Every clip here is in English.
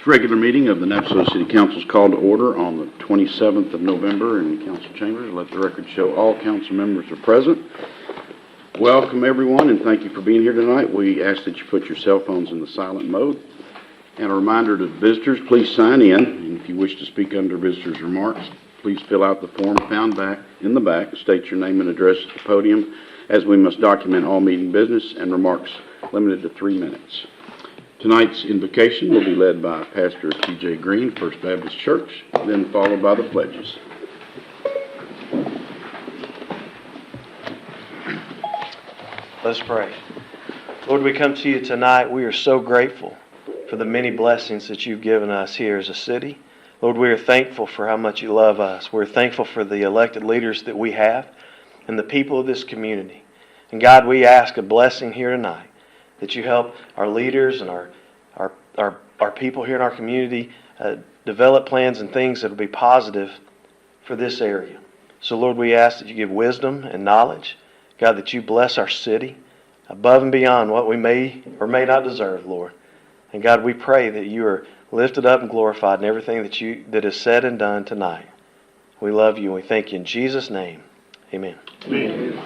Regular meeting of the Navasota City Council is called to order on the 27th of November in the council chambers. Let the record show all council members are present. Welcome, everyone, and thank you for being here tonight. We ask that you put your cell phones in the silent mode. And a reminder to visitors, please sign in. And if you wish to speak under visitors' remarks, please fill out the form found back in the back. State your name and address at the podium, as we must document all meeting business and remarks limited to 3 minutes. Tonight's invocation will be led by Pastor T.J. Green, First Baptist Church, then followed by the pledges. Let's pray. Lord, we come to you tonight. We are so grateful for the many blessings that you've given us here as a city. Lord, we are thankful for how much you love us. We're thankful for the elected leaders that we have and the people of this community. And God, we ask a blessing here tonight, that you help our leaders and our people here in our community develop plans and things that will be positive for this area. So, Lord, we ask that you give wisdom and knowledge. God, that you bless our city above and beyond what we may or may not deserve, Lord. And God, we pray that you are lifted up and glorified in everything that is said and done tonight. We love you and we thank you in Jesus' name. Amen. Amen.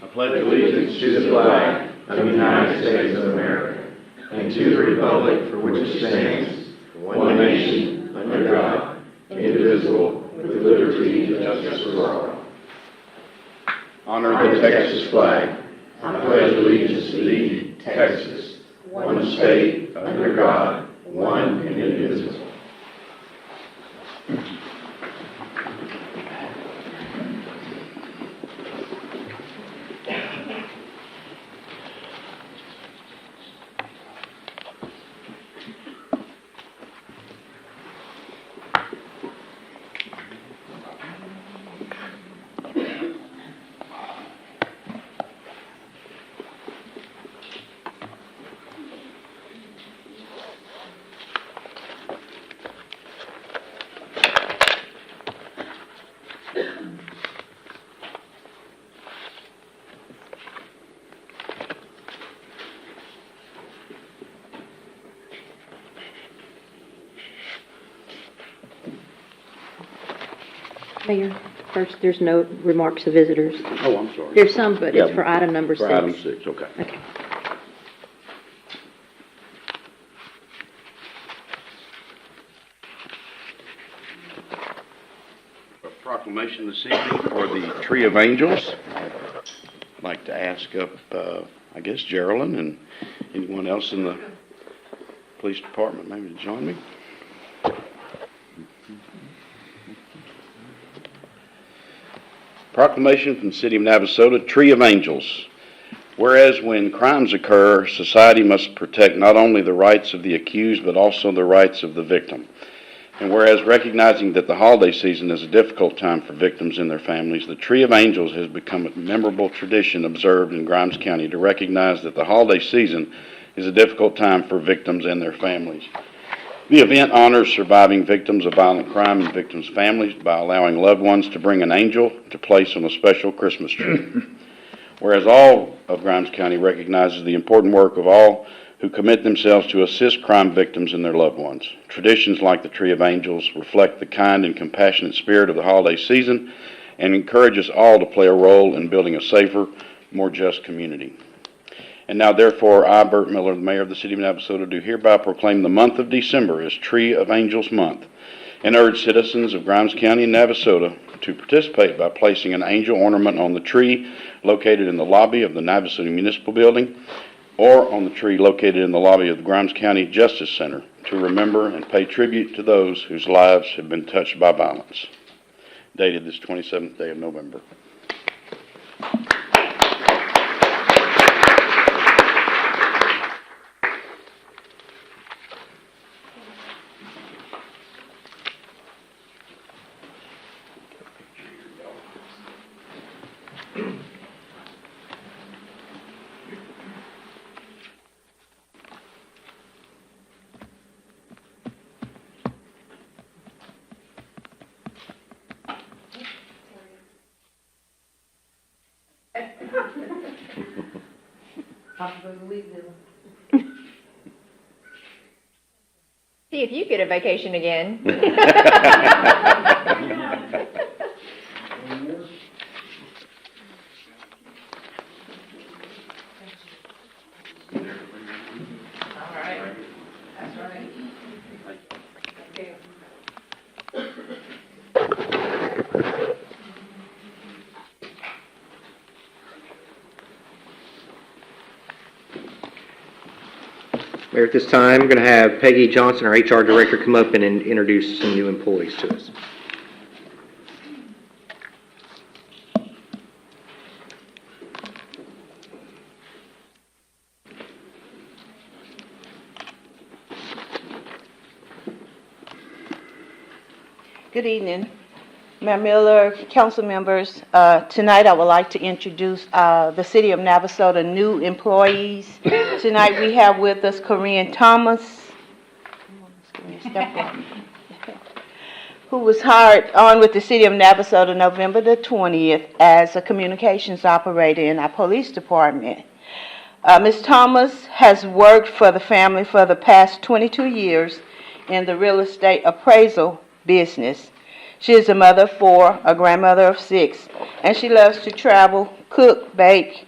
I pledge allegiance to the flag of the United States of America and to the republic for which it stands, one nation, under God, indivisible, with liberty and justice for all. Honor the Texas flag. I pledge allegiance to thee, Texas, one state, under God, one and indivisible. Mayor, first, there's no remarks of visitors. Oh, I'm sorry. There's some, but it's for item number 6. For item 6, okay. Okay. A proclamation this evening for the Tree of Angels. I'd like to ask up, I guess, Geraldine and anyone else in the police department maybe to join me. Proclamation from the City of Navasota, Tree of Angels. Whereas when crimes occur, society must protect not only the rights of the accused, but also the rights of the victim. And whereas recognizing that the holiday season is a difficult time for victims and their families, the Tree of Angels has become a memorable tradition observed in Grimes County to recognize that the holiday season is a difficult time for victims and their families. The event honors surviving victims of violent crime and victims' families by allowing loved ones to bring an angel to place on a special Christmas tree. Whereas all of Grimes County recognizes the important work of all who commit themselves to assist crime victims and their loved ones. Traditions like the Tree of Angels reflect the kind and compassionate spirit of the holiday season and encourage us all to play a role in building a safer, more just community. And now, therefore, I, Burt Miller, the mayor of the city of Navasota, do hereby proclaim the month of December as Tree of Angels Month and urge citizens of Grimes County and Navasota to participate by placing an angel ornament on the tree located in the lobby of the Navasota Municipal Building or on the tree located in the lobby of the Grimes County Justice Center to remember and pay tribute to those whose lives have been touched by violence. Dated this 27th day of November. Possibly Louisville. See if you get a vacation again. Mayor, at this time, I'm going to have Peggy Johnson, our HR Director, come up and introduce some new employees to us. Good evening, Mayor Miller, council members. Tonight I would like to introduce the City of Navasota new employees. Tonight we have with us Corinne Thomas, who was hired on with the City of Navasota November the 20th as a communications operator in our police department. Ms. Thomas has worked for the family for the past 22 years in the real estate appraisal business. She is a mother of 4, a grandmother of 6, and she loves to travel, cook, bake,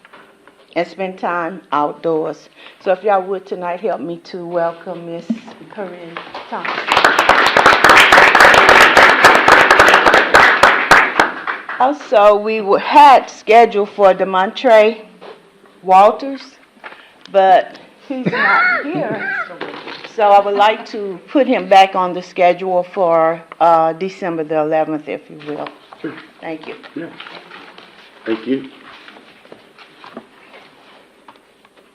and spend time outdoors. So if y'all would tonight help me to welcome Miss Corinne Thomas. Also, we had scheduled for DeMontre Walters, but he's not here. So I would like to put him back on the schedule for December the 11th, if you will. Sure. Thank you. Yeah. Thank you.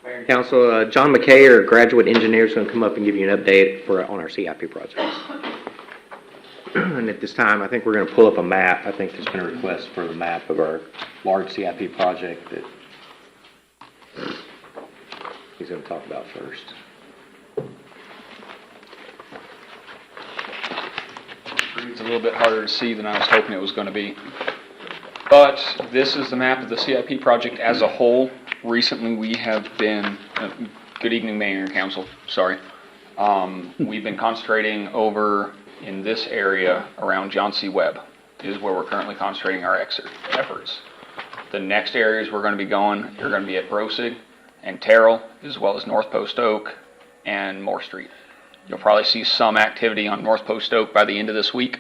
Mayor and Council, John McKay, our graduate engineer, is going to come up and give you an update on our CIP projects. And at this time, I think we're going to pull up a map. I think there's been a request for the map of our large CIP project that he's going to talk about first. It's a little bit harder to see than I was hoping it was going to be. But this is the map of the CIP project as a whole. Recently we have been, good evening Mayor and Council, sorry. We've been concentrating over in this area around John C. Webb is where we're currently concentrating our efforts. The next areas we're going to be going are going to be at Brosig and Terrell, as well as North Post Oak and Moore Street. You'll probably see some activity on North Post Oak by the end of this week.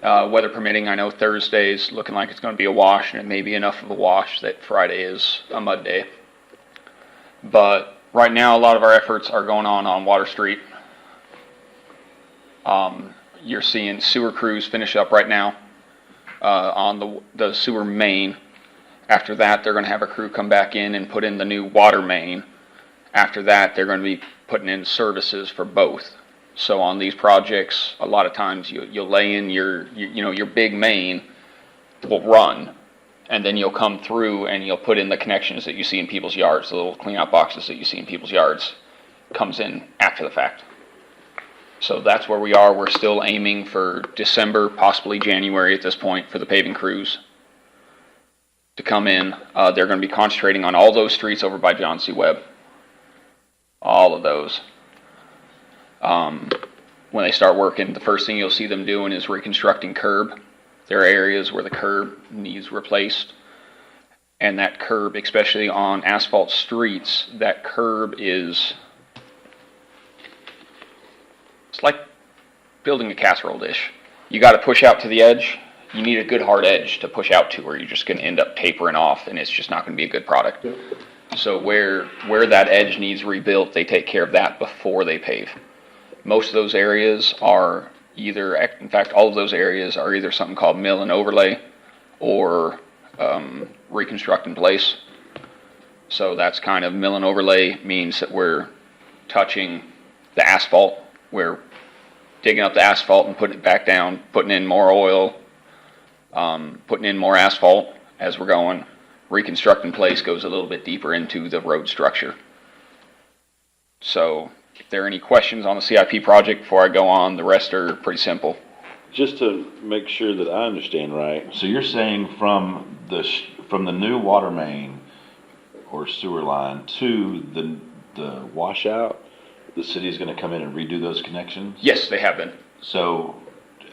Weather permitting, I know Thursday's looking like it's going to be a wash, and it may be enough of a wash that Friday is a mud day. But right now, a lot of our efforts are going on Water Street. You're seeing sewer crews finish up right now on the sewer main. After that, they're going to have a crew come back in and put in the new water main. After that, they're going to be putting in services for both. So on these projects, a lot of times you'll lay in your big main will run, and then you'll come through and you'll put in the connections that you see in people's yards, the little cleanout boxes that you see in people's yards, comes in after the fact. So that's where we are. We're still aiming for December, possibly January at this point for the paving crews to come in. They're going to be concentrating on all those streets over by John C. Webb. All of those. When they start working, the first thing you'll see them doing is reconstructing curb. There are areas where the curb needs replaced. And that curb, especially on asphalt streets, that curb it's like building a casserole dish. You got to push out to the edge. You need a good hard edge to push out to, or you're just going to end up tapering off, and it's just not going to be a good product. So where that edge needs rebuilt, they take care of that before they pave. Most of those areas are in fact, all of those areas are either something called mill and overlay or reconstruct in place. So that's kind of mill and overlay means that we're touching the asphalt. We're digging up the asphalt and putting it back down, putting in more oil, putting in more asphalt as we're going. Reconstruct in place goes a little bit deeper into the road structure. So if there are any questions on the CIP project before I go on, the rest are pretty simple. Just to make sure that I understand right, so you're saying from the new water main or sewer line to the washout, the city is gonna come in and redo those connections? Yes, they have been. So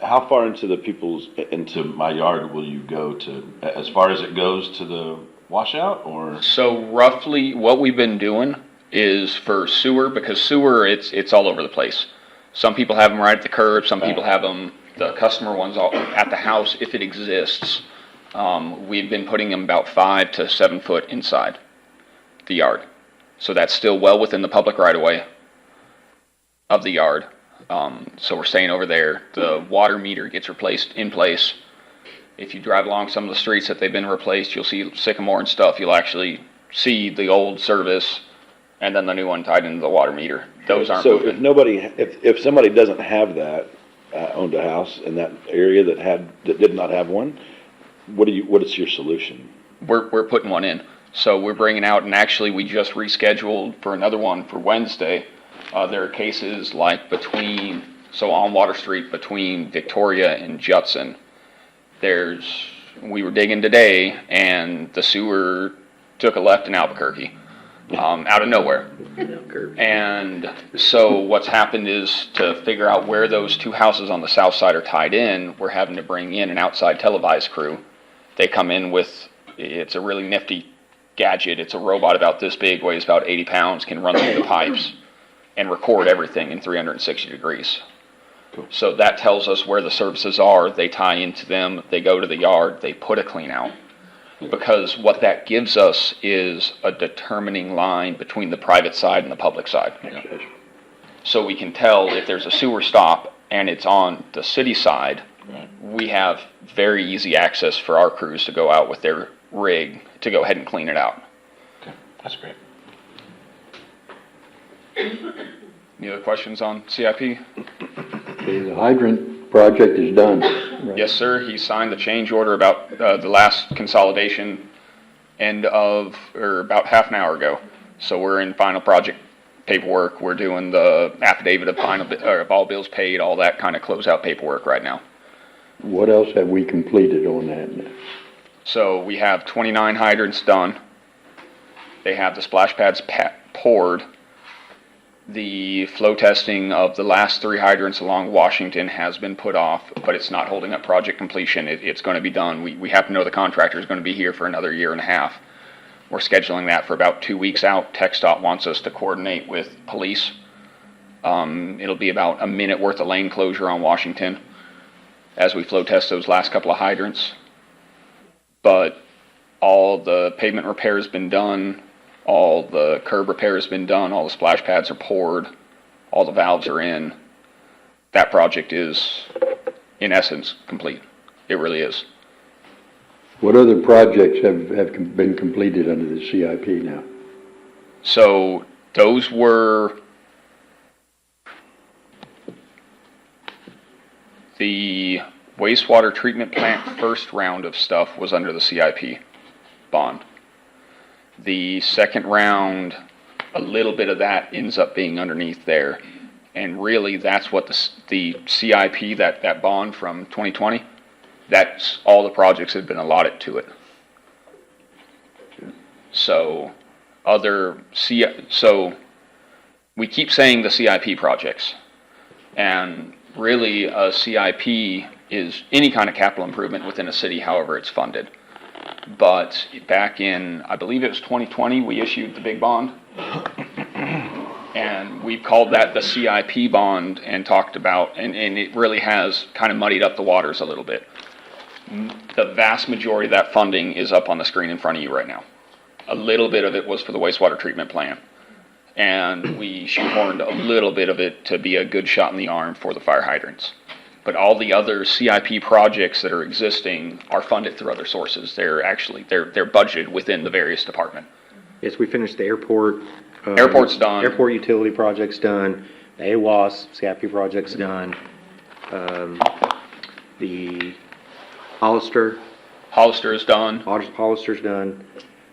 how far into my yard will you go to, as far as it goes to the washout, or? So roughly what we've been doing is for sewer, because sewer, it's all over the place. Some people have them right at the curb, some people have them, the customer ones all at the house if it exists. We've been putting them about 5 to 7 foot inside the yard. So that's still well within the public right of way of the yard. So we're staying over there. The water meter gets replaced in place. If you drive along some of the streets that they've been replaced, you'll see Sycamore and stuff. You'll actually see the old service and then the new one tied into the water meter. Those aren't So if moving. if somebody doesn't have that, owned a house in that area that did not have one, what is your solution? We're putting one in. So we're bringing out, and actually we just rescheduled for another one for Wednesday. There are cases like on Water Street between Victoria and Judson. We were digging today and the sewer took a left in Albuquerque, out of nowhere. And so what's happened is to figure out where those two houses on the south side are tied in, we're having to bring in an outside televised crew. They come in it's a really nifty gadget. It's a robot about this big, weighs about 80 pounds, can run through the pipes and record everything in 360 degrees. So that tells us where the services are. They tie into them. They go to the yard. They put a clean out. Because what that gives us is a determining line between the private side and the public side. So we can tell if there's a sewer stop and it's on the city side, we have very easy access for our crews to go out with their rig to go ahead and clean it out. Okay, that's great. Any other questions on CIP? The hydrant project is done, right? Yes, sir. He signed the change order about the last consolidation about half an hour ago. So we're in final project paperwork. We're doing the affidavit of all bills paid, all that kind of closeout paperwork right now. What else have we completed on that? So we have 29 hydrants done. They have the splash pads poured. The flow testing of the last 3 hydrants along Washington has been put off, but it's not holding up project completion. It's going to be done. We have to know the contractor is going to be here for another year and a half. We're scheduling that for about 2 weeks out. TxDOT wants us to coordinate with police. It'll be about a minute worth of lane closure on Washington as we flow test those last couple of hydrants. But all the pavement repair has been done. All the curb repair has been done, all the splash pads are poured, all the valves are in. That project is, in essence, complete. It really is. What other projects have been completed under the CIP now? So those were the wastewater treatment plant first round of stuff was under the CIP bond. The second round, a little bit of that ends up being underneath there. And really, that's what the CIP, that bond from 2020, that's all the projects have been allotted to it. So we keep saying the CIP projects. And really, a CIP is any kind of capital improvement within a city, however it's funded. But back in, I believe it was 2020, we issued the big bond. And we've called that the CIP bond and talked about, and it really has kind of muddied up the waters a little bit. The vast majority of that funding is up on the screen in front of you right now. A little bit of it was for the wastewater treatment plant. And we shoehorned a little bit of it to be a good shot in the arm for the fire hydrants. But all the other CIP projects that are existing are funded through other sources. They're budgeted within the various departments. Yes, we finished the airport. Airport's done. Airport utility project's done. The AWAS CIP project's done. The Hollister Hollister is done. Hollister's done.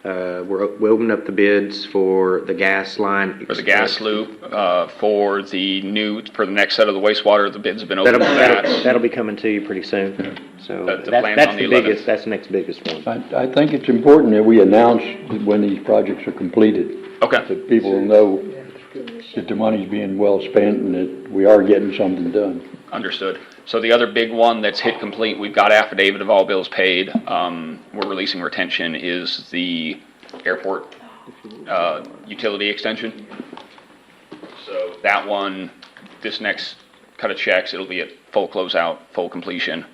We're opening up the bids for the gas line. For the gas loop, for the next set of the wastewater, the bids have been opened for that. That'll be coming to you pretty soon. So The plan's that's on the the 11th. biggest, that's the next biggest one. I think it's important that we announce when these projects are completed, Okay. so people will know that the money's being well spent and that we are getting something done. Understood. So the other big one that's hit complete, we've got affidavit of all bills paid. We're releasing retention is the airport utility extension. So that one, this next cut of checks, it'll be at full closeout, full completion.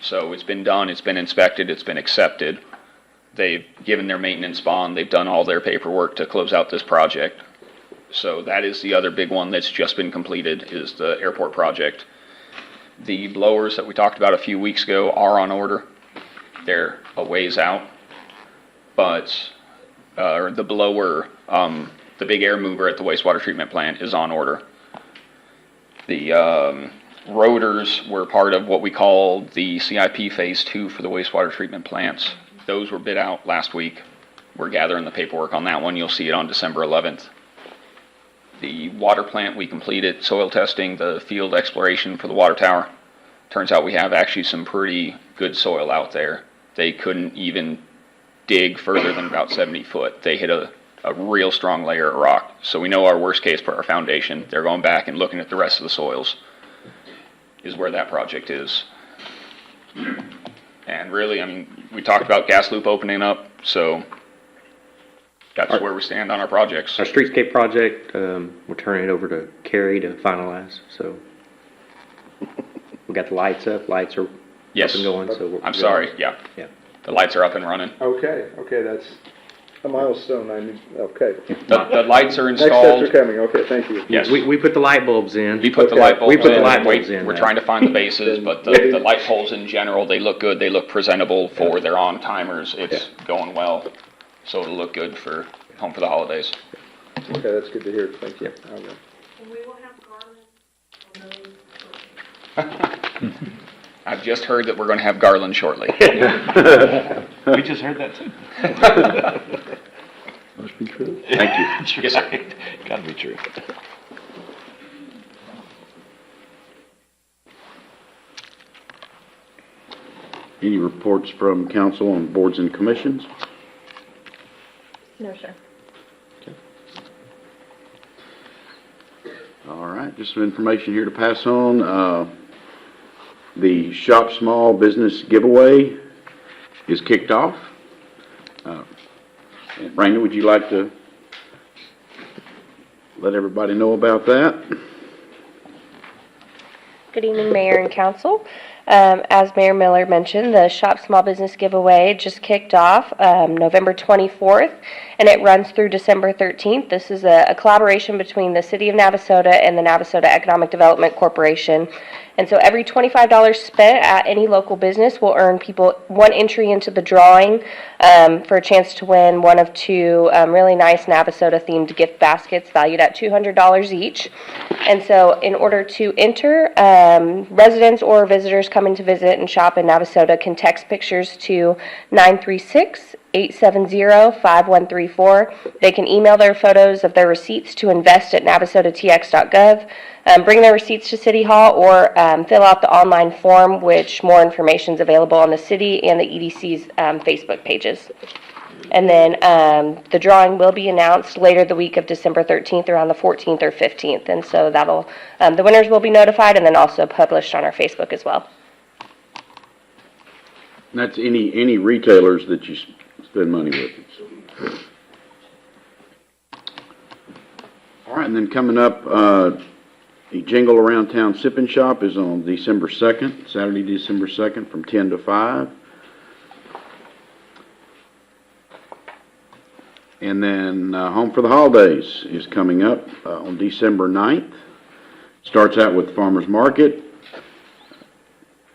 So it's been done, it's been inspected, it's been accepted. They've given their maintenance bond, they've done all their paperwork to close out this project. So that is the other big one that's just been completed, is the airport project. The blowers that we talked about a few weeks ago are on order. They're a ways out. But the blower, the big air mover at the wastewater treatment plant is on order. The rotors were part of what we call the CIP Phase 2 for the wastewater treatment plants. Those were bid out last week. We're gathering the paperwork on that one. You'll see it on December 11th. The water plant, we completed soil testing, the field exploration for the water tower. Turns out we have actually some pretty good soil out there. They couldn't even dig further than about 70 foot. They hit a real strong layer of rock. So we know our worst case for our foundation. They're going back and looking at the rest of the soils is where that project is. And really, I mean, we talked about gas loop opening up, so that's where we stand on our projects. Our streetscape project, we're turning it over to Carrie to finalize, so. We got the lights up, lights are up Yes. and going, so. I'm sorry, yeah. Yeah. The lights are up and running. Okay, that's a milestone, okay. The lights are Next steps installed. are coming, okay, thank you. Yes. We put the light bulbs in. We put the Okay. light bulbs We put the in. light bulbs in We're now. trying to find the bases, but the light poles in general, they look good. They look presentable for their on timers. It's going well. So it'll look good for home for the holidays. Okay, that's good to hear, thank you. Okay. I've just heard that we're going to have garland shortly. We just heard that too. Must be true. Thank you. Yes, sir. Gotta be true. Any reports from council on boards and commissions? No, sir. All right, just some information here to pass on. The Shop Small Business Giveaway is kicked off. Raina, would you like to let everybody know about that? Good evening, Mayor and Council. As Mayor Miller mentioned, the Shop Small Business Giveaway just kicked off November 24th, and it runs through December 13th. This is a collaboration between the City of Navasota and the Navasota Economic Development Corporation. And so every $25 spent at any local business will earn people one entry into the drawing for a chance to win one of two really nice Navasota-themed gift baskets valued at $200 each. And so in order to enter, residents or visitors coming to visit and shop in Navasota can text pictures to 936-870-5134. They can email their photos of their receipts to invest@navasota.tx.gov. Bring their receipts to City Hall or fill out the online form, which more information is available on the city and the EDC's Facebook pages. And then the drawing will be announced later the week of December 13th, around the 14th or 15th. And so that'll the winners will be notified and then also published on our Facebook as well. And that's any retailers that you spend money with. All right, and then coming up, the Jingle Around Town Sip and Shop is on December 2nd, Saturday, December 2nd, from 10 to 5. And then Home for the Holidays is coming up on December 9th. Starts out with Farmers Market,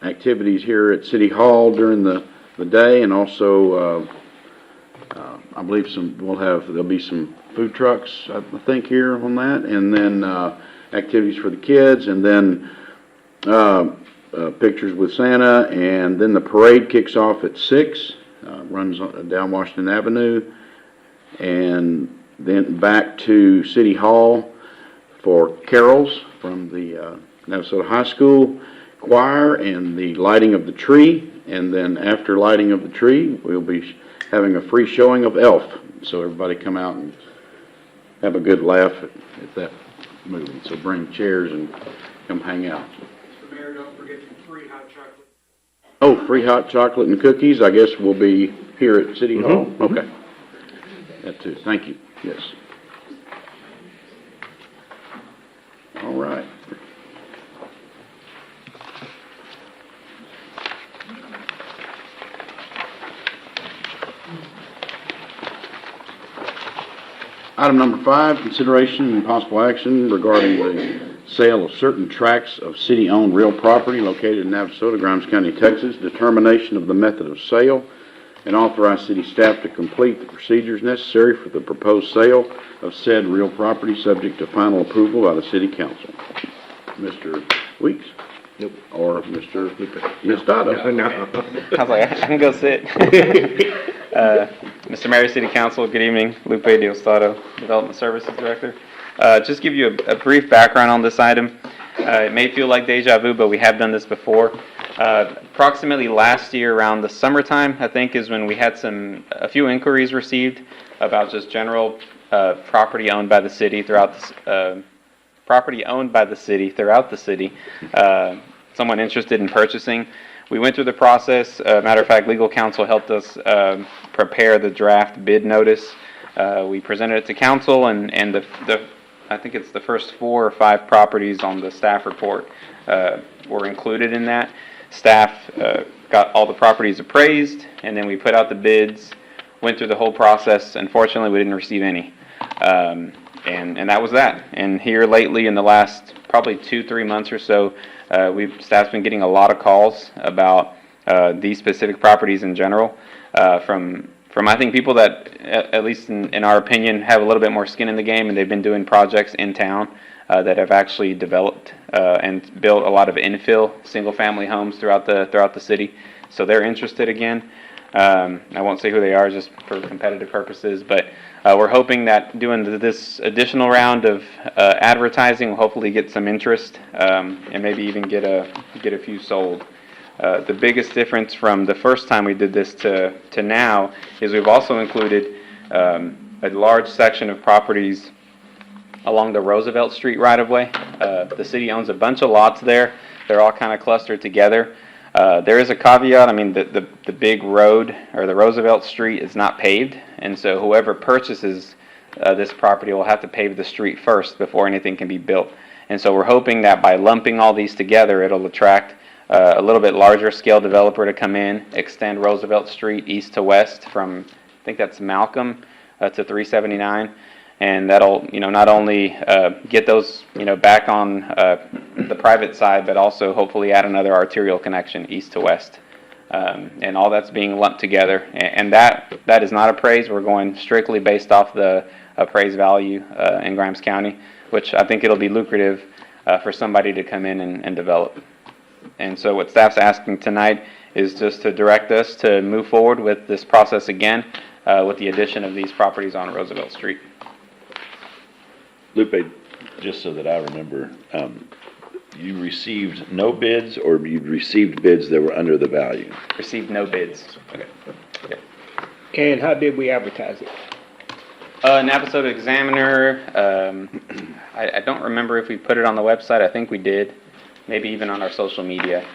activities here at City Hall during the day, and also I believe there'll be some food trucks, I think, here on that, and then activities for the kids, and then pictures with Santa, and then the parade kicks off at 6, runs down Washington Avenue, and then back to City Hall for carols from the Navasota High School choir and the lighting of the tree, and then after lighting of the tree, we'll be having a free showing of Elf. So everybody come out and have a good laugh at that movie. So bring chairs and come hang out. Mr. Mayor, don't forget the free hot chocolate. Oh, free hot chocolate and cookies, I guess will be here at City Hall? Okay. That too, thank you, yes. All right. Item number 5, consideration and possible action regarding the sale of certain tracts of city-owned real property located in Navasota, Grimes County, Texas, determination of the method of sale, and authorize city staff to complete the procedures necessary for the proposed sale of said real property, subject to final approval by the city council. Mr. Weeks? Nope. Or Mr. Estado? No. I was like, I can go sit. Mr. Mayor, City Council, good evening. Lupe Diosdado, Development Services Director. Just give you a brief background on this item. It may feel like deja vu, but we have done this before. Approximately last year around the summertime, I think, is when we had a few inquiries received about just general property owned by the city throughout the city. Someone interested in purchasing. We went through the process. Matter of fact, legal counsel helped us prepare the draft bid notice. We presented it to council, and I think it's the first 4 or 5 properties on the staff report were included in that. Staff got all the properties appraised, and then we put out the bids, went through the whole process. Unfortunately, we didn't receive any. And that was that. And here lately, in the last probably 2-3 months or so, staff's been getting a lot of calls about these specific properties in general from I think people that, at least in our opinion, have a little bit more skin in the game, and they've been doing projects in town that have actually developed and built a lot of infill single-family homes throughout the city. So they're interested again. I won't say who they are just for competitive purposes, but we're hoping that doing this additional round of advertising will hopefully get some interest and maybe even get a few sold. The biggest difference from the first time we did this to now is we've also included a large section of properties along the Roosevelt Street right-of-way. The city owns a bunch of lots there. They're all kind of clustered together. There is a caveat. I mean, the big road, or the Roosevelt Street, is not paved, and so whoever purchases this property will have to pave the street first before anything can be built. And so we're hoping that by lumping all these together, it'll attract a little bit larger scale developer to come in, extend Roosevelt Street east to west from, I think that's Malcolm, to 379. And that'll, not only get those, back on the private side, but also hopefully add another arterial connection east to west. And all that's being lumped together. And that is not appraised. We're going strictly based off the appraised value in Grimes County, which I think it'll be lucrative for somebody to come in and develop. And so what staff's asking tonight is just to direct us to move forward with this process again with the addition of these properties on Roosevelt Street. Lupe, just so that I remember, you received no bids, or you received bids that were under the value? Received no bids. Okay. And how did we advertise it? Navasota Examiner, I don't remember if we put it on the website. I think we did. Maybe even on our social media.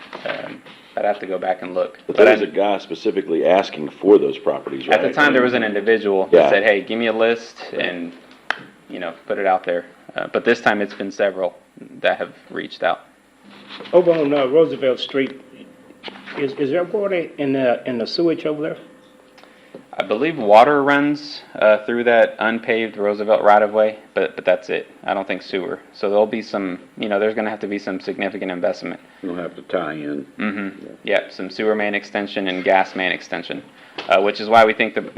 I'd have to go back and look. But there was a guy specifically asking for those properties, right? At the time, there was an individual that said, hey, give me a list, and, put it out there. But this time, it's been several that have reached out. Over on Roosevelt Street, is there water in the sewage over there? I believe water runs through that unpaved Roosevelt right-of-way, but that's it. I don't think sewer. So there'll be some, there's going to have to be some significant investment. You'll have to tie in. Mm-hmm. Yeah, some sewer main extension and gas main extension, which is why we think that,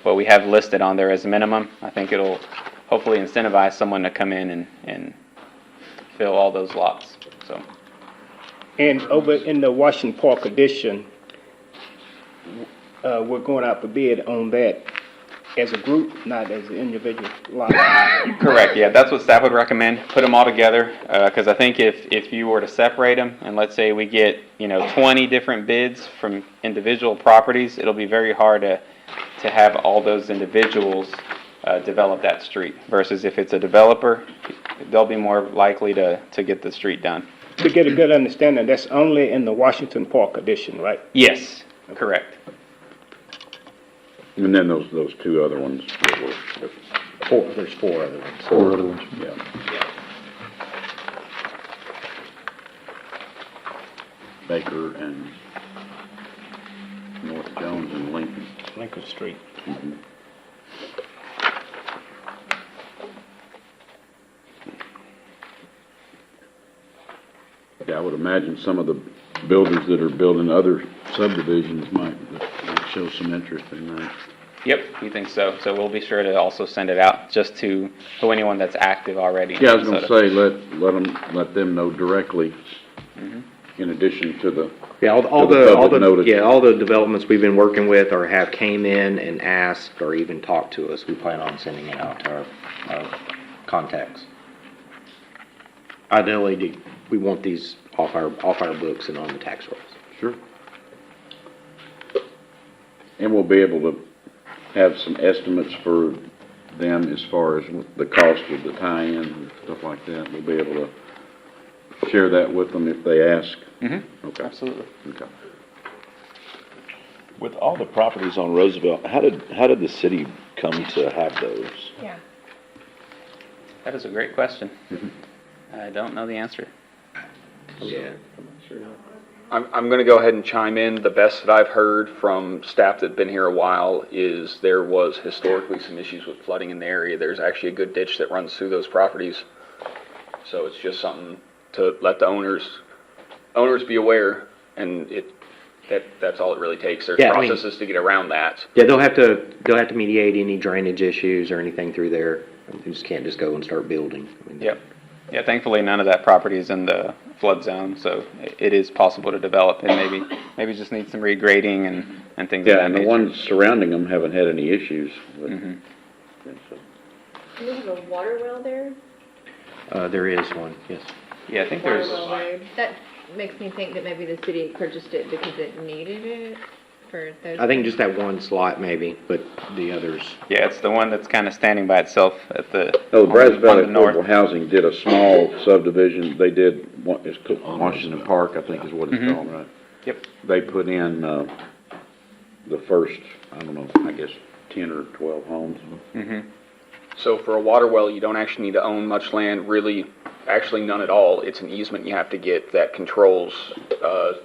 what we have listed on there as a minimum, I think it'll hopefully incentivize someone to come in and fill all those lots. So. And over in the Washington Park addition, we're going out for bid on that as a group, not as an individual lot. Correct, yeah, that's what staff would recommend. Put them all together, because I think if you were to separate them, and let's say we get, 20 different bids from individual properties, it'll be very hard to have all those individuals develop that street, versus if it's a developer, they'll be more likely to get the street done. To get a good understanding, that's only in the Washington Park edition, right? Yes, correct. And then those two other ones that were, There's four other ones. Four other ones. yeah. Baker and North Jones and Lincoln. Lincoln Street. Yeah, I would imagine some of the builders that are building other subdivisions might show some interest in that. Yep, we think so. So we'll be sure to also send it out just to anyone that's active already. in Yeah, I was gonna Minnesota. say, let them know directly, in addition to the, Yeah, all To the public notice. all the developments we've been working with or have came in and asked or even talked to us, we plan on sending it out to our contacts. Ideally, we want these off our books and on the tax rolls. sure. And we'll be able to have some estimates for them as far as the cost of the tie-in and stuff like that. We'll be able to share that with them if they ask. Okay. Absolutely. Okay. With all the properties on Roosevelt, how did the city come to have those? Yeah. That is a great question. I don't know the answer. Yeah. I'm going to go ahead and chime in. The best that I've heard from staff that've been here a while is there was historically some issues with flooding in the area. There's actually a good ditch that runs through those properties. So it's just something to let the owners be aware, and that's all it really takes. There's Yeah, I mean- processes to get around that. Yeah, they'll have to mediate any drainage issues or anything through there. You just can't just go and start building. I mean, Yep. Yeah, thankfully none of that property is in the flood zone, so it is possible to develop, and maybe just need some regrading and things of Yeah, that and the nature. ones surrounding them haven't had any issues with. Mhm. Do we have a water well there? There is one, yes. Yeah, I think there's, Road. That makes me think that maybe the city purchased it because it needed it for those. I think just that one slot maybe, but the others. yeah, it's the one that's kind of standing by itself at the. Oh, the Brazos on Valley the north. Affordable Housing did a small subdivision. They did, it's called Washington Park, I think is what it's called, right? Yep. They put in, the first, I don't know, I guess 10 or 12 homes. Mm-hmm. So for a water well, you don't actually need to own much land, really, actually none at all. It's an easement you have to get that controls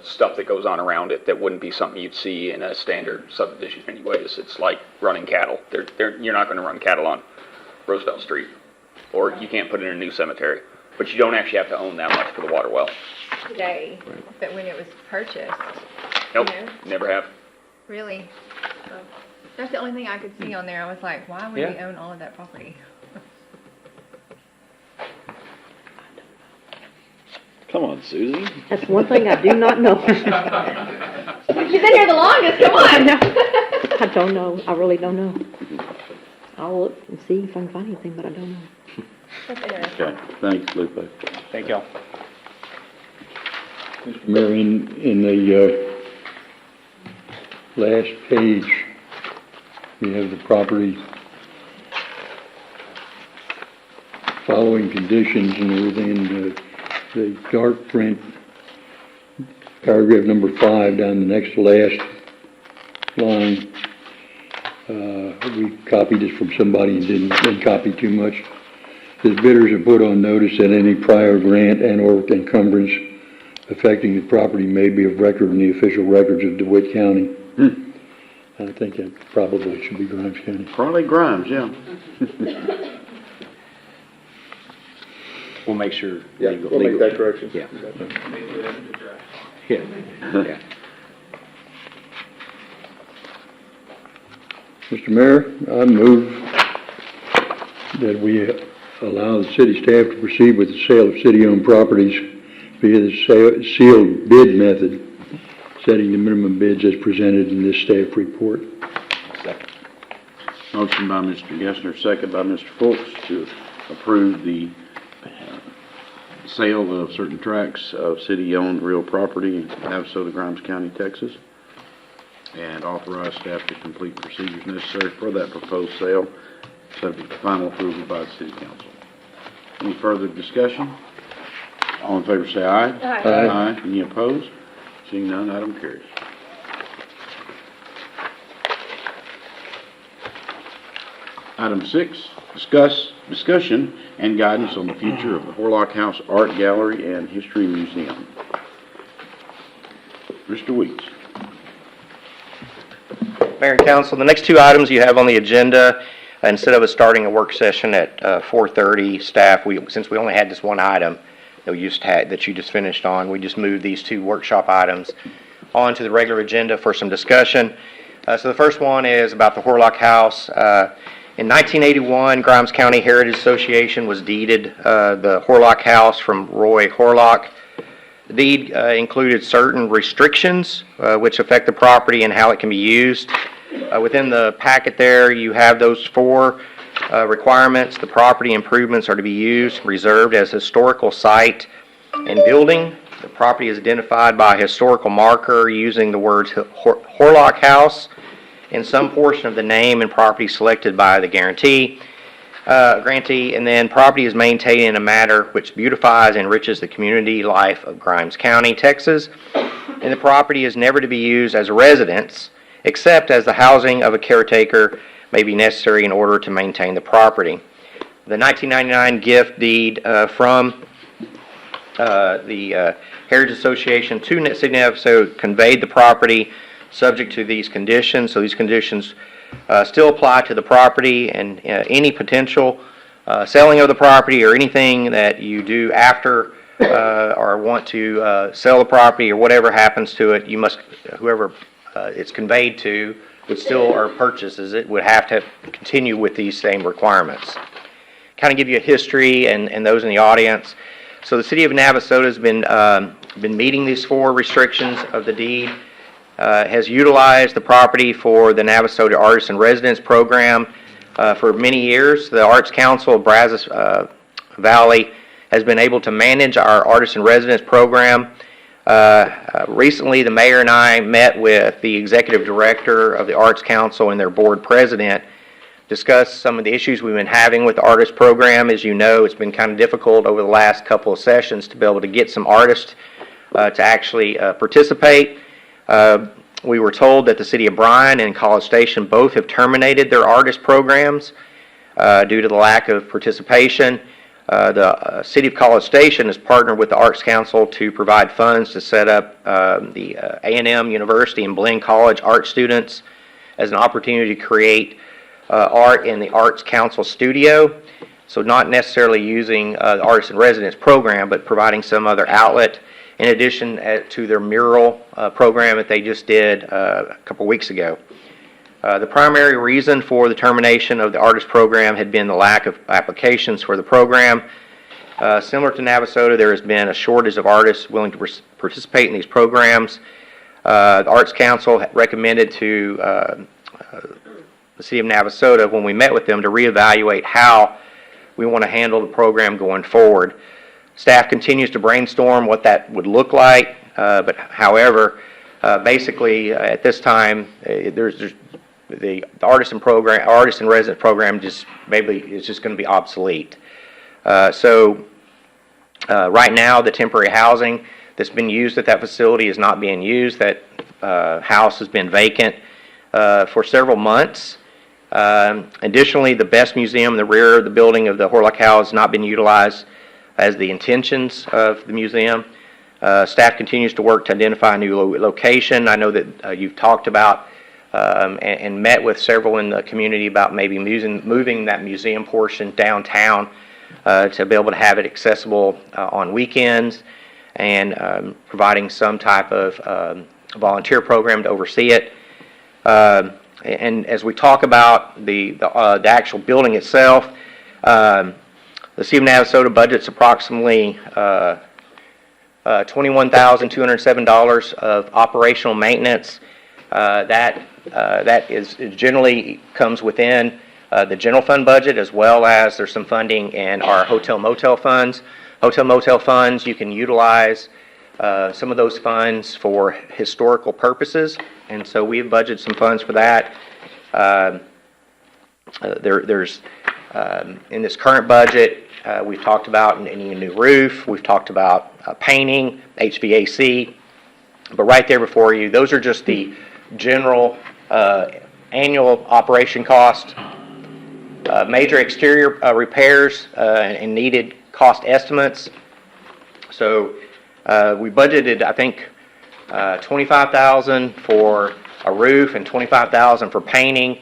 stuff that goes on around it that wouldn't be something you'd see in a standard subdivision anyways. It's like running cattle. You're not going to run cattle on Roosevelt Street, or you can't put in a new cemetery. But you don't actually have to own that much for the water well. Today, but when it was purchased, Nope, No. never have. really. So that's the only thing I could see on there. I was like, why would we Yeah. own all of that property? Come on, Susie. That's one thing I do not know. You've been here the longest, come on! I don't know, I really don't know. I'll look and see if I can find anything, but I don't know. That's interesting. Okay, thanks, Lupe. Thank y'all. Mr. Mayor, in the last page, we have the property following conditions and everything, the dark print, paragraph number 5 down the next to last line. We copied this from somebody and didn't copy too much. Says bidders are put on notice that any prior grant and/or encumbrance affecting the property may be of record in the official records of DeWitt County. I think that probably should be Grimes County. Probably Grimes, yeah. We'll make sure. Yeah, we'll make that correction. Yeah. Yeah. Yeah. Mr. Mayor, I move that we allow the city staff to proceed with the sale of city-owned properties via the sealed bid method, setting the minimum bids as presented in this staff report. Second. Motion by Mr. Gessner, second by Mr. Fultz to approve the sale of certain tracts of city-owned real property in Navasota, Grimes County, Texas, and authorize staff to complete procedures necessary for that proposed sale subject to final approval by the city council. Any further discussion? All in favor say aye. Aye. Any opposed? Seeing none, item carries. Item 6, discussion and guidance on the future of the Horlock House Art Gallery and History Museum. Mr. Weeks. Mayor and council, the next two items you have on the agenda, instead of us starting a work session at 4:30, staff, since we only had this one item that you just finished on, we just moved these two workshop items onto the regular agenda for some discussion. So the first one is about the Horlock House. In 1981, Grimes County Heritage Association was deeded the Horlock House from Roy Horlock. The deed included certain restrictions which affect the property and how it can be used. Within the packet there, you have those four requirements. The property improvements are to be used, reserved as historical site and building. The property is identified by a historical marker using the words Horlock House in some portion of the name and property selected by the grantee, and then property is maintained in a manner which beautifies and enriches the community life of Grimes County, Texas, and the property is never to be used as a residence, except as the housing of a caretaker may be necessary in order to maintain the property. The 1999 gift deed from the Heritage Association to City of Navajo conveyed the property subject to these conditions. So these conditions still apply to the property, and any potential selling of the property or anything that you do after or want to sell the property or whatever happens to it, you must, whoever it's conveyed to would still, or purchases it, would have to continue with these same requirements. Kind of give you a history and those in the audience. So the city of Navasota has been meeting these four restrictions of the deed, has utilized the property for the Navasota Artists in Residence program for many years. The Arts Council of Brazos Valley has been able to manage our Artists in Residence program. Recently, the mayor and I met with the executive director of the Arts Council and their board president, discussed some of the issues we've been having with the artist program. As you know, it's been kind of difficult over the last couple of sessions to be able to get some artists to actually participate. We were told that the city of Bryan and College Station both have terminated their artist programs due to the lack of participation. The city of College Station has partnered with the Arts Council to provide funds to set up the A&M University and Blinn College art students as an opportunity to create art in the Arts Council studio. So not necessarily using the Artists in Residence program, but providing some other outlet in addition to their mural program that they just did a couple weeks ago. The primary reason for the termination of the artist program had been the lack of applications for the program. Similar to Navasota, there has been a shortage of artists willing to participate in these programs. The Arts Council recommended to the city of Navasota, when we met with them, to reevaluate how we want to handle the program going forward. Staff continues to brainstorm what that would look like, but however, basically at this time, there's the artist in residence program just maybe is just going to be obsolete. So right now, the temporary housing that's been used at that facility is not being used. That house has been vacant for several months. Additionally, the Best Museum in the rear of the building of the Horlock House has not been utilized as the intentions of the museum. Staff continues to work to identify a new location. I know that you've talked about and met with several in the community about maybe moving that museum portion downtown to be able to have it accessible on weekends, and providing some type of volunteer program to oversee it. And as we talk about the actual building itself, the city of Navasota budgets approximately $21,207 of operational maintenance. That is generally comes within the general fund budget, as well as there's some funding in our hotel motel funds. Hotel motel funds, you can utilize some of those funds for historical purposes, and so we have budgeted some funds for that. There's in this current budget, we've talked about needing a new roof. We've talked about painting, HVAC. But right there before you, those are just the general annual operation cost. Major exterior repairs and needed cost estimates. So we budgeted, I think, $25,000 for a roof and $25,000 for painting.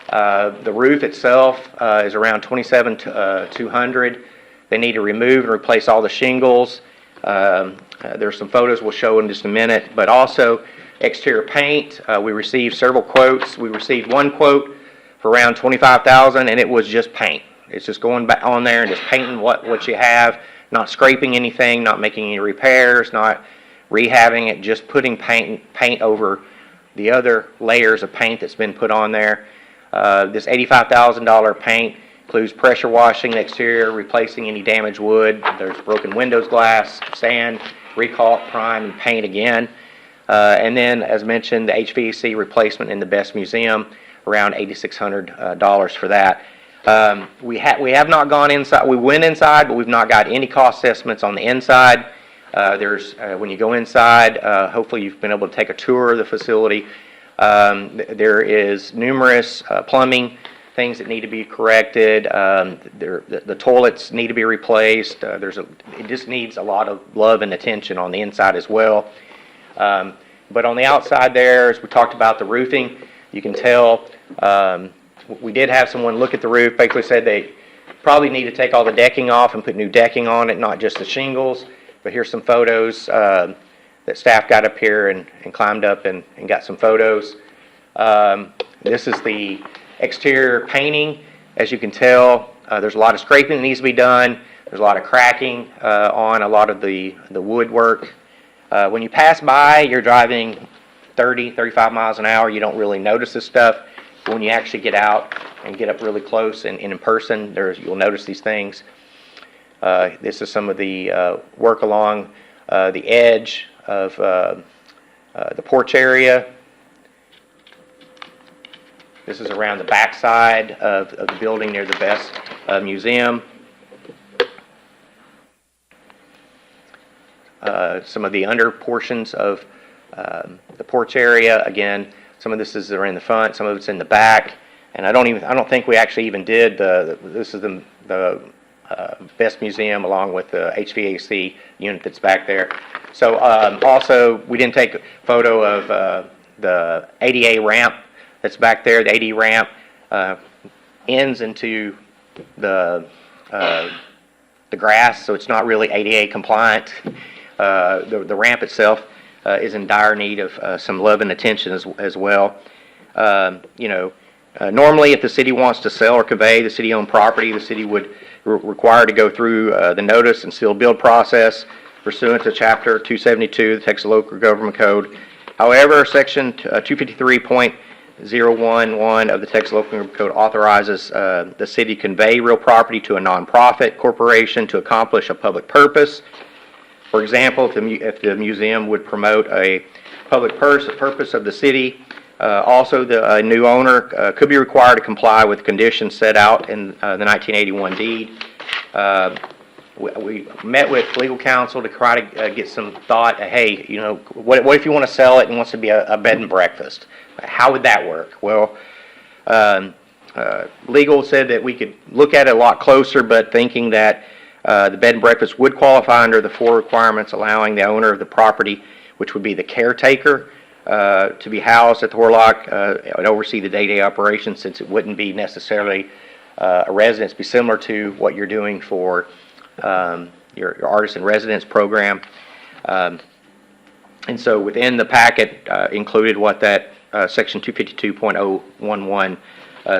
The roof itself is around $27,200. They need to remove and replace all the shingles. There's some photos we'll show in just a minute, but also exterior paint. We received several quotes. We received one quote for around $25,000, and it was just paint. It's just going back on there and just painting what you have, not scraping anything, not making any repairs, not rehabbing it, just putting paint over the other layers of paint that's been put on there. This $85,000 paint includes pressure washing the exterior, replacing any damaged wood. There's broken windows glass, sand, recaulk, prime, and paint again. And then, as mentioned, the HVAC replacement in the Best Museum, around $8,600 for that. We have not gone inside. We went inside, but we've not got any cost estimates on the inside. When you go inside, hopefully you've been able to take a tour of the facility. There is numerous plumbing things that need to be corrected. The toilets need to be replaced. It just needs a lot of love and attention on the inside as well. But on the outside there, as we talked about the roofing, you can tell we did have someone look at the roof, basically said they probably need to take all the decking off and put new decking on it, not just the shingles. But here's some photos that staff got up here and climbed up and got some photos. This is the exterior painting. As you can tell, there's a lot of scraping that needs to be done. There's a lot of cracking on a lot of the woodwork. When you pass by, you're driving 30, 35 miles an hour. You don't really notice this stuff. But when you actually get out and get up really close and in person, you'll notice these things. This is some of the work along the edge of the porch area. This is around the back side of the building near the Best Museum. Some of the under portions of the porch area. Again, some of this is in the front, some of it's in the back, and I don't think we actually even did this is the Best Museum along with the HVAC unit that's back there. So also we didn't take a photo of the ADA ramp that's back there. The ADA ramp ends into the grass, so it's not really ADA compliant. The ramp itself is in dire need of some love and attention as well. Normally, if the city wants to sell or convey the city-owned property, the city would require to go through the notice and sealed bid process pursuant to Chapter 272 of the Texas Local Government Code. However, Section 253.011 of the Texas Local Government Code authorizes the city to convey real property to a nonprofit corporation to accomplish a public purpose. For example, if the museum would promote a public purpose of the city, also the new owner could be required to comply with conditions set out in the 1981 deed. We met with legal counsel to try to get some thought. Hey, what if you want to sell it and wants to be a bed and breakfast? How would that work? Well, legal said that we could look at it a lot closer, but thinking that the bed and breakfast would qualify under the 4 requirements, allowing the owner of the property, which would be the caretaker, to be housed at the Horlock and oversee the day-to-day operations, since it wouldn't be necessarily a residence. Be similar to what you're doing for your artist in residence program. And so within the packet included what that Section 252.011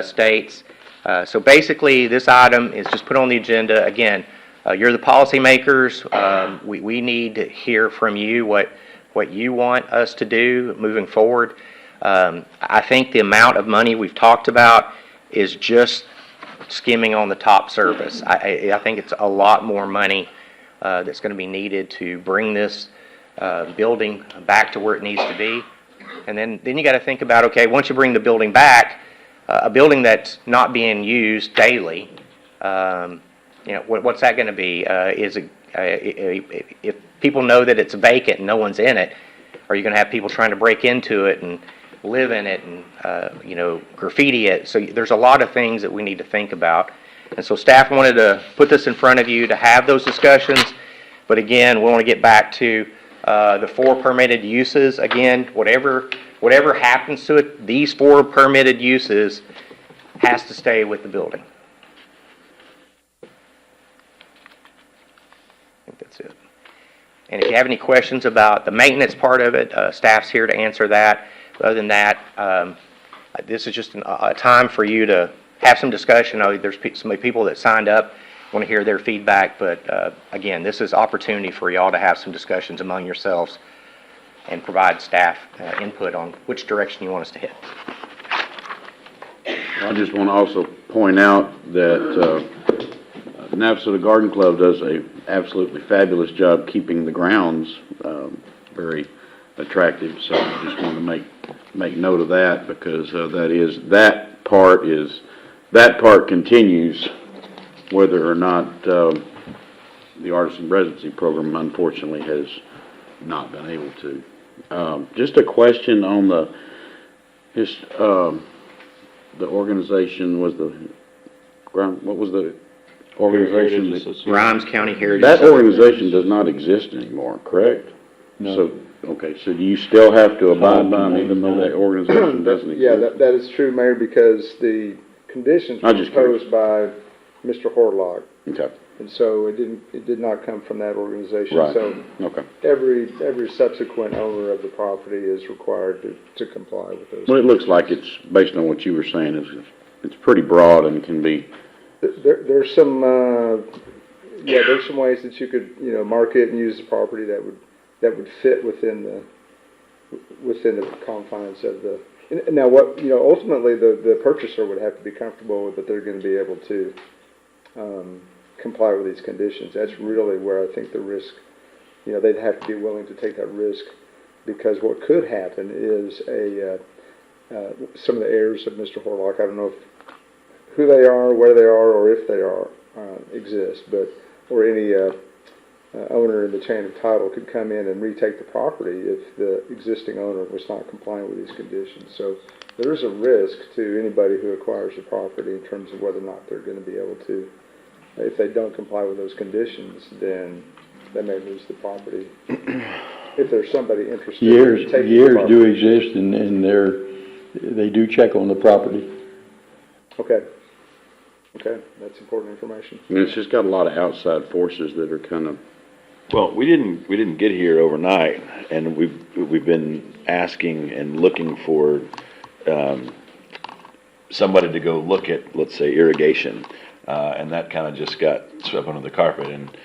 states. So basically, this item is just put on the agenda. Again, you're the policymakers. We need to hear from you what you want us to do moving forward. I think the amount of money we've talked about is just skimming on the top surface. I think it's a lot more money that's going to be needed to bring this building back to where it needs to be. And then you got to think about, okay, once you bring the building back, a building that's not being used daily, what's that going to be? If people know that it's vacant and no one's in it, are you going to have people trying to break into it and live in it and, graffiti it? So there's a lot of things that we need to think about. And so staff wanted to put this in front of you to have those discussions. But again, we want to get back to the 4 permitted uses. Again, whatever happens to it, these 4 permitted uses has to stay with the building. I think that's it. And if you have any questions about the maintenance part of it, staff's here to answer that. Other than that, this is just a time for you to have some discussion. There's so many people that signed up, want to hear their feedback, but again, this is opportunity for y'all to have some discussions among yourselves and provide staff input on which direction you want us to hit. I just want to also point out that Navasota Garden Club does a absolutely fabulous job keeping the grounds very attractive. So I just want to make note of that, because that part continues whether or not the artisan residency program unfortunately has not been able to. Just a question on the organization was what was the organization? Grimes County Heritage. That organization does not exist anymore, correct? No. So, okay, so do you still have to abide by them even though that organization doesn't exist? Yeah, that is true, Mayor, because the conditions were I'm just curious. proposed by Mr. Horlock, Okay, and so it did not come from that organization. right, So okay. every subsequent owner of the property is required to comply with those. Well, it looks like it's, based on what you were saying, it's pretty broad and can be, There's some there's some ways that you could market and use the property that would fit within the confines of the. Now, what ultimately the purchaser would have to be comfortable with that they're going to be able to comply with these conditions. That's really where I think the risk. They'd have to be willing to take that risk, because what could happen is some of the heirs of Mr. Horlock. I don't know who they are, where they are, or if they are exist, or any owner in the chain of title could come in and retake the property if the existing owner was not complying with these conditions. So there is a risk to anybody who acquires the property in terms of whether or not they're going to be able to. If they don't comply with those conditions, then they may lose the property. If there's somebody interested in taking the Years property. do exist, and they do check on the property. Okay, that's important information. I mean, it's just got a lot of outside forces that are kind of. Well, we didn't get here overnight, and we've been asking and looking for somebody to go look at, let's say, irrigation, and that kind of just got swept under the carpet. And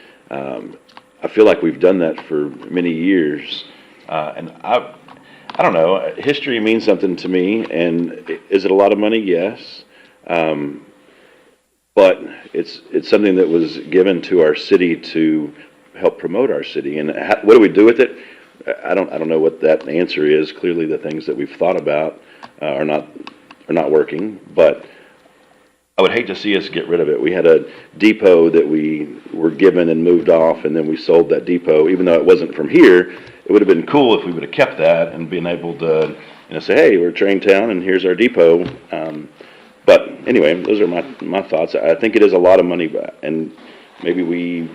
I feel like we've done that for many years, and I don't know. History means something to me, and is it a lot of money? Yes. But it's something that was given to our city to help promote our city. And what do we do with it? I don't know what that answer is. Clearly, the things that we've thought about are not working. But I would hate to see us get rid of it. We had a depot that we were given and moved off, and then we sold that depot. Even though it wasn't from here, it would have been cool if we would have kept that and been able to say, hey, we're Train Town, and here's our depot. But anyway, those are my thoughts. I think it is a lot of money, and maybe we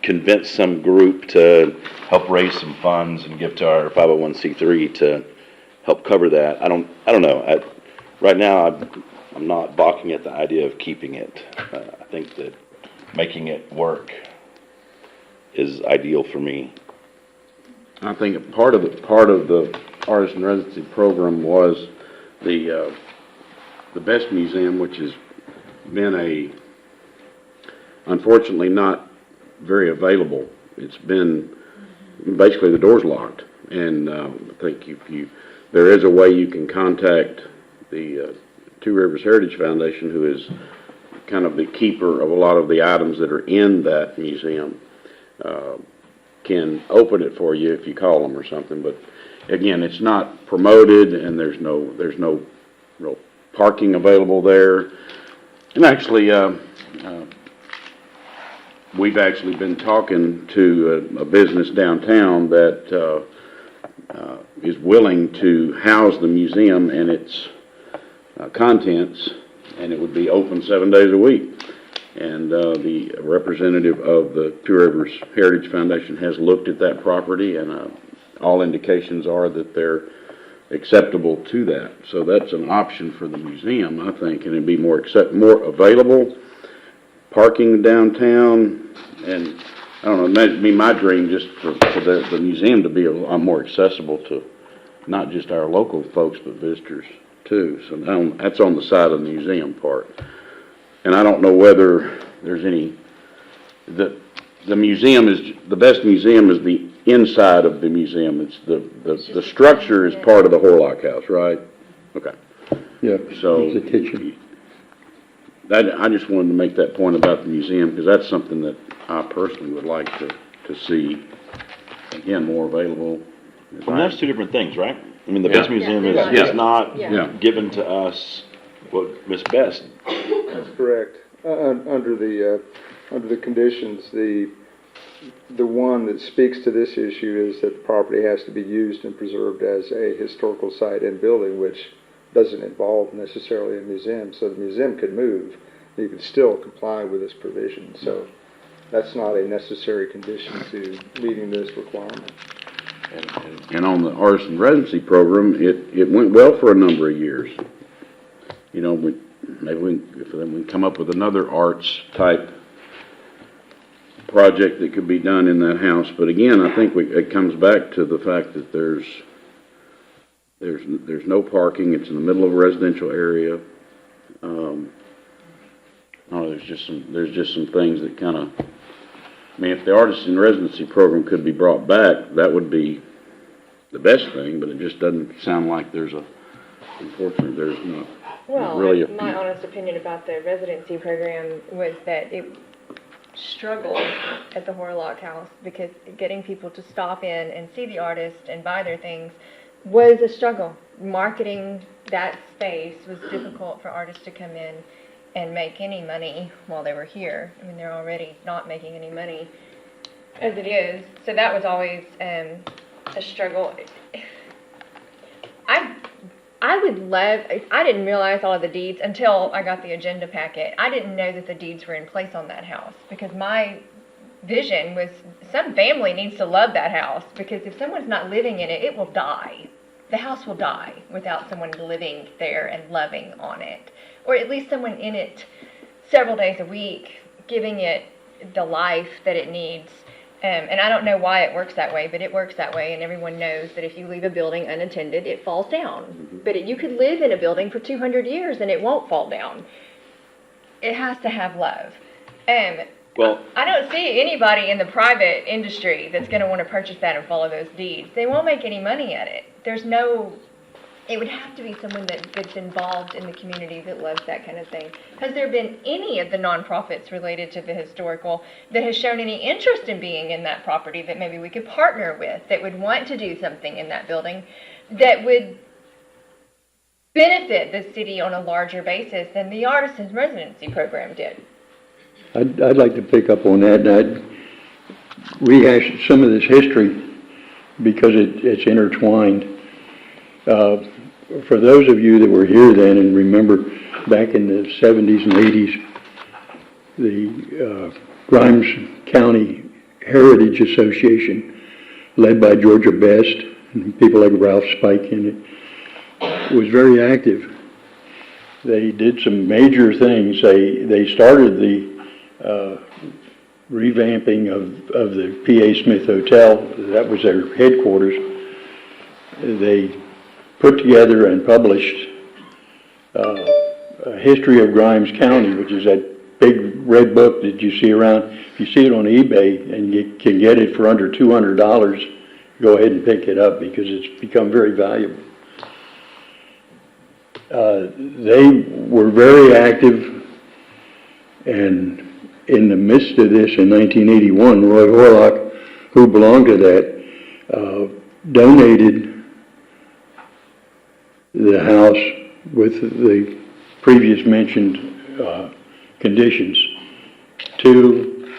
convince some group to help raise some funds and give to our 501c3 to help cover that. I don't know. Right now, I'm not balking at the idea of keeping it. I think that making it work is ideal for me. I think part of the artisan residency program was the Best Museum, which has been unfortunately not very available. It's been basically the door's locked, and I think there is a way you can contact the Two Rivers Heritage Foundation, who is kind of the keeper of a lot of the items that are in that museum. Can open it for you if you call them or something, but again, it's not promoted, and there's no real parking available there. And actually, we've actually been talking to a business downtown that is willing to house the museum and its contents, and it would be open 7 days a week. And the representative of the Two Rivers Heritage Foundation has looked at that property, and all indications are that they're acceptable to that. So that's an option for the museum, I think, and it'd be more available, parking downtown, and I don't know, that'd be my dream, just for the museum to be a lot more accessible to not just our local folks, but visitors too. So that's on the side of the museum part. And I don't know whether there's any, the museum is, the best museum is the inside of the museum. It's the structure is part of the Horlock House, right? Okay. Yeah, So it's the kitchen. I just wanted to make that point about the museum, because that's something that I personally would like to see, again, more available. Well, that's two different things, right? I mean, the Best Museum is not given to us, what Ms. Best. That's correct. Under the conditions, the one that speaks to this issue is that the property has to be used and preserved as a historical site and building, which doesn't involve necessarily a museum. So the museum could move. You could still comply with this provision. So that's not a necessary condition to meeting this requirement. And on the artist residency program, it went well for a number of years. You know, maybe we can come up with another arts type project that could be done in that house. But again, I think it comes back to the fact that there's no parking. It's in the middle of a residential area. There's just some things that kind of, I mean, if the artist in residency program could be brought back, that would be the best thing, but it just doesn't sound like unfortunately, there's not really my honest opinion about the residency program was that it struggled at the Horlock House, because getting people to stop in and see the artist and buy their things was a struggle. Marketing that space was difficult for artists to come in and make any money while they were here. I mean, they're already not making any money as it is. So that was always a struggle. I didn't realize all of the deeds until I got the agenda packet. I didn't know that the deeds were in place on that house, because my vision was some family needs to love that house, because if someone's not living in it, it will die. The house will die without someone living there and loving on it, or at least someone in it several days a week, giving it the life that it needs. And I don't know why it works that way, but it works that way, and everyone knows that if you leave a building unattended, it falls down. But you could live in a building for 200 years and it won't fall down. It has to have love. Well, I don't see anybody in the private industry that's going to want to purchase that and follow those deeds. They won't make any money at it. It would have to be someone that's involved in the community that loves that kind of thing. Has there been any of the nonprofits related to the historical that has shown any interest in being in that property that maybe we could partner with, that would want to do something in that building that would benefit the city on a larger basis than the Artisans Residency Program did? I'd like to pick up on that, and I'd rehash some of this history because it's intertwined. For those of you that were here then and remember back in the 70s and 80s, the Grimes County Heritage Association, led by Georgia Best and people like Ralph Spike in it, was very active. They did some major things. They started the revamping of the P.A. Smith Hotel. That was their headquarters. They put together and published a history of Grimes County, which is that big red book that you see around. If you see it on eBay and you can get it for under $200, go ahead and pick it up because it's become very valuable. They were very active, and in the midst of this in 1981, Roy Horlock, who belonged to that, donated the house with the previous mentioned conditions to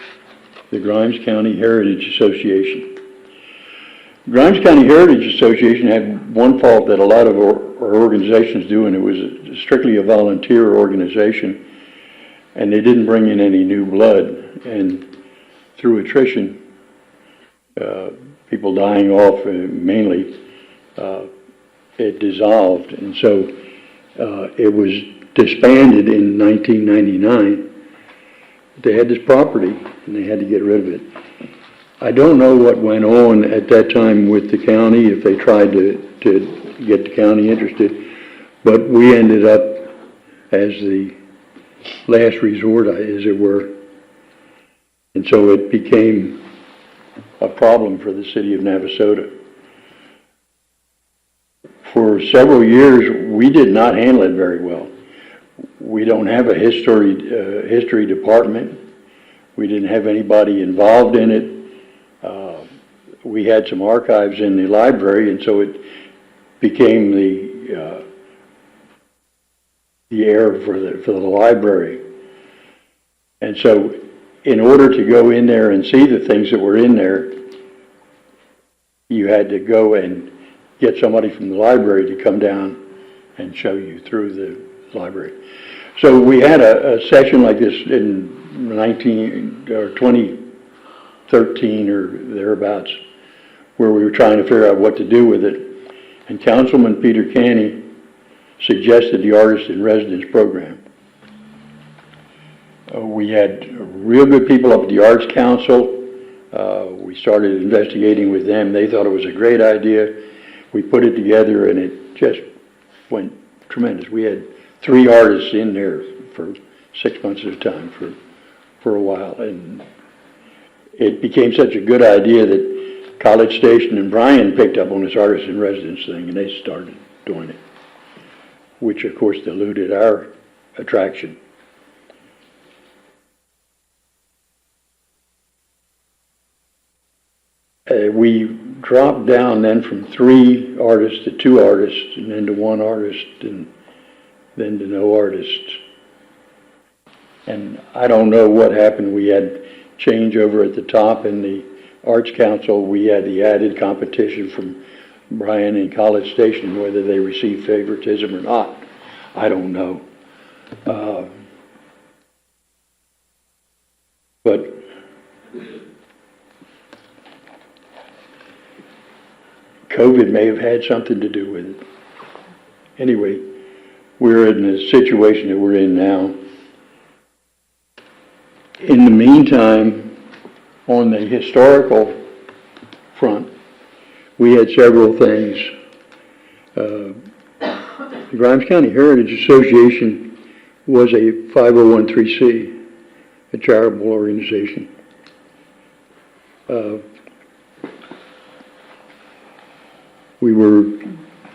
the Grimes County Heritage Association. Grimes County Heritage Association had one fault that a lot of our organizations do, and it was strictly a volunteer organization, and they didn't bring in any new blood. And through attrition, people dying off mainly, it dissolved. And so it was disbanded in 1999. They had this property, and they had to get rid of it. I don't know what went on at that time with the county, if they tried to get the county interested, but we ended up as the last resort, as it were. And so it became a problem for the city of Navasota. For several years, we did not handle it very well. We don't have a history department. We didn't have anybody involved in it. We had some archives in the library, and so it became the air for the library. And so, in order to go in there and see the things that were in there, you had to go and get somebody from the library to come down and show you through the library. So we had a session like this in 2013 or thereabouts, where we were trying to figure out what to do with it. And Councilman Peter Canny suggested the Artist in Residence program. We had real good people up at the Arts Council. We started investigating with them. They thought it was a great idea. We put it together, and it just went tremendous. We had 3 artists in there for 6 months at a time for a while, and it became such a good idea that College Station and Bryan picked up on this Artist in Residence thing, and they started doing it, which of course diluted our attraction. We dropped down then from 3 artists to 2 artists, and then to 1 artist, and then to no artists. And I don't know what happened. We had changeover at the top in the Arts Council. We had the added competition from Bryan and College Station, whether they received favoritism or not, I don't know. But COVID may have had something to do with it. Anyway, we're in the situation that we're in now. In the meantime, on the historical front, we had several things. The Grimes County Heritage Association was a 501(c), a charitable organization.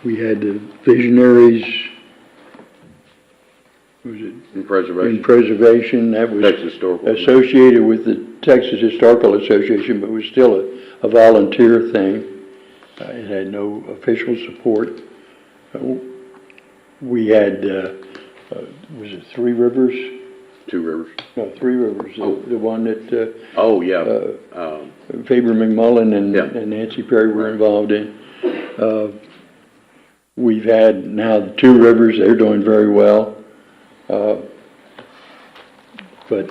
We had the Visionaries, what was it? In preservation. In preservation, that was Texas Historical. associated with the Texas Historical Association, but was still a volunteer thing. It had no official support. We had, was it Three Rivers? 2 Rivers. No, Three Rivers, the one that Oh, yeah. Faber McMullen and Yeah. and Nancy Perry were involved in. We've had now the 2 Rivers, they're doing very well. But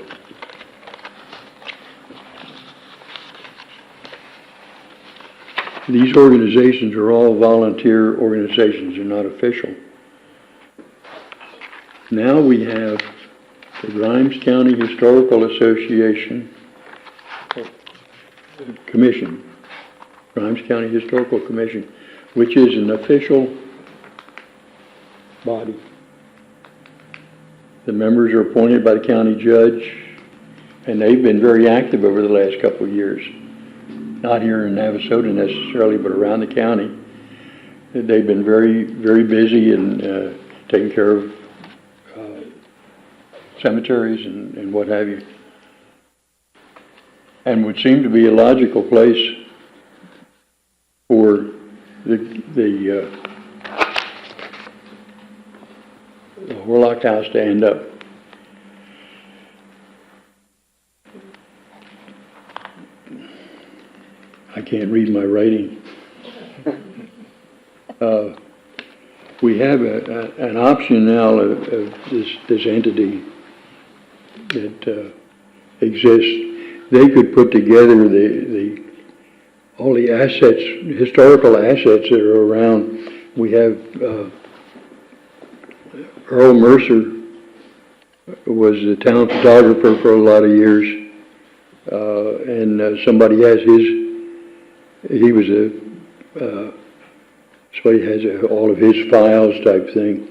these organizations are all volunteer organizations, they're not official. Now we have the Grimes County Historical Association Commission, Grimes County Historical Commission, which is an official body. The members are appointed by the county judge, and they've been very active over the last couple of years. Not here in Navasota necessarily, but around the county. They've been very, very busy in taking care of cemeteries and what have you. And would seem to be a logical place for the Horlock House to end up. I can't read my writing. We have an option now of this entity that exists. They could put together all the assets, historical assets that are around. We have Earl Mercer was the town photographer for a lot of years, and somebody has he was somebody has all of his files type thing.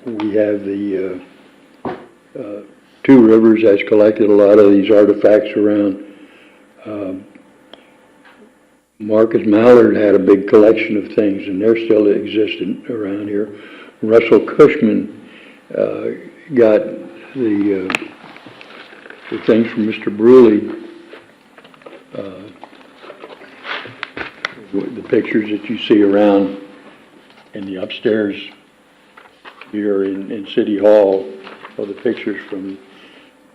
We have the Two Rivers has collected a lot of these artifacts around. Marcus Mallard had a big collection of things, and they're still existent around here. Russell Cushman got the things from Mr. Bruley, the pictures that you see around in the upstairs here in City Hall, are the pictures from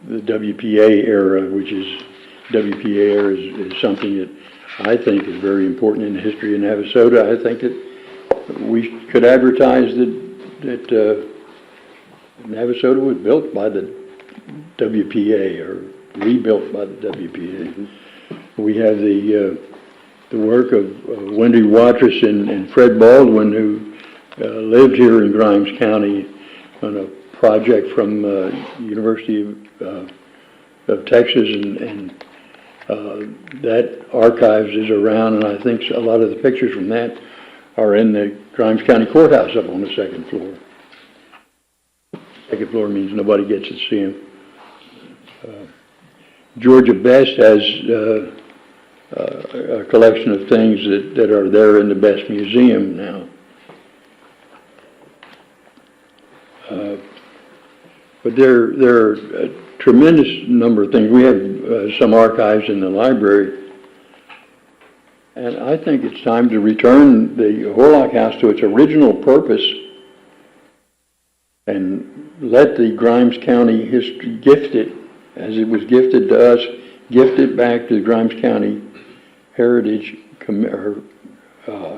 the WPA era, which is, WPA era is something that I think is very important in the history of Navasota. I think that we could advertise that Navasota was built by the WPA or rebuilt by the WPA. We have the work of Wendy Watrous and Fred Baldwin, who lived here in Grimes County on a project from University of Texas, and that archives is around, and I think a lot of the pictures from that are in the Grimes County Courthouse up on the second floor. Second floor means nobody gets to see them. Georgia Best has a collection of things that are there in the Best Museum now. But there are a tremendous number of things. We have some archives in the library, and I think it's time to return the Horlock House to its original purpose and let the Grimes County history gift it, as it was gifted to us, gift it back to the Grimes County Heritage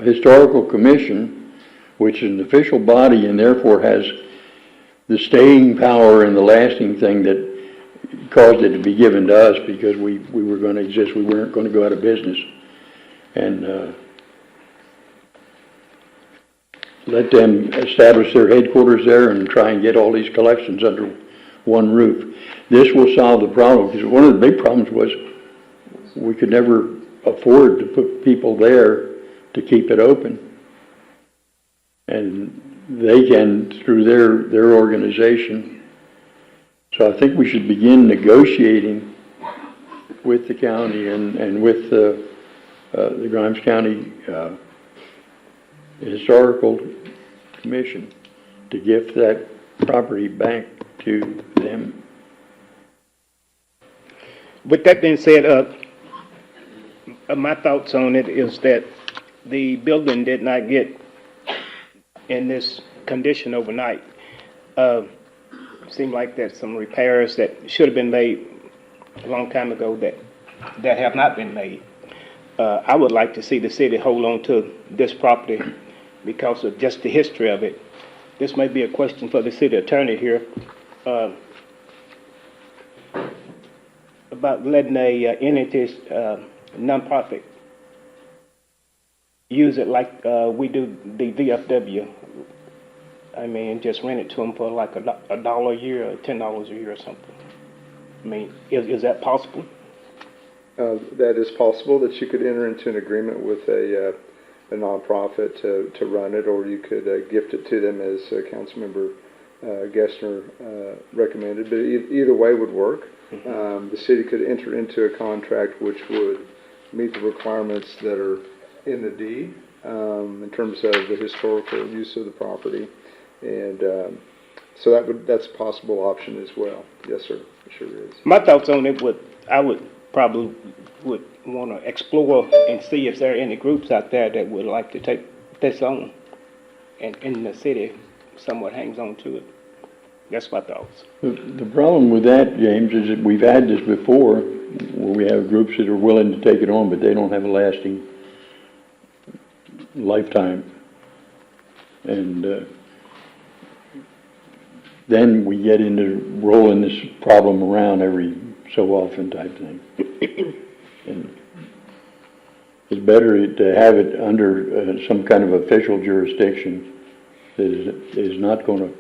Historical Commission, which is an official body and therefore has the staying power and the lasting thing that caused it to be given to us, because we were going to exist. We weren't going to go out of business. And let them establish their headquarters there and try and get all these collections under one roof. This will solve the problem, because one of the big problems was we could never afford to put people there to keep it open. And they can through their organization. So I think we should begin negotiating with the county and with the Grimes County Historical Commission to gift that property back to them. With that being said, my thoughts on it is that the building did not get in this condition overnight. Seemed like there's some repairs that should have been made a long time ago that have not been made. I would like to see the city hold on to this property because of just the history of it. This may be a question for the city attorney here about letting a entity, nonprofit, use it like we do the VFW. I mean, just rent it to them for like $1 a year or $10 a year or something. I mean, is that possible? That is possible, that you could enter into an agreement with a nonprofit to run it, or you could gift it to them as Councilmember Gessner recommended. But either way would work. The city could enter into a contract which would meet the requirements that are in the deed in terms of the historical use of the property, and so that's a possible option as well. Yes, sir, it sure is. My thoughts on it I would probably want to explore and see if there are any groups out there that would like to take this on, and the city somewhat hangs on to it. That's my thoughts. The problem with that, James, is that we've had this before, where we have groups that are willing to take it on, but they don't have a lasting lifetime. And, then we get into rolling this problem around every so often type thing. And it's better to have it under some kind of official jurisdiction that is not gonna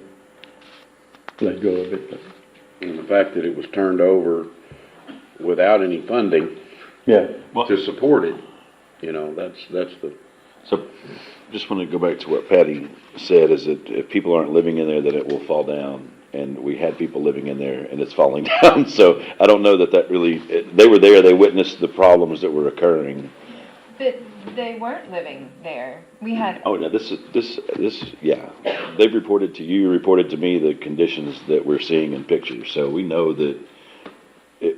let go of it. And the fact that it was turned over without any funding Yeah, to support it, you know, that's the, So, just want to go back to what Patty said, is that if people aren't living in there, then it will fall down. And we had people living in there, and it's falling down. So I don't know that really, they were there, they witnessed the problems that were occurring. But they weren't living there. We had, Oh, no, this, yeah. They've reported to you, reported to me the conditions that we're seeing in pictures. So we know that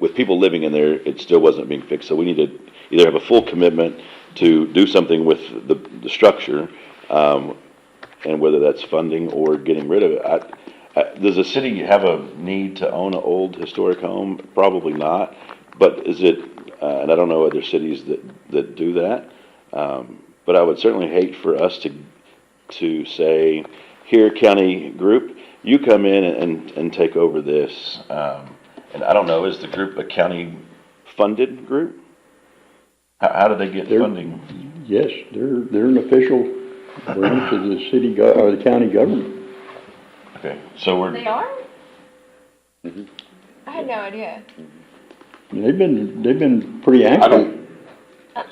with people living in there, it still wasn't being fixed. So we need to either have a full commitment to do something with the structure, and whether that's funding or getting rid of it. Does the city have a need to own an old historic home? Probably not, but is it, and I don't know other cities that do that, but I would certainly hate for us to say, here, county group, you come in and take over this. And I don't know, is the group a county-funded group? How do they get funding? yes, they're an official branch of the city or the county government. Okay, so they are? Mm-hmm. I had no idea. They've been pretty I active. don't,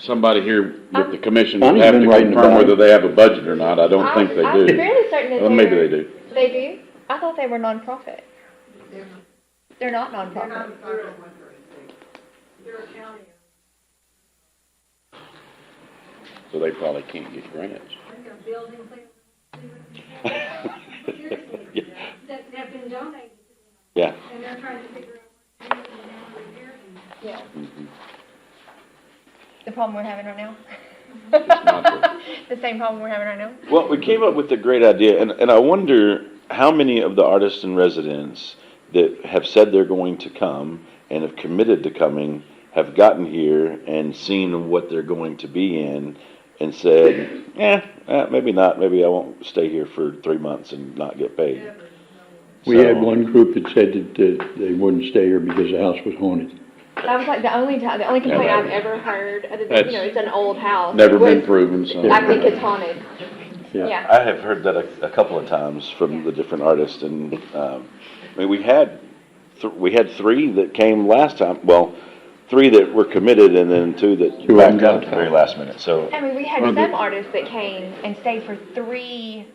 somebody here with the commission would Connie's have to been writing confirm about whether it. they have a budget or not. I don't think they I'm do. fairly certain that Well, maybe they do. They do? I thought they were nonprofit. They're not nonprofit. So they probably can't get grants. Yeah. That have been donated to them, Yeah. and they're trying to figure out what to do with them and repair them. Yeah. Mhm. The problem we're having right now? not The same problem we're having right now? Well, we came up with a great idea, and I wonder how many of the artists and residents that have said they're going to come and have committed to coming have gotten here and seen what they're going to be in and said, maybe not, maybe I won't stay here for 3 months and not get paid. We had one group that said that they wouldn't stay here because the house was haunted. That was like the only complaint I've ever heard, other than, you know, it's an old house. Never been was, proven, so. I think it's haunted. Yeah. Yeah. I have heard that a couple of times from the different artists, and I mean, we had 3 that came last time. Well, 3 that were committed, and then 2 that backed out at the very last minute. So I mean, we had some artists that came and stayed for 3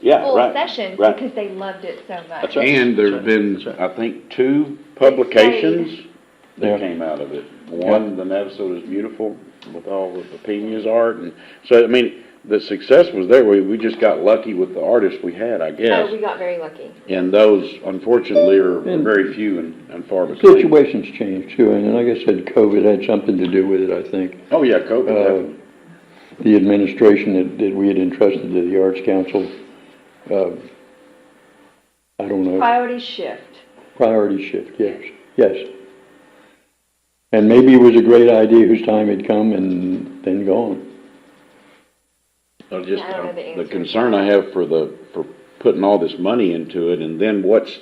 yeah, full right, sessions right. because they loved it so much. That's right. And there's been, I think, 2 publications Yeah. that came out of it. One, The Navasota is Beautiful, with all of the Pena's art, and so, I mean, the success was there. We just got lucky with the artists we had, I guess. Oh, we got very lucky. And those, unfortunately, are And- very few and far between. Situations changed too, and like I said, COVID had something to do with it, I think. Oh, yeah, COVID, definitely. The administration that we had entrusted to the Arts Council, I don't know, Priorities shift. priority shift, yes. And maybe it was a great idea whose time had come and then gone. I just, I don't know the the answer. concern I have for putting all this money into it, and then what's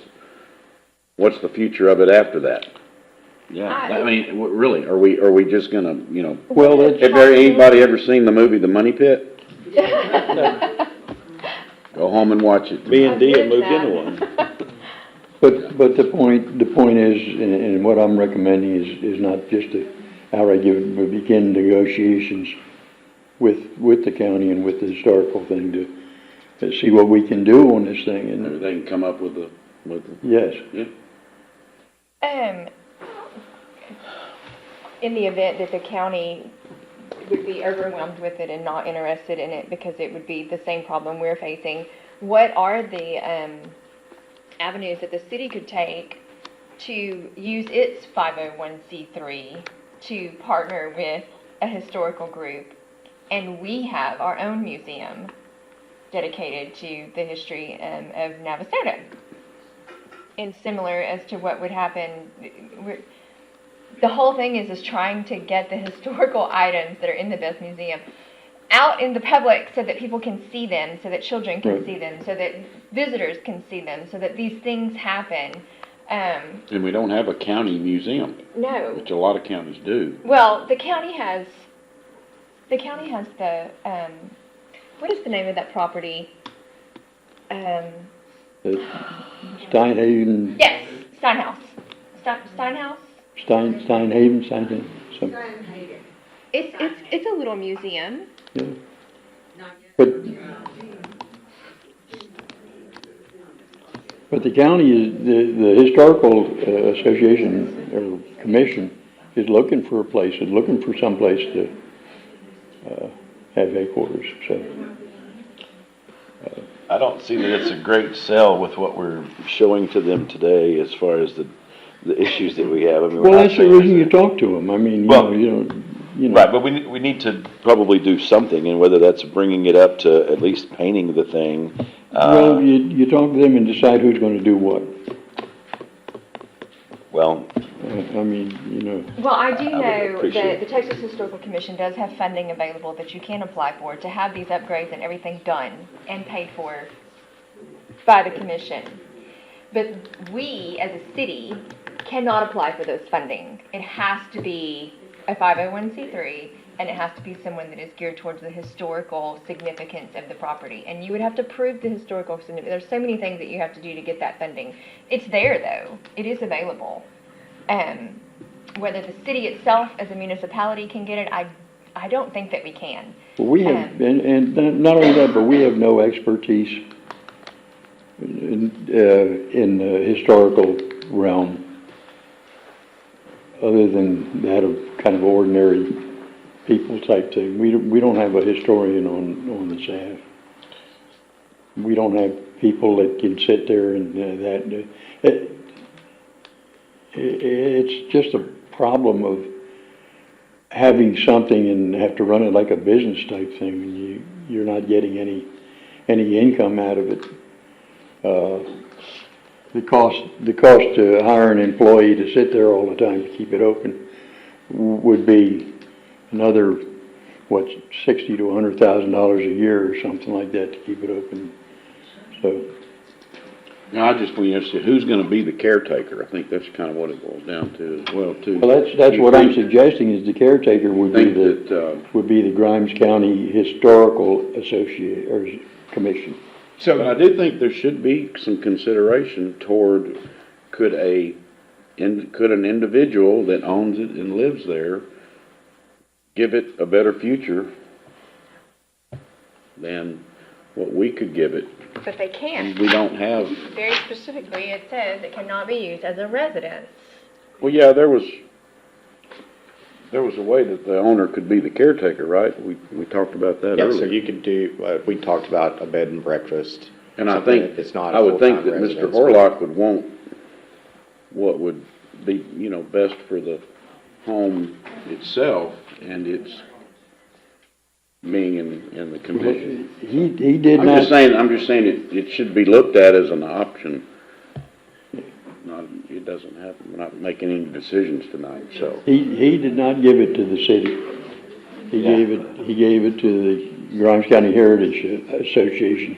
the future of it after that? Yeah, I mean, really, are we just gonna, you know, Well, that's, have anybody ever seen the movie The Money Pit? Go home and watch it. B&D had moved into one. but the point is, and what I'm recommending is not just to outright give it, but begin negotiations with the county and with the historical thing to see what we can do on this thing, and, Maybe they can come up with yes. In the event that the county would be overwhelmed with it and not interested in it because it would be the same problem we're facing, what are the avenues that the city could take to use its 501c3 to partner with a historical group, and we have our own museum dedicated to the history of Navasota? and similar as to what would happen. The whole thing is trying to get the historical items that are in the Best Museum out in the public so that people can see them, so that children can see them, so that visitors can see them, so that these things happen. And we don't have a county museum, No. which a lot of counties do. Well, the county has the, what is the name of that property? Steinhaven, Yes, Steinhaus. Steinhaus? Steinhaven, something, It's a little museum. yeah. But the county is, the historical association or commission is looking for a place, is looking for some place to have headquarters, so. I don't see that it's a great sell with what we're showing to them today as far as the issues that we have. I mean, we're Well, not that's the saying reason you talk to them, I mean, Well, you know. Right, but we need to probably do something, and whether that's bringing it up to at least painting the thing. Well, you talk to them and decide who's gonna do what. Well, I mean, you know. Well, I do would know appreciate that the Texas Historical Commission does have funding available that you can apply for to have these upgrades and everything done and paid for by the commission. But we, as a city, cannot apply for those funding. It has to be a 501c3, and it has to be someone that is geared towards the historical significance of the property. And you would have to prove the historical significance. There's so many things that you have to do to get that funding. It's there, though. It is available. Whether the city itself as a municipality can get it, I don't think that we can. Well, we have, and not only that, but we have no expertise in the historical realm, other than that of kind of ordinary people type thing. We don't have a historian on the staff. We don't have people that can sit there and it's just a problem of having something and have to run it like a business type thing, and you're not getting any income out of it. The cost to hire an employee to sit there all the time to keep it open would be another, $60,000 to $100,000 a year or something like that to keep it open. So. Now, I just want to see who's going to be the caretaker. I think that's kind of what it boils down to as well, too. Well, that's what I'm suggesting, is the caretaker would be Think that, would be the Grimes County Historical Commission. But I do think there should be some consideration toward, could an individual that owns it and lives there give it a better future than what we could give it? But they can't. We don't have, Very specifically, it says it cannot be used as a residence. well, yeah, there was a way that the owner could be the caretaker, right? We talked about that Yeah, earlier. so you could do, we talked about a bed and breakfast. And I something think, that it's not a I would think that full-time Mr. residence. Horlock would want what would be, best for the home itself and its being in the commission. He did I'm not. just saying it should be looked at as an option. It doesn't happen, we're not making any decisions tonight, so. He did not give it to the city. He gave it to the Grimes County Heritage Association.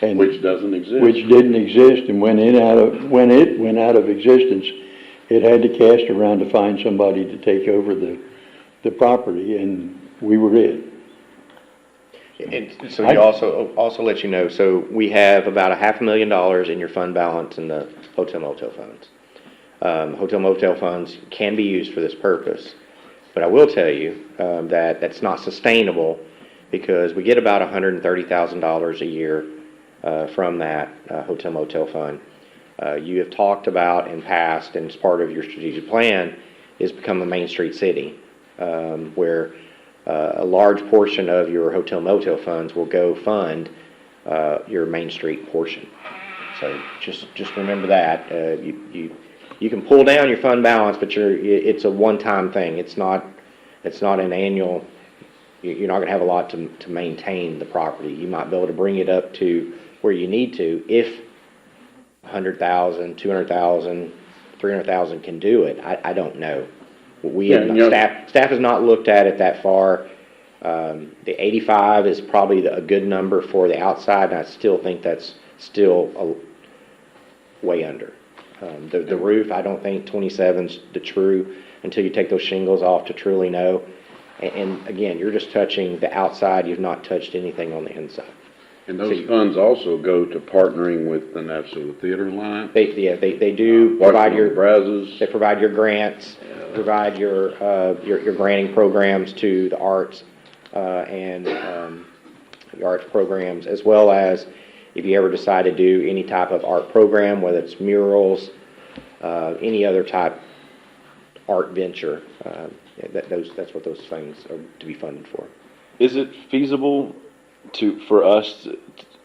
And Which doesn't exist. which didn't exist, and when it went out of existence, it had to cast around to find somebody to take over the property, and we were it. And so he also let you know, so we have about $500,000 in your fund balance in the hotel motel funds. Hotel motel funds can be used for this purpose, but I will tell you that that's not sustainable, because we get about $130,000 a year from that hotel motel fund. You have talked about in past, and as part of your strategic plan, is become a Main Street city, where a large portion of your hotel motel funds will go fund your Main Street portion. So just remember that. You can pull down your fund balance, but it's a one-time thing. It's not an annual. You're not going to have a lot to maintain the property. You might be able to bring it up to where you need to if 100,000, 200,000, 300,000 can do it. I don't know. We Yeah, have and you know- staff has not looked at it that far. The 85 is probably a good number for the outside, and I still think that's still way under. The roof, I don't think 27's the true, until you take those shingles off to truly know. And again, you're just touching the outside, you've not touched anything on the inside. And those funds also go to partnering with the Navasota Theater Alliance. They do provide your, Brazos. they provide your grants, provide your granting programs to the arts, and the arts programs, as well as if you ever decide to do any type of art program, whether it's murals, any other type art venture, that's what those things are to be funded for. Is it feasible for us,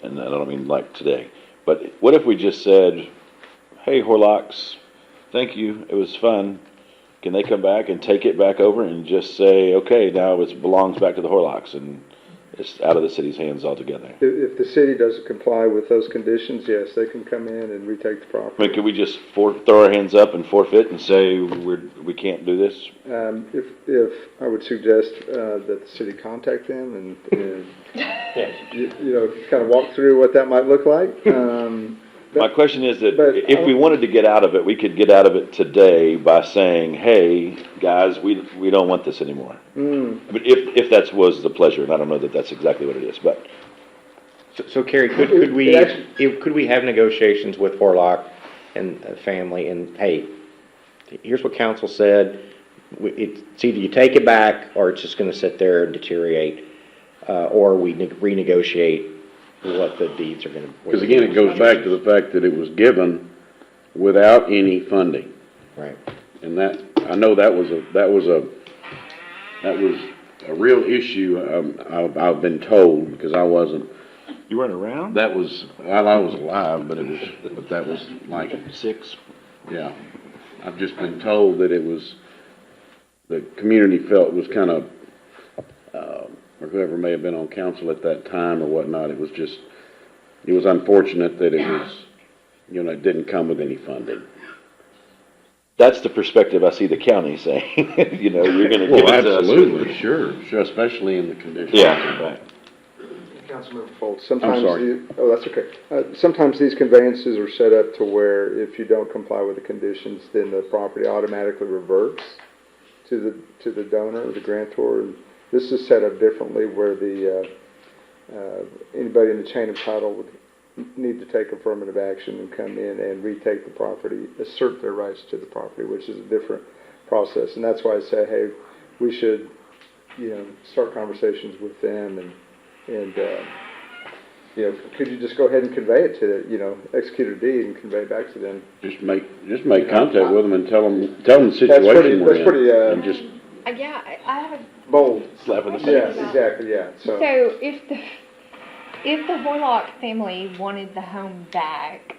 and I don't mean like today, but what if we just said, hey, Horlocks, thank you, it was fun. Can they come back and take it back over and just say, okay, now it belongs back to the Horlocks and it's out of the city's hands altogether? If the city doesn't comply with those conditions, yes, they can come in and retake the I property. mean, could we just throw our hands up and forfeit and say we can't do this? If I would suggest that the city contact them and you know, kind of walk through what that might look like. My question is that but- if we wanted to get out of it, we could get out of it today by saying, hey, guys, we don't want this anymore. But if that was the pleasure, and I don't know that that's exactly what it is, but. So Carrie, could we have negotiations with Horlock and the family and, hey, here's what council said, it's either you take it back or it's just gonna sit there and deteriorate, or we renegotiate what the deeds are gonna. Because again, it goes back to the fact that it was given without any funding. Right. And that, I know that was a real issue, I've been told, because I wasn't. You weren't around? That was, well, I was alive, but that was like 6. Yeah. I've just been told that it was, the community felt was kind of, or whoever may have been on council at that time or whatnot, it was just, it was unfortunate that it was, you know, it didn't come with any funding. That's the perspective I see the county saying, you know, you're gonna give it to us. Absolutely, sure, especially in the conditions. Yeah. Councilmember Foltz, sometimes, sorry. that's okay. Sometimes these conveyances are set up to where if you don't comply with the conditions, then the property automatically reverts to the donor, the grantor. And this is set up differently where anybody in the chain of title would need to take affirmative action and come in and retake the property, assert their rights to the property, which is a different process. And that's why I say, hey, we should, you know, start conversations with them and you know, could you just go ahead and convey it to, you know, execute a deed and convey it back to them? Just make contact with them and tell them the situation we're in. That's pretty, and just Yeah, I have a bold. Slap in the face. Yes, exactly, yeah, So if the Horlock family wanted the home back,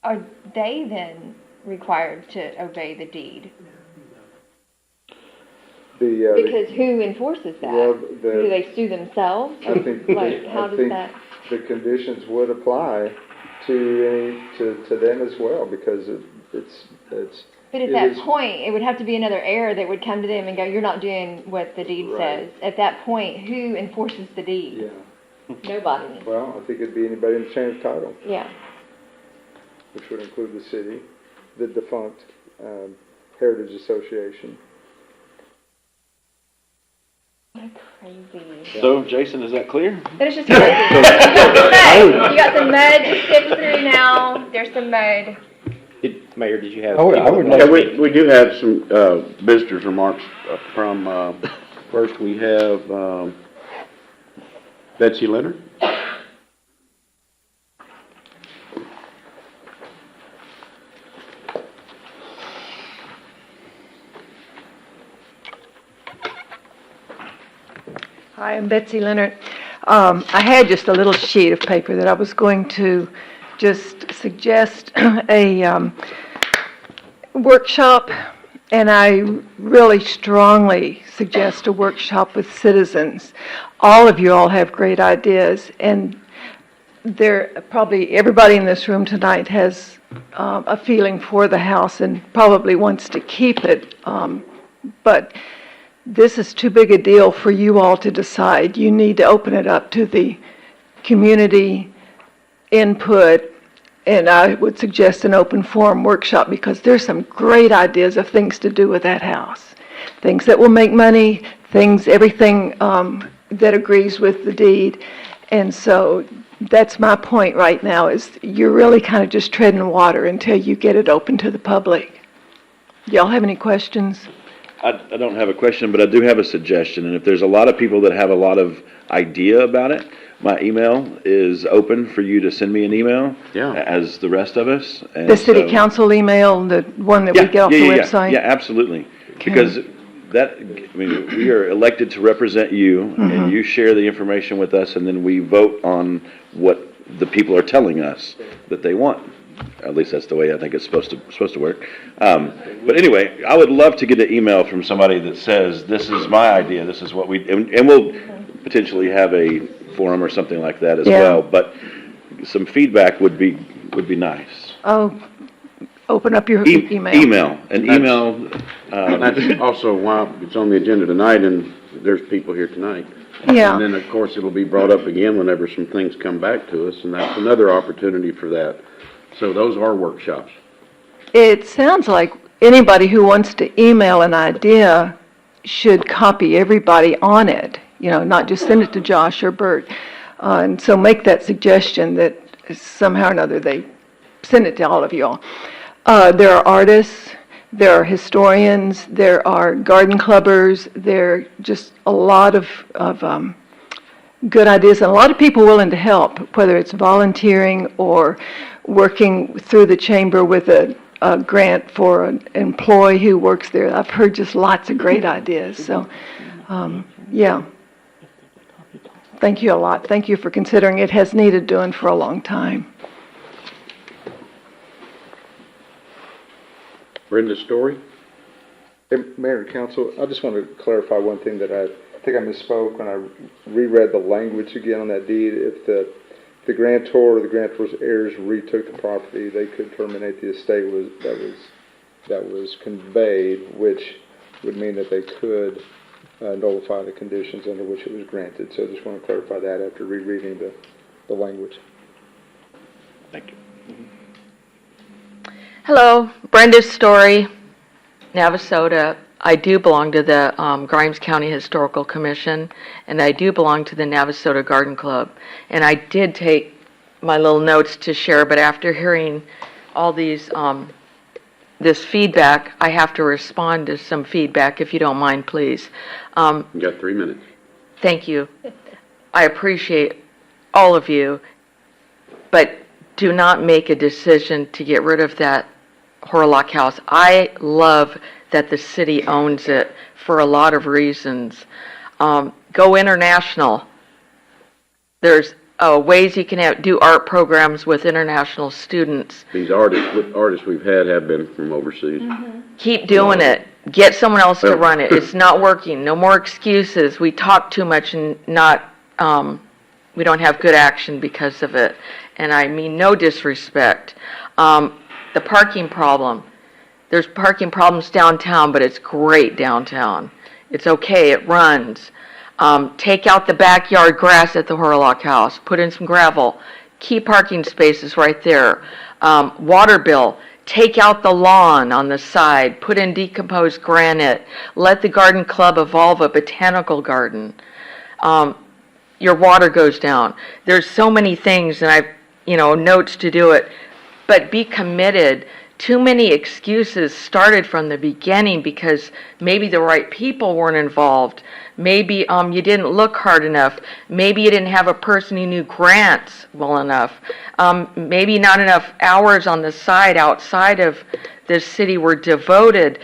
are they then required to obey the deed? Because who enforces that? Well, Do they sue themselves? I think, Like, how does that? the conditions would apply to them as well, because it's. But at it that is- point, it would have to be another heir that would come to them and go, you're not doing what the deed Right. says. At that point, who enforces the deed? Yeah, Nobody. well, I think it'd be anybody in the chain of title, Yeah. which would include the city, the defunct Heritage Association. What a crazy. So, Jason, is that clear? But it's just crazy. You got some mud to sift through now. There's some mud. Mayor, did you have? I would like. Yeah, we do have some visitors' remarks from, first we have Betsy Leonard. Hi, I'm Betsy Leonard. I had just a little sheet of paper that I was going to just suggest a workshop And I really strongly suggest a workshop with citizens. All of you all have great ideas, and probably everybody in this room tonight has a feeling for the house and probably wants to keep it. But this is too big a deal for you all to decide. You need to open it up to the community input. And I would suggest an open forum workshop because there's some great ideas of things to do with that house. Things that will make money, everything that agrees with the deed. And so that's my point right now is you're really kind of just treading water until you get it open to the public. Y'all have any questions? I don't have a question, but I do have a suggestion, and if there's a lot of people that have a lot of idea about it, my email is open for you to send me an email, as the rest of us. And The city council email, the one that we get off the website? Yeah, absolutely. Because we are elected to represent you, and you share the information with us, and then we vote on what the people are telling us that they want. At least that's the way I think it's supposed to work. But anyway, I would love to get an email from somebody that says, this is my idea, this is what and we'll potentially have a forum or something like that as well. But some feedback would be nice. Oh, open up your email. Email. That's also why it's on the agenda tonight, and there's people here tonight. Yeah. And then, of course, it'll be brought up again whenever some things come back to us, and that's another opportunity for that. So those are workshops. It sounds like anybody who wants to email an idea should copy everybody on it, not just send it to Josh or Bert. And so make that suggestion that somehow or another they send it to all of you all. There are artists, there are historians, there are garden clubbers, there are just a lot of good ideas, and a lot of people willing to help, whether it's volunteering or working through the chamber with a grant for an employee who works there. I've heard just lots of great ideas. So, yeah. Thank you a lot. Thank you for considering it. Has needed doing for a long time. Brenda Story? Hey, Mayor and Council, I just want to clarify one thing that I think I misspoke when I reread the language again on that deed. If the grantor or the grantor's heirs retook the property, they could terminate the estate that was conveyed, which would mean that they could nullify the conditions under which it was granted. So I just want to clarify that after rereading the language. Thank you. Hello, Brenda Story, Navasota. I do belong to the Grimes County Historical Commission, and I do belong to the Navasota Garden Club. And I did take my little notes to share, but after hearing all these, this feedback, I have to respond to some feedback, if you don't mind, please. You got 3 minutes. Thank you. I appreciate all of you, but do not make a decision to get rid of that Horlock house. I love that the city owns it for a lot of reasons. Go international. There's ways you can do art programs with international students. These artists we've had have been from overseas. Keep doing it. Get someone else to run it. It's not working. No more excuses. We talk too much and we don't have good action because of it. And I mean no disrespect. The parking problem. There's parking problems downtown, but it's great downtown. It's okay, it runs. Take out the backyard grass at the Horlock house. Put in some gravel. Key parking spaces right there. Water bill. Take out the lawn on the side. Put in decomposed granite. Let the garden club evolve a botanical garden. Your water goes down. There's so many things, and I've, notes to do it. But be committed. Too many excuses started from the beginning because maybe the right people weren't involved. Maybe you didn't look hard enough. Maybe you didn't have a person who knew grants well enough. Maybe not enough hours on the side outside of the city were devoted.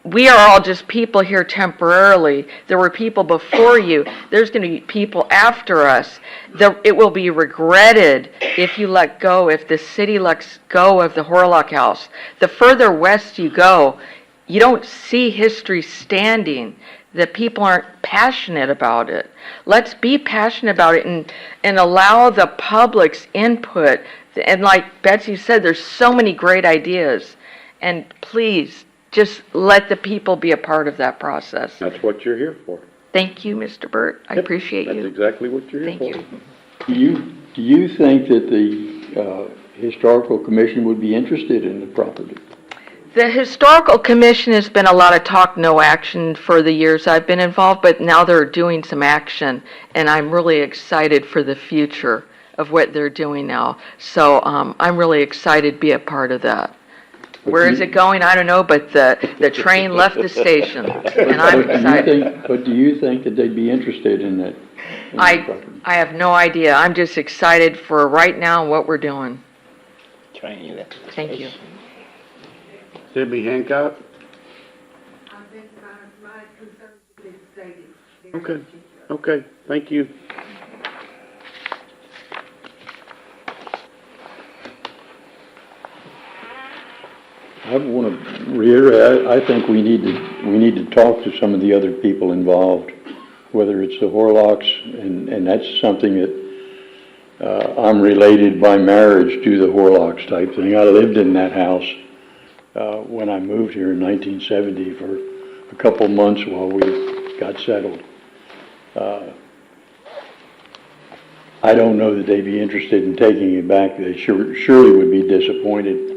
We are all just people here temporarily. There were people before you. There's going to be people after us. It will be regretted if you let go, if the city lets go of the Horlock house. The further west you go, you don't see history standing, that people aren't passionate about it. Let's be passionate about it and allow the public's input. And like Betsy said, there's so many great ideas. And please, just let the people be a part of that process. That's what you're here for. Thank you, Mr. Burt. I appreciate That's you. exactly what you're here Thank for. you. Do you think that the Historical Commission would be interested in the property? The Historical Commission has been a lot of talk, no action for the years I've been involved, but now they're doing some action, and I'm really excited for the future of what they're doing now. So I'm really excited to be a part of that. Where is it going? I don't know, but the train left the station, and I'm excited. But do you think that they'd be interested in that? in that property? I have no idea. I'm just excited for right now and what we're doing. Train left. Thank you. Debbie Hancock? I think my concerns have been stated. Okay, okay, thank you. I want to reiterate, I think we need to talk to some of the other people involved, whether it's the Horlocks, and that's something that I'm related by marriage to the Horlocks type thing. I lived in that house when I moved here in 1970 for a couple months while we got settled. I don't know that they'd be interested in taking it back. They surely would be disappointed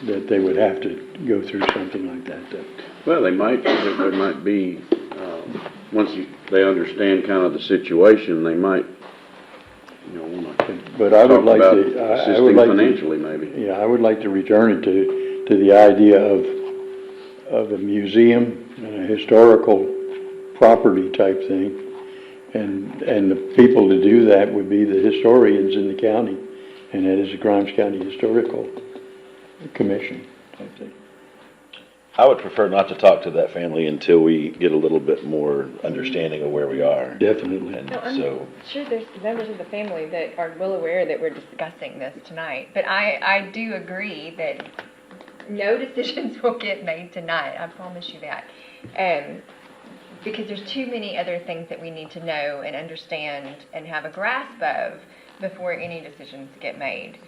that they would have to go through something like that. Well, there might be, once they understand kind of the situation, they might, want to But I would talk like about to, I assisting would like financially, maybe. Yeah, I would like to return it to the idea of a museum and a historical property type thing. And the people to do that would be the historians in the county, and that is the Grimes County Historical Commission type thing. I would prefer not to talk to that family until we get a little bit more understanding of where we are. Definitely. And No, I'm so, sure there's members of the family that are well aware that we're discussing this tonight, but I do agree that no decisions will get made tonight, I promise you that. Because there's too many other things that we need to know and understand and have a grasp of before any decisions get made.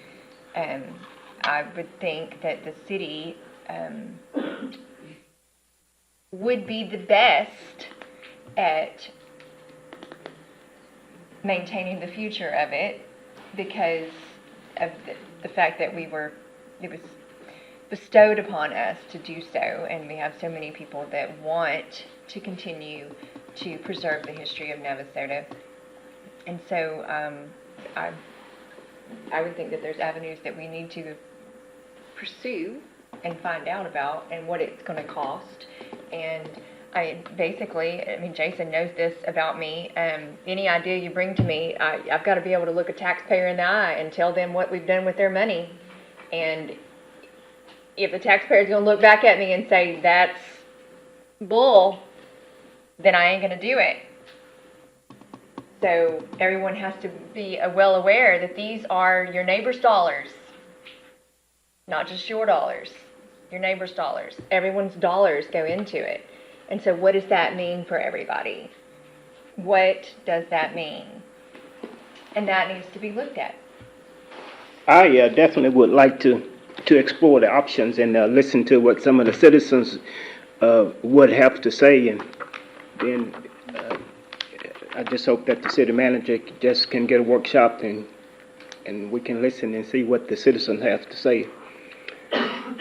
I would think that the city would be the best at maintaining the future of it because of the fact that it was bestowed upon us to do so, and we have so many people that want to continue to preserve the history of Navasota. And so I would think that there's avenues that we need to pursue and find out about and what it's going to cost. And Jason knows this about me. Any idea you bring to me, I've got to be able to look a taxpayer in the eye and tell them what we've done with their money. And if the taxpayer's going to look back at me and say, that's bull, then I ain't going to do it. So everyone has to be well aware that these are your neighbor's dollars, not just your dollars, your neighbor's dollars. Everyone's dollars go into it. And so what does that mean for everybody? What does that mean? And that needs to be looked at. I definitely would like to explore the options and listen to what some of the citizens would have to say, and then I just hope that the city manager just can get a workshop and we can listen and see what the citizens have to say.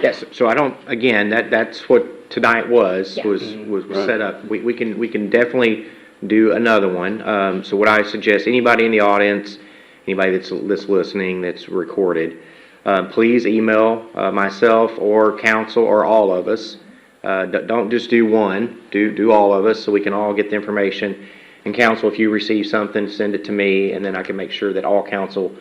Yes, so that's what tonight was Right. set up. We can definitely do another one. So what I suggest, anybody in the audience, anybody that's listening, that's recorded, please email myself or council or all of us. Don't just do one, do all of us so we can all get the information. And council, if you receive something, send it to me, and then I can make sure that all council,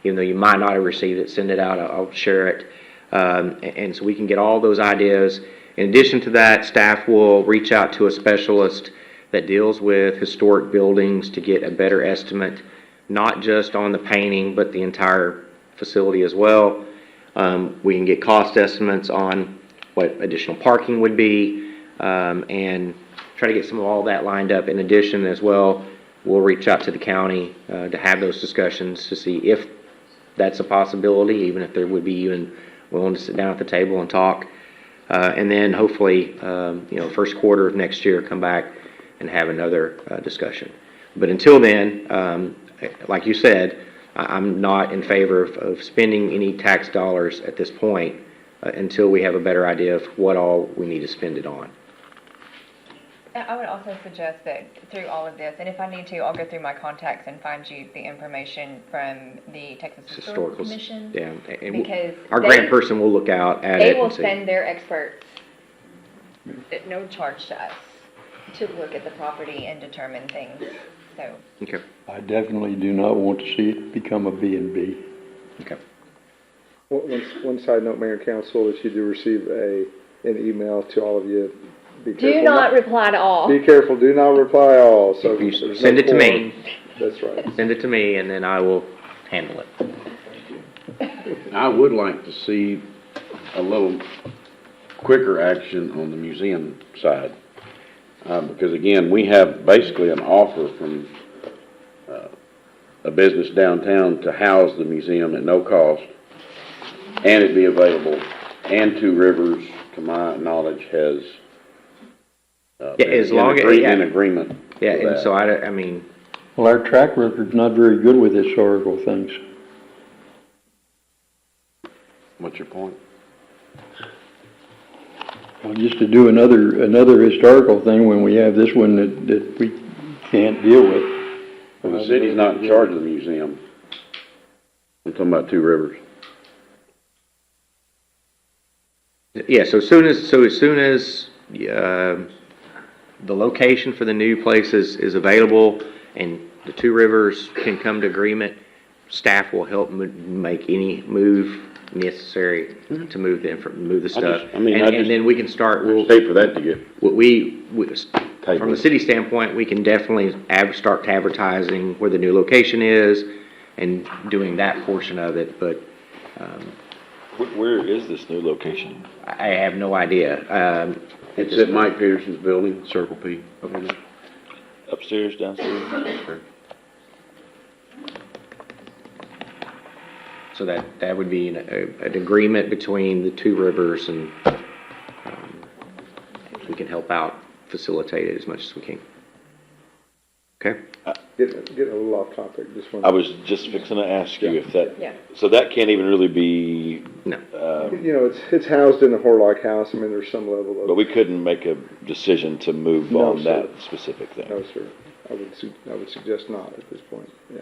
even though you might not have received it, send it out, I'll share it. And so we can get all those ideas. In addition to that, staff will reach out to a specialist that deals with historic buildings to get a better estimate, not just on the painting, but the entire facility as well. We can get cost estimates on what additional parking would be, and try to get some of all that lined up. In addition as well, we'll reach out to the county to have those discussions to see if that's a possibility, even if there would be even willing to sit down at the table and talk. And then hopefully, first quarter of next year, come back and have another discussion. But until then, like you said, I'm not in favor of spending any tax dollars at this point until we have a better idea of what all we need to spend it on. I would also suggest that through all of this, and if I need to, I'll go through my contacts and find you the information from the Texas Historical Commission. Yeah, and Because our grant person will look out at they it will and see. send their experts at no charge to us to look at the property and determine things. So Okay. I definitely do not want to see it become a B&B. Okay. One side note, Mayor and Council, if you do receive an email to all of you, be careful. do not reply to all. Be careful, do not reply all, so. If you there's send no it to me. quorum. That's right. Send it to me, and then I will handle it. I would like to see a little quicker action on the museum side. Because again, we have basically an offer from a business downtown to house the museum at no cost, and it be available, and Two Rivers, to my knowledge, has Yeah, as been long as in agreement. Yeah, with and that. so I mean, Well, our track record's not very good with historical things. What's your point? Well, just to do another historical thing when we have this one that we can't deal with. Well, the city's not in charge of the museum. I'm talking about Two Rivers. yeah. So as soon as the location for the new place is available and the Two Rivers can come to agreement, staff will help make any move necessary to move the stuff. And then we can start. We'll Stay for that to get. From the city standpoint, we can definitely start advertising where the new location is and doing that portion of it. But Where is this new location? I have no idea. It's at Mike Peterson's building, Circle P. Upstairs, downstairs? So that would be an agreement between the Two Rivers, and we can help out, facilitate it as much as we can. Okay? Getting a little off topic, just one. I was just fixing to ask you if that, Yeah. so that can't even really be, No. It's housed in the Horlock House, I mean, there's some level of. but we couldn't make a decision to move No, on sir. that specific thing. No, sir, I would suggest not at this point, yeah.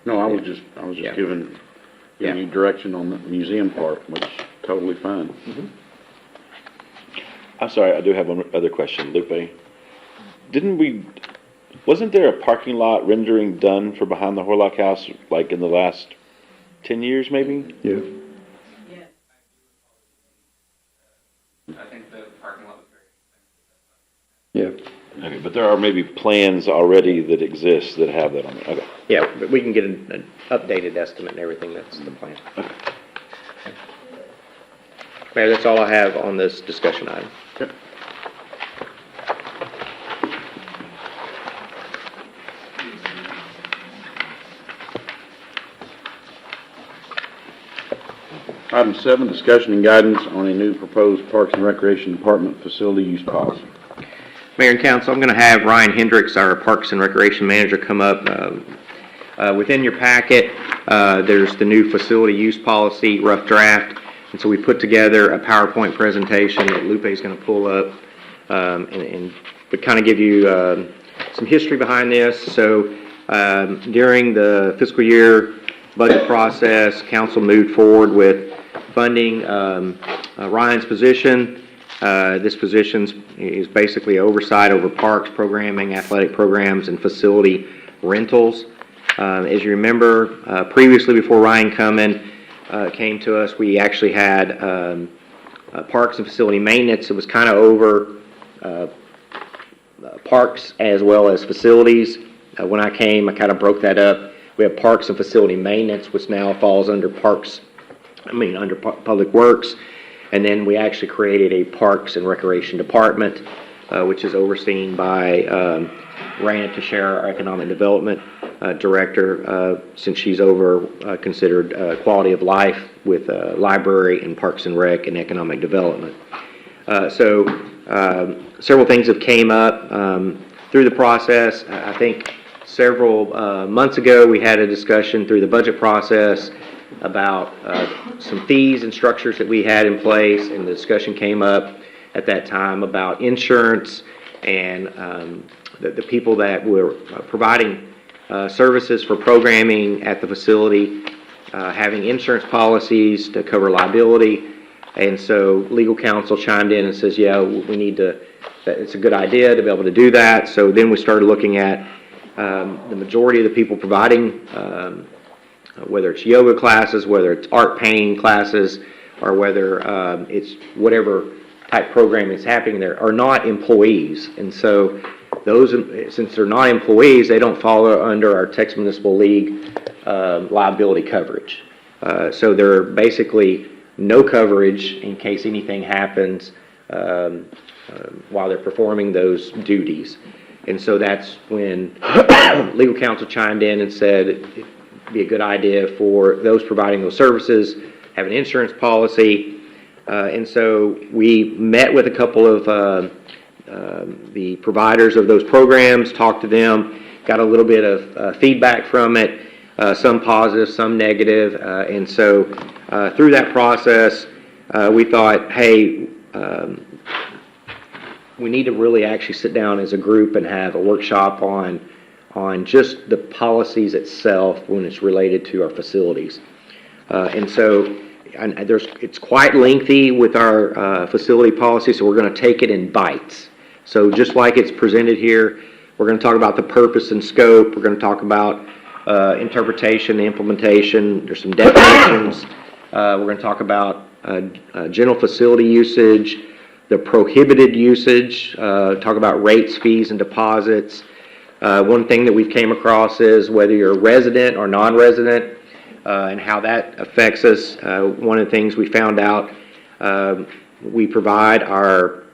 No, I was just Yeah. giving Yeah. you direction on the museum part, which totally fine. I'm sorry, I do have one other question, Lupe. Wasn't there a parking lot rendering done for behind the Horlock House, like in the last 10 years, maybe? Yeah. I think the parking lot was Yeah. Okay, but there are maybe plans already that exist that have that on it, okay. Yeah, but we can get an updated estimate and everything. That's the plan. Mayor, that's all I have on this discussion item. Item 7, discussion and guidance on a new proposed Parks and Recreation Department facility use policy. Mayor and Council, I'm going to have Ryan Hendricks, our Parks and Recreation Manager, come up. Within your packet, there's the new facility use policy, rough draft, and so we put together a PowerPoint presentation that Lupe is going to pull up and kind of give you some history behind this. So during the fiscal year budget process, Council moved forward with funding Ryan's position. This position is basically oversight over parks, programming, athletic programs, and facility rentals. As you remember, previously before Ryan came to us, we actually had parks and facility maintenance. It was kind of over parks as well as facilities. When I came, I kind of broke that up. We have parks and facility maintenance, which now falls under public works. And then we actually created a Parks and Recreation Department, which is overseen by Raina Teixeira, our Economic Development Director, since she's considered quality of life with library and Parks and Rec and Economic Development. Several things have came up through the process. I think several months ago, we had a discussion through the budget process about some fees and structures that we had in place, and the discussion came up at that time about insurance and the people that were providing services for programming at the facility, having insurance policies to cover liability. And so legal counsel chimed in and says, yeah, we need to, it's a good idea to be able to do that. So then we started looking at the majority of the people providing, whether it's yoga classes, whether it's art painting classes, or whether it's whatever type program is happening there, are not employees. And so those, since they're not employees, they don't fall under our Texas Municipal League liability coverage. So they're basically no coverage in case anything happens while they're performing those duties. And so that's when legal counsel chimed in and said it'd be a good idea for those providing those services have an insurance policy. And so we met with a couple of the providers of those programs, talked to them, got a little bit of feedback from it, some positive, some negative. And so through that process, we thought, hey, we need to really actually sit down as a group and have a workshop on just the policies itself when it's related to our facilities. And so it's quite lengthy with our facility policy, so we're going to take it in bites. So just like it's presented here, we're going to talk about the purpose and scope. We're going to talk about interpretation, implementation. There's some definitions. We're going to talk about general facility usage, the prohibited usage, talk about rates, fees, and deposits. One thing that we've came across is whether you're a resident or non-resident and how that affects us. One of the things we found out, we provide our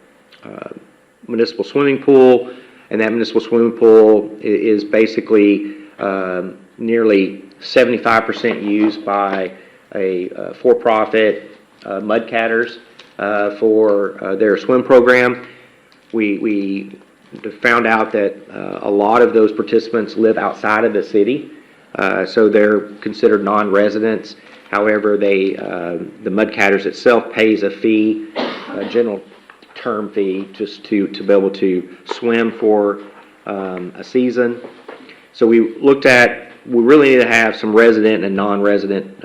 municipal swimming pool, and that municipal swimming pool is basically nearly 75% used by a for-profit mud catters for their swim program. We found out that a lot of those participants live outside of the city, so they're considered non-residents. However, the mud catters itself pays a fee, a general term fee, just to be able to swim for a season. So we looked at, we really need to have some resident and non-resident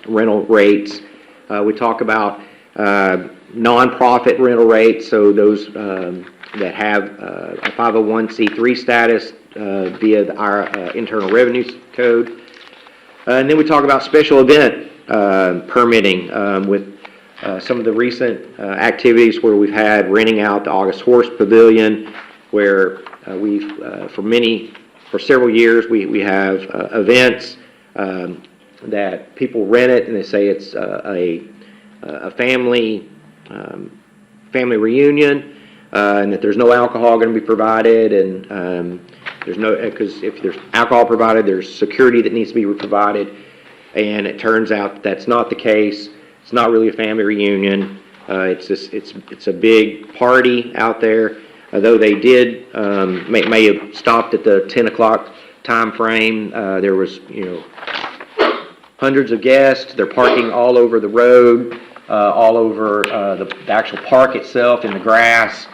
rental rates. We talk about non-profit rental rates, so those that have a 501c3 status via our Internal Revenue Code. And then we talk about special event permitting with some of the recent activities where we've had renting out the August Horse Pavilion, where we've, for several years, we have events that people rent it and they say it's a family reunion, and that there's no alcohol going to be provided, and there's no, because if there's alcohol provided, there's security that needs to be provided, and it turns out that's not the case. It's not really a family reunion. It's a big party out there. Though they did may have stopped at the 10 o'clock time frame. There was hundreds of guests. They're parking all over the road, all over the actual park itself in the grass.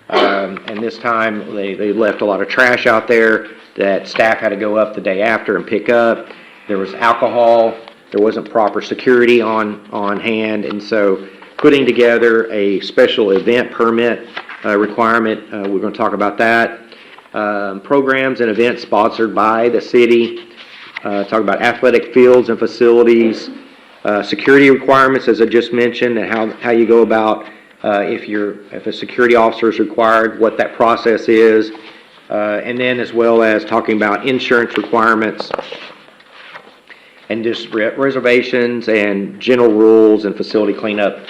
And this time they left a lot of trash out there that staff had to go up the day after and pick up. There was alcohol. There wasn't proper security on hand, and so putting together a special event permit requirement, we're going to talk about that. Programs and events sponsored by the city. Talk about athletic fields and facilities. Security requirements, as I just mentioned, and how you go about if a security officer is required, what that process is, and then as well as talking about insurance requirements and just reservations and general rules and facility cleanup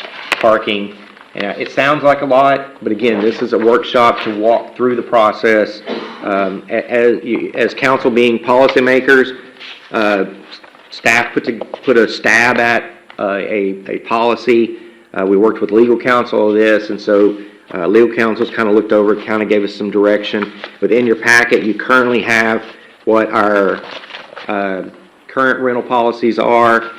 parking. It sounds like a lot, but again, this is a workshop to walk through the process. As council being policymakers, staff put a stab at a policy. We worked with legal counsel on this, and so legal counsel's kind of looked over it, kind of gave us some direction. Within your packet, you currently have what our current rental policies are.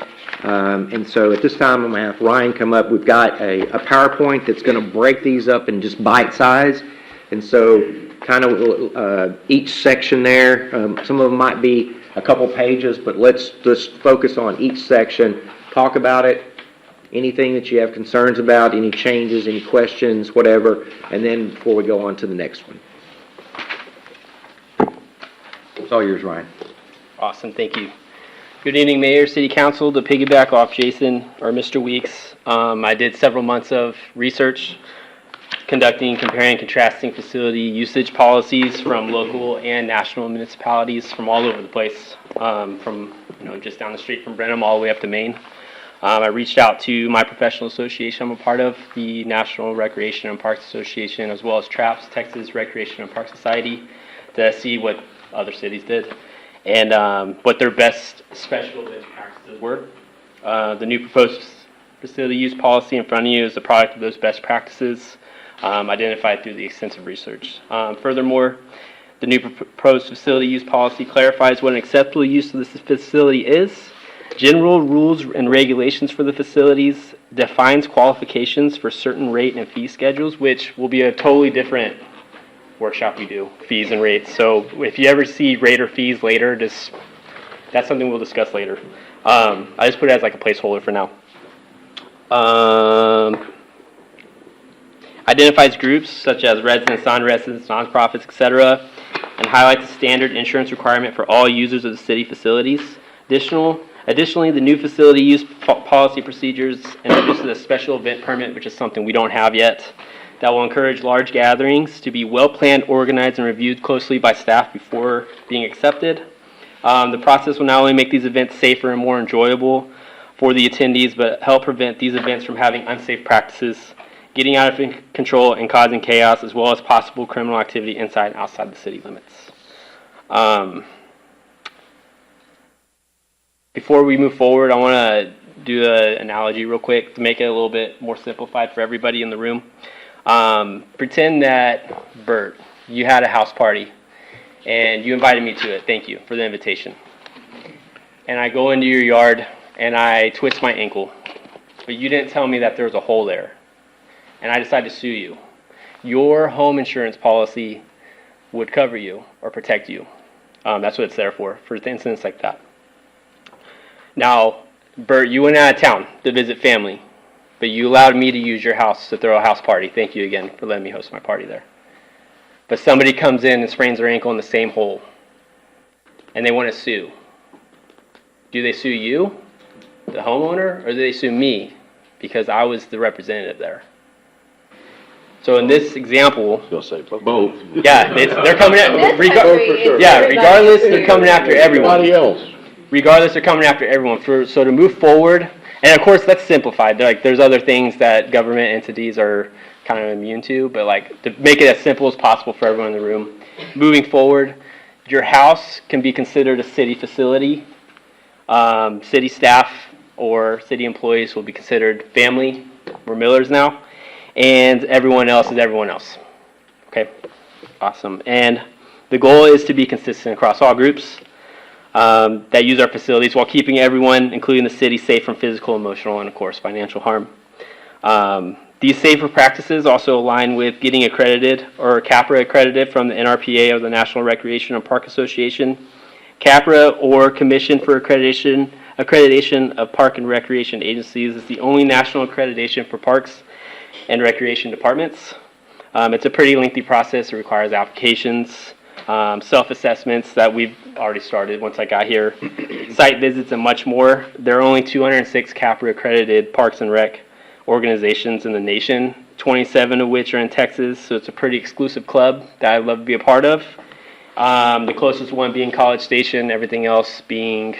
And so at this time, I'm going to have Ryan come up. We've got a PowerPoint that's going to break these up in just bite size. And so kind of each section there, some of them might be a couple pages, but let's just focus on each section, talk about it, anything that you have concerns about, any changes, any questions, whatever, and then before we go on to the next one. It's all yours, Ryan. Awesome, thank you. Good evening, Mayor, City Council. To piggyback off Jason or Mr. Weeks, I did several months of research conducting, comparing, and contrasting facility usage policies from local and national municipalities from all over the place, from just down the street from Brenham all the way up to Maine. I reached out to my professional association I'm a part of, the National Recreation and Parks Association, as well as TRAPS, Texas Recreation and Park Society, to see what other cities did and what their best special event practices were. The new proposed facility use policy in front of you is the product of those best practices identified through the extensive research. Furthermore, the new proposed facility use policy clarifies what an acceptable use of this facility is, general rules and regulations for the facilities, defines qualifications for certain rate and fee schedules, which will be a totally different workshop we do, fees and rates. So if you ever see rate or fees later, that's something we'll discuss later. I just put it as like a placeholder for now. Identifies groups such as residents, non-residents, nonprofits, etc., and highlights the standard insurance requirement for all users of the city facilities. Additionally, the new facility use policy procedures introduces a special event permit, which is something we don't have yet, that will encourage large gatherings to be well-planned, organized, and reviewed closely by staff before being accepted. The process will not only make these events safer and more enjoyable for the attendees, but help prevent these events from having unsafe practices, getting out of control, and causing chaos, as well as possible criminal activity inside and outside the city limits. Before we move forward, I want to do an analogy real quick to make it a little bit more simplified for everybody in the room. Pretend that, Bert, you had a house party and you invited me to it. Thank you for the invitation. And I go into your yard and I twist my ankle, but you didn't tell me that there was a hole there. And I decide to sue you. Your home insurance policy would cover you or protect you. That's what it's there for incidents like that. Now, Bert, you went out of town to visit family, but you allowed me to use your house to throw a house party. Thank you again for letting me host my party there. But somebody comes in and sprains their ankle in the same hole, and they want to sue. Do they sue you, the homeowner, or do they sue me because I was the representative there? So in this example, Both. Yeah, they're coming at regardless, they're coming after everyone. Everybody else. Regardless, they're coming after everyone. So to move forward, and of course that's simplified. There's other things that government entities are kind of immune to, but like to make it as simple as possible for everyone in the room. Moving forward, your house can be considered a city facility. City staff or city employees will be considered family. We're Millers now. And everyone else is everyone else. Okay, awesome. And the goal is to be consistent across all groups that use our facilities while keeping everyone, including the city, safe from physical, emotional, and of course financial harm. These safer practices also align with getting accredited or CAPRA accredited from the NRPA or the National Recreation and Park Association. CAPRA, or Commission for Accreditation of Park and Recreation Agencies, is the only national accreditation for parks and recreation departments. It's a pretty lengthy process. It requires applications, self-assessments that we've already started once I got here, site visits, and much more. There are only 206 CAPRA accredited parks and rec organizations in the nation, 27 of which are in Texas, so it's a pretty exclusive club that I'd love to be a part of. The closest one being College Station, everything else being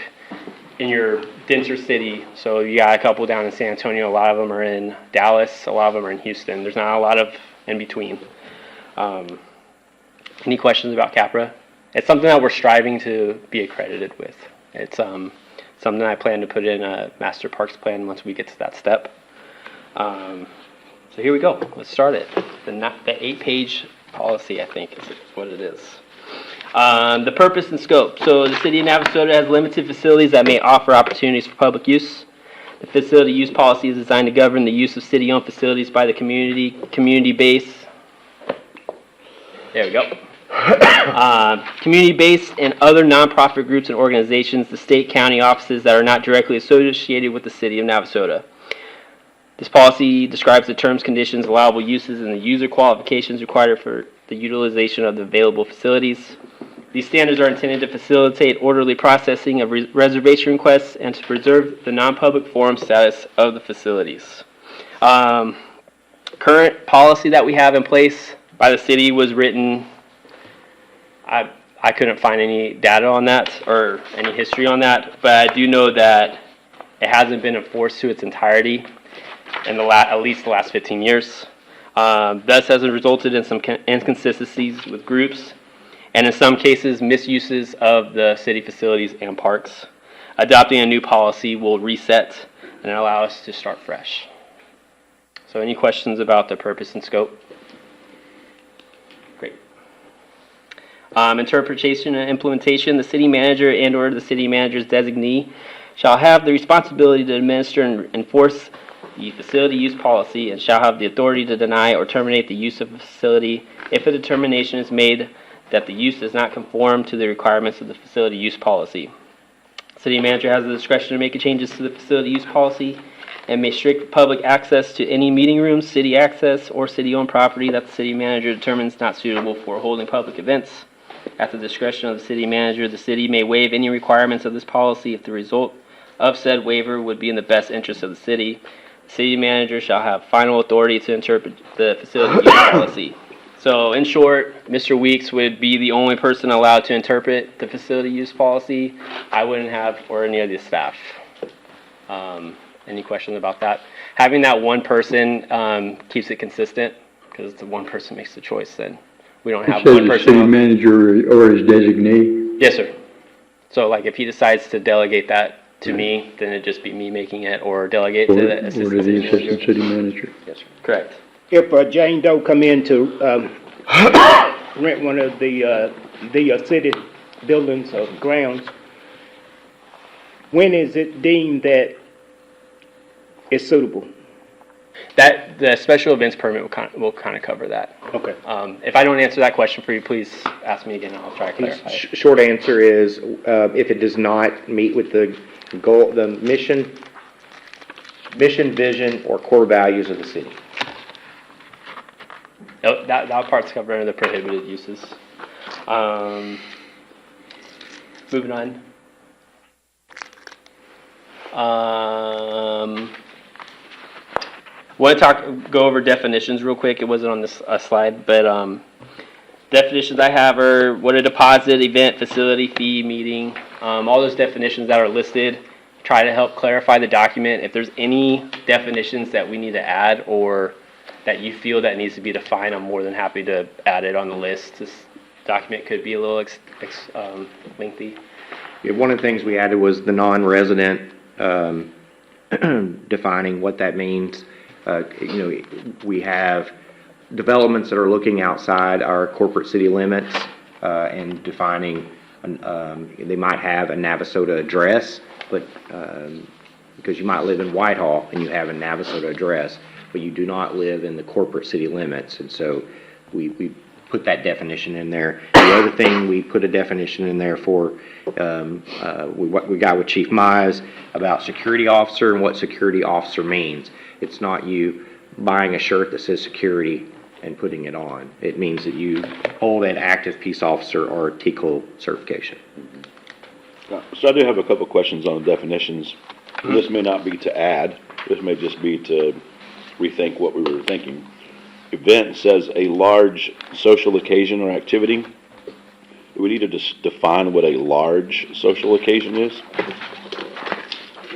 in your denser city, so you got a couple down in San Antonio, a lot of them are in Dallas, a lot of them are in Houston. There's not a lot of in between. Any questions about CAPRA? It's something that we're striving to be accredited with. It's something I plan to put in a master parks plan once we get to that step. So here we go. Let's start it. The 8-page policy, I think, is what it is. The purpose and scope. So the city of Navasota has limited facilities that may offer opportunities for public use. The facility use policy is designed to govern the use of city-owned facilities by the community base. There we go. Community-based and other nonprofit groups and organizations, the state, county offices that are not directly associated with the city of Navasota. This policy describes the terms, conditions, allowable uses, and the user qualifications required for the utilization of the available facilities. These standards are intended to facilitate orderly processing of reservation requests and to preserve the non-public forum status of the facilities. Current policy that we have in place by the city was written, I couldn't find any data on that or any history on that, but I do know that it hasn't been enforced to its entirety in at least the last 15 years. Thus has resulted in some inconsistencies with groups, and in some cases, misuses of the city facilities and parks. Adopting a new policy will reset and allow us to start fresh. So any questions about the purpose and scope? Great. Interpretation and implementation. The city manager and/or the city manager's designee shall have the responsibility to administer and enforce the facility use policy and shall have the authority to deny or terminate the use of a facility if a determination is made that the use does not conform to the requirements of the facility use policy. City manager has the discretion to make changes to the facility use policy and may restrict public access to any meeting rooms, city access, or city-owned property that the city manager determines not suitable for holding public events. At the discretion of the city manager, the city may waive any requirements of this policy if the result of said waiver would be in the best interest of the city. The city manager shall have final authority to interpret the facility use policy. So in short, Mr. Weeks would be the only person allowed to interpret the facility use policy. I wouldn't have, or any of the staff. Any questions about that? Having that one person keeps it consistent, because the one person makes the choice, then we don't have one It says the person. city manager or his designee. Yes, sir. So like if he decides to delegate that to me, then it'd just be me making it, or delegate to the Or assistant to the city assistant manager. city manager. Yes, sir. Correct. If Jane Doe come in to rent one of the city buildings or grounds, when is it deemed that it's suitable? That the special events permit will kind of cover that. Okay. If I don't answer that question for you, please ask me again and I'll try to clarify. Short answer is, if it does not meet with the goal, the mission, vision, or core values of the city. Oh, that part's covered under the prohibited uses. Moving on. Want to go over definitions real quick. It wasn't on this slide, but definitions I have are what a deposit, event, facility, fee, meeting, all those definitions that are listed. Try to help clarify the document. If there's any definitions that we need to add or that you feel that needs to be defined, I'm more than happy to add it on the list. This document could be a little lengthy. Yeah, one of the things we added was the non-resident, defining what that means. We have developments that are looking outside our corporate city limits and defining, they might have a Navasota address, but because you might live in Whitehall and you have a Navasota address, but you do not live in the corporate city limits, and so we put that definition in there. The other thing, we put a definition in there for, what we got with Chief Mize about security officer and what security officer means. It's not you buying a shirt that says security and putting it on. It means that you hold an active peace officer or TCOL certification. So I do have a couple questions on the definitions. This may not be to add, this may just be to rethink what we were thinking. Event says a large social occasion or activity. Do we need to just define what a large social occasion is?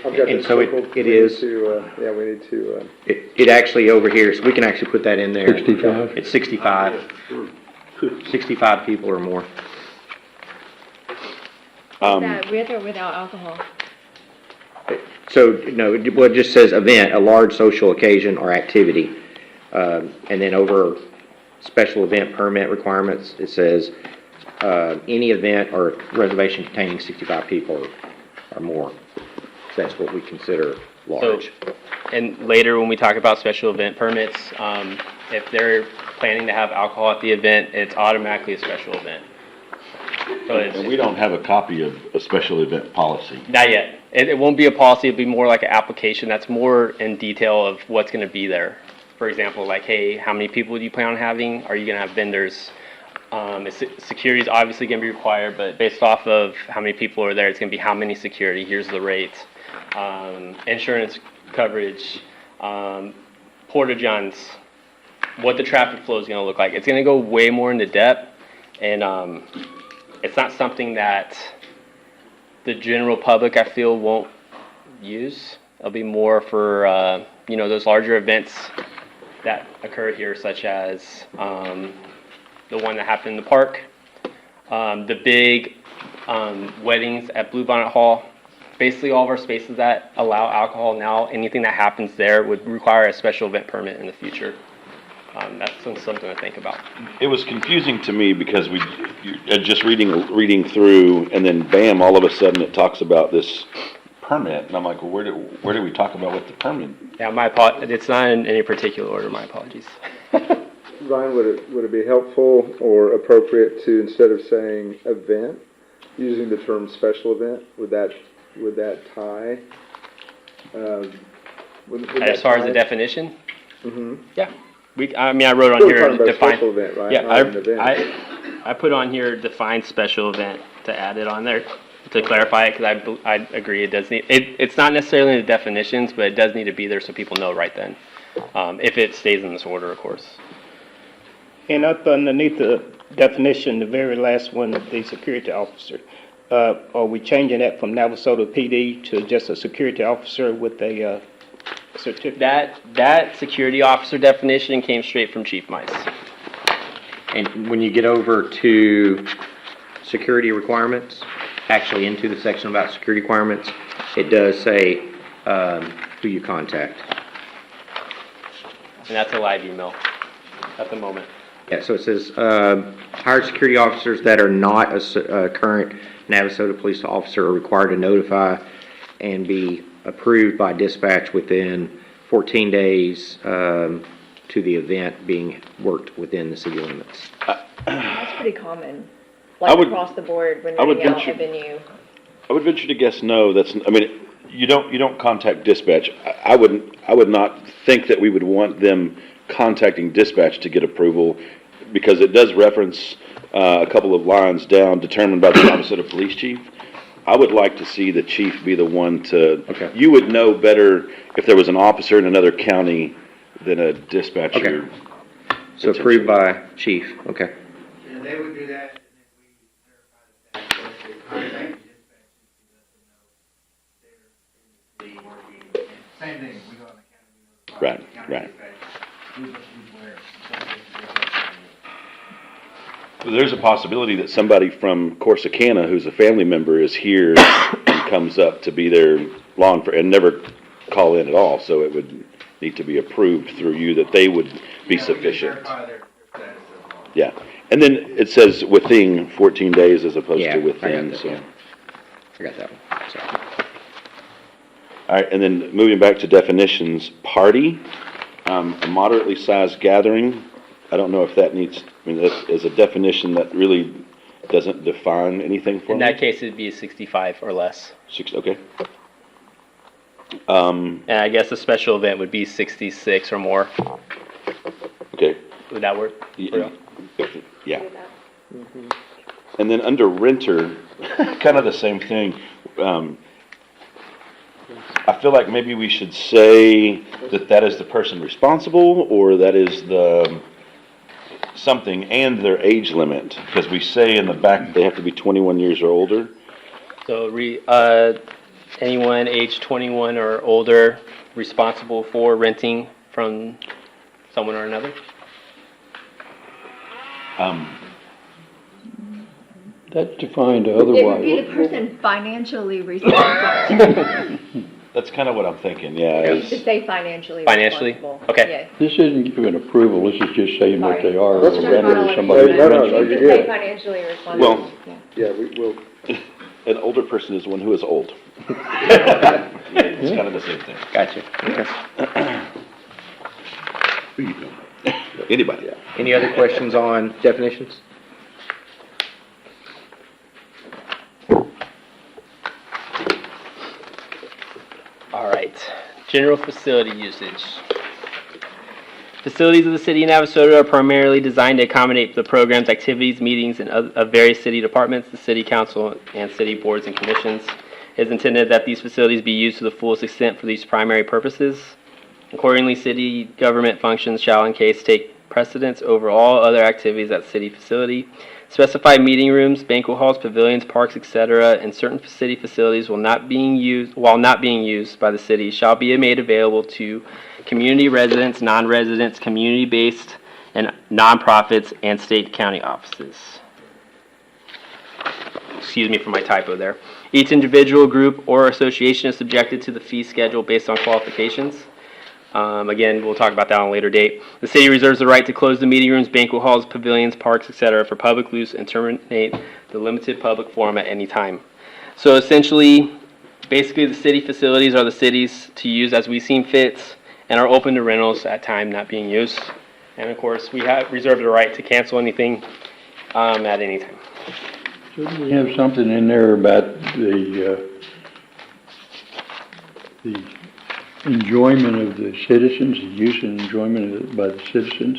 I've got And this so circled. it We is- need to, yeah, we need to, It actually over here, so we can actually put that in there. 65? It's 65. 65 people or more. Is that with or without alcohol? So, no, well, it just says event, a large social occasion or activity. And then over special event permit requirements, it says, any event or reservation containing 65 people or more. That's what we consider large. And later, when we talk about special event permits, if they're planning to have alcohol at the event, it's automatically a special event. So And we don't have a copy of a special event policy. Not yet. It won't be a policy, it'll be more like an application that's more in detail of what's gonna be there. For example, like, hey, how many people do you plan on having? Are you gonna have vendors? Security is obviously gonna be required, but based off of how many people are there, it's gonna be how many security, here's the rates. Insurance coverage, porta-johns, what the traffic flow is gonna look like. It's gonna go way more into depth, and it's not something that the general public, I feel, won't use. It'll be more for, those larger events that occur here, such as the one that happened in the park, the big weddings at Bluebonnet Hall. Basically, all of our spaces that allow alcohol now, anything that happens there would require a special event permit in the future. That's something to think about. It was confusing to me because just reading through, and then bam, all of a sudden it talks about this permit, and I'm like, well, where do we talk about what the permit? Yeah, it's not in any particular order. My apologies. Ryan, would it be helpful or appropriate to, instead of saying event, using the term special event? Would that tie? As far as the definition? Mm-hmm. Yeah. I wrote on We're here talking about define. special event, right? Yeah, Not an event. I put on here define special event to add it on there to clarify it, because I agree it does need it's not necessarily in the definitions, but it does need to be there so people know right then, if it stays in this order, of course. And up underneath the definition, the very last one, the security officer, are we changing that from Navasota PD to just a security officer with a certificate? That security officer definition came straight from Chief Mice. And when you get over to security requirements, actually into the section about security requirements, it does say who you contact. And that's a live email at the moment. Yeah, so it says, hired security officers that are not a current Navasota police officer are required to notify and be approved by dispatch within 14 days to the event being worked within the city limits. That's pretty common, I would- across the board when I would renting out venture- a venue. I would venture to guess no. You don't contact dispatch. I would not think that we would want them contacting dispatch to get approval, because it does reference a couple of lines down, determined by the Navasota police chief. I would like to see the chief be the one to. Okay. You would know better if there was an officer in another county than a dispatcher. Okay. So approved by chief, okay. And they would do that, and then we clarify that they contact dispatch to let them know they're in the city working. Same thing, we go on the county, we notify Right, the county right. dispatch, who's where, same thing, There's a possibility that somebody from Corsicana who's a family member is here and comes up to be their law enforcement and never call in at all, so it would need to be approved through you that they would be sufficient. verify their status of law. Yeah, and then it says within 14 days as opposed Yeah, to I got within, that, so. yeah. I got that one, so. All right, and then moving back to definitions, party, a moderately sized gathering. I don't know if that needs, that is a definition that really doesn't define anything for me. In that case, it'd be a 65 or less. Okay. And I guess a special event would be 66 or more. Okay. Would that work? for you? Yeah. And then under renter, kind of the same thing. I feel like maybe we should say that is the person responsible, or that is the something, and their age limit, because we say in the back they have to be 21 years or older. So anyone age 21 or older responsible for renting from someone or another? That's defined It would be otherwise. the person financially responsible. That's kind of what I'm thinking, yeah. To is- say financially Financially? responsible. Okay. Yes. This isn't giving approval, this is just saying what they are, That's a fine. renter or Hey, somebody. no, no, You no, could you're say good. financially responsible. Well, Yeah, we will. an older person is one who is old. It's kind of the same thing. Gotcha. Anybody? Any other questions on definitions? All right, general facility usage. Facilities of the city of Navasota are primarily designed to accommodate the programs, activities, meetings, and of various city departments, the city council, and city boards and commissions. It is intended that these facilities be used to the fullest extent for these primary purposes. Accordingly, city government functions shall in case take precedence over all other activities at city facility. Specified meeting rooms, banquet halls, pavilions, parks, etc., and certain city facilities while not being used by the city shall be made available to community residents, non-residents, community-based, and nonprofits, and state county offices. Excuse me for my typo there. Each individual, group, or association is subjected to the fee schedule based on qualifications. Again, we'll talk about that on a later date. The city reserves the right to close the meeting rooms, banquet halls, pavilions, parks, etc. for public use and terminate the limited public forum at any time. So essentially, basically the city facilities are the cities to use as we seem fit and are open to rentals at time not being used. And of course, we have reserved the right to cancel anything at any time. Shouldn't we have something in there about the enjoyment of the citizens, the use and enjoyment of it by the citizens?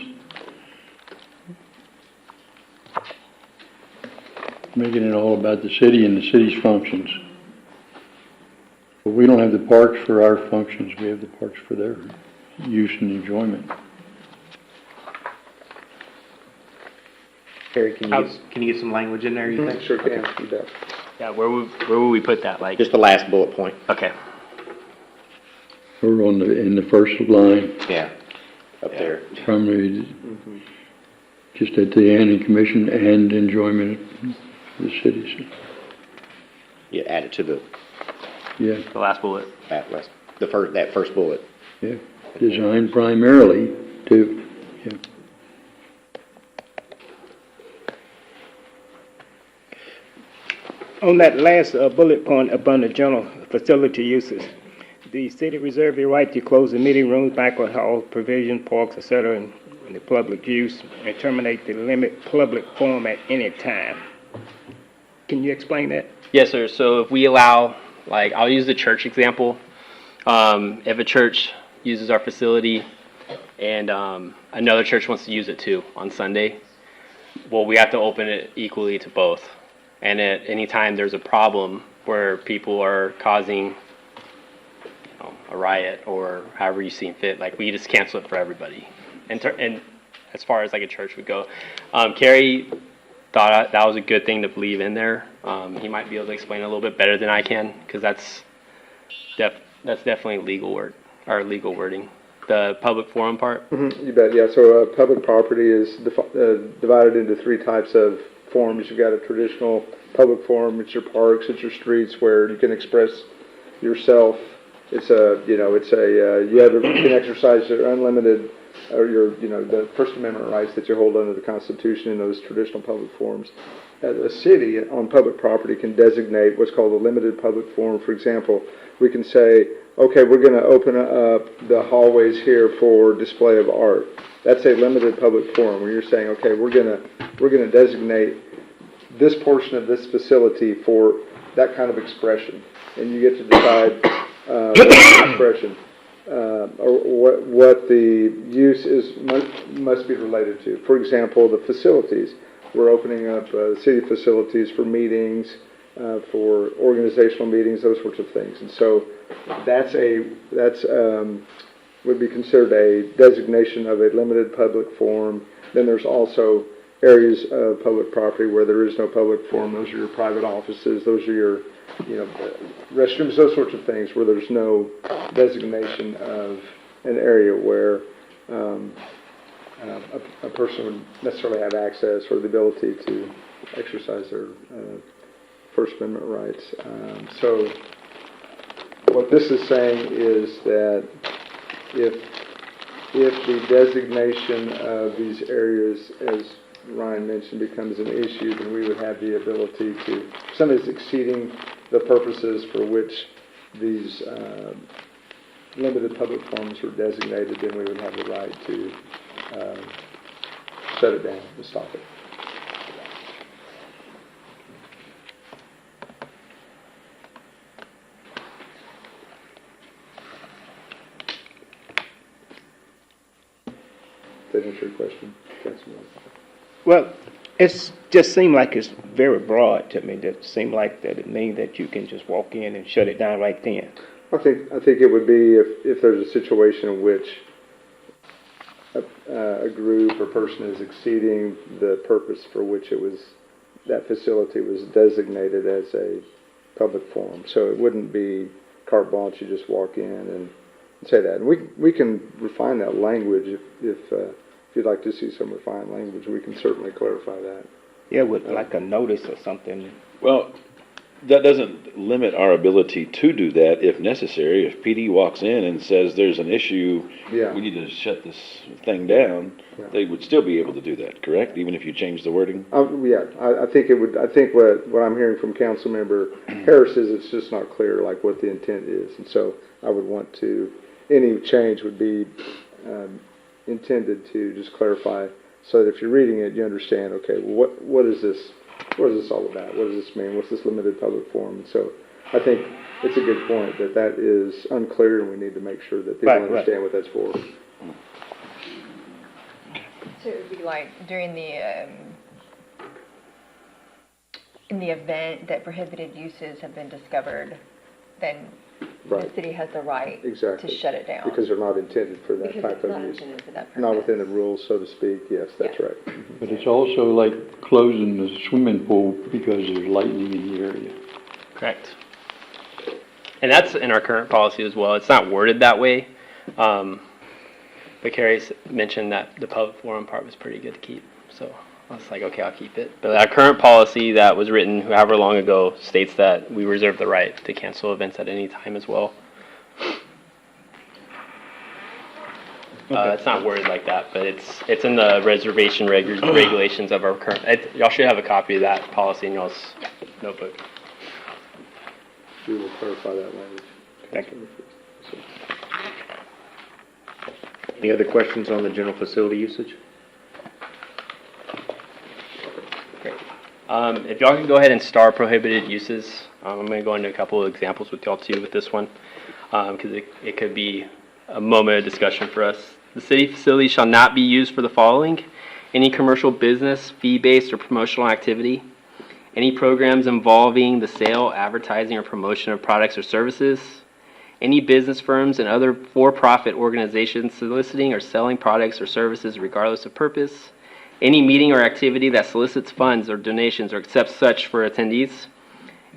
Making it all about the city and the city's functions. But we don't have the parks for our functions, we have the parks for their use and enjoyment. Harry, can you get some language in there, you think? Sure can, you bet. Yeah, where would we put that? Like, Just the last bullet point. okay. We're in the first line, Yeah, up there. primary, just at the end, and commission and enjoyment of the cities. Yeah, add it to the, Yeah, The last bullet. that first bullet. yeah, designed primarily to, yeah. On that last bullet point upon the general facility uses, the city reserve the right to close the meeting rooms, banquet halls, provision, parks, etc., in the public use, and terminate the limit public forum at any time. Can you explain that? Yes, sir. So if we allow, like, I'll use the church example. If a church uses our facility and another church wants to use it too on Sunday, well, we have to open it equally to both. And at any time there's a problem where people are causing a riot or however you see fit, like, we just cancel it for everybody. And as far as like a church would go, Kerry thought that was a good thing to leave in there. He might be able to explain it a little bit better than I can, because that's definitely legal word or legal wording. The public forum part. You bet, yeah. So public property is divided into three types of forums. You've got a traditional public forum, it's your parks, it's your streets where you can express yourself. You can exercise your unlimited, or the First Amendment rights that you hold under the Constitution in those traditional public forums. The city on public property can designate what's called a limited public forum. For example, we can say, okay, we're going to open up the hallways here for display of art. That's a limited public forum where you're saying, okay, we're going to designate this portion of this facility for that kind of expression, and you get to decide what expression or what the use is must be related to. For example, the facilities. We're opening up city facilities for meetings, for organizational meetings, those sorts of things, and so that's would be considered a designation of a limited public forum. Then there's also areas of public property where there is no public forum. Those are your private offices. Those are your restrooms, those sorts of things, where there's no designation of an area where a person would necessarily have access or the ability to exercise their First Amendment rights. So what this is saying is that if the designation of these areas, as Ryan mentioned, becomes an issue, then we would have the ability to, if somebody's exceeding the purposes for which these limited public forums are designated, then we would have the right to shut it down and stop it. Did that answer your question, Councilman? Well, it's just seemed like it's very broad to me. It seemed like that it means that you can just walk in and shut it down right then. I think it would be if there's a situation in which a group or person is exceeding the purpose for which that facility was designated as a public forum. So it wouldn't be carte blanche, you just walk in and say that. And we can refine that language if you'd like to see some refined language, we can certainly clarify that. Yeah, with like a notice or something. Well, that doesn't limit our ability to do that if necessary. If PD walks in and says there's an issue, Yeah. we need to shut this thing down, Yeah. they would still be able to do that, correct? Even if you change the wording? Yeah, I think it would. I think what I'm hearing from Councilmember Harris is it's just not clear like what the intent is, and so I would want to. Any change would be intended to just clarify, so that if you're reading it, you understand. Okay, well, what is this? What is this all about? What does this mean? What's this limited public forum? And so, I think it's a good point that is unclear, and we need to make sure that people understand what that's for. So it would be like during the, in the event that prohibited uses have been discovered, then Right. the city has the right Exactly. to shut it down. Because they're not intended for that Because type it's of not use. intended for that Not purpose. within the rules, so to speak. Yes, that's right. But it's also like closing the swimming pool because there's lightning in the area. Correct. And that's in our current policy as well. It's not worded that way. But Carrie's mentioned that the public forum part was pretty good to keep. So I was like, okay, I'll keep it. But our current policy that was written however long ago states that we reserve the right to cancel events at any time as well. It's not worded like that, but it's in the reservation regulations of our current. Y'all should have a copy of that policy in y'all's notebook. We will clarify that language. Thank you. Any other questions on the general facility usage? Great. If y'all can go ahead and star prohibited uses, I'm going to go into a couple of examples with y'all too with this one, because it could be a moment of discussion for us. The city facility shall not be used for the following: any commercial business, fee-based or promotional activity, any programs involving the sale, advertising, or promotion of products or services, any business firms and other for-profit organizations soliciting or selling products or services regardless of purpose, any meeting or activity that solicits funds or donations or accepts such for attendees,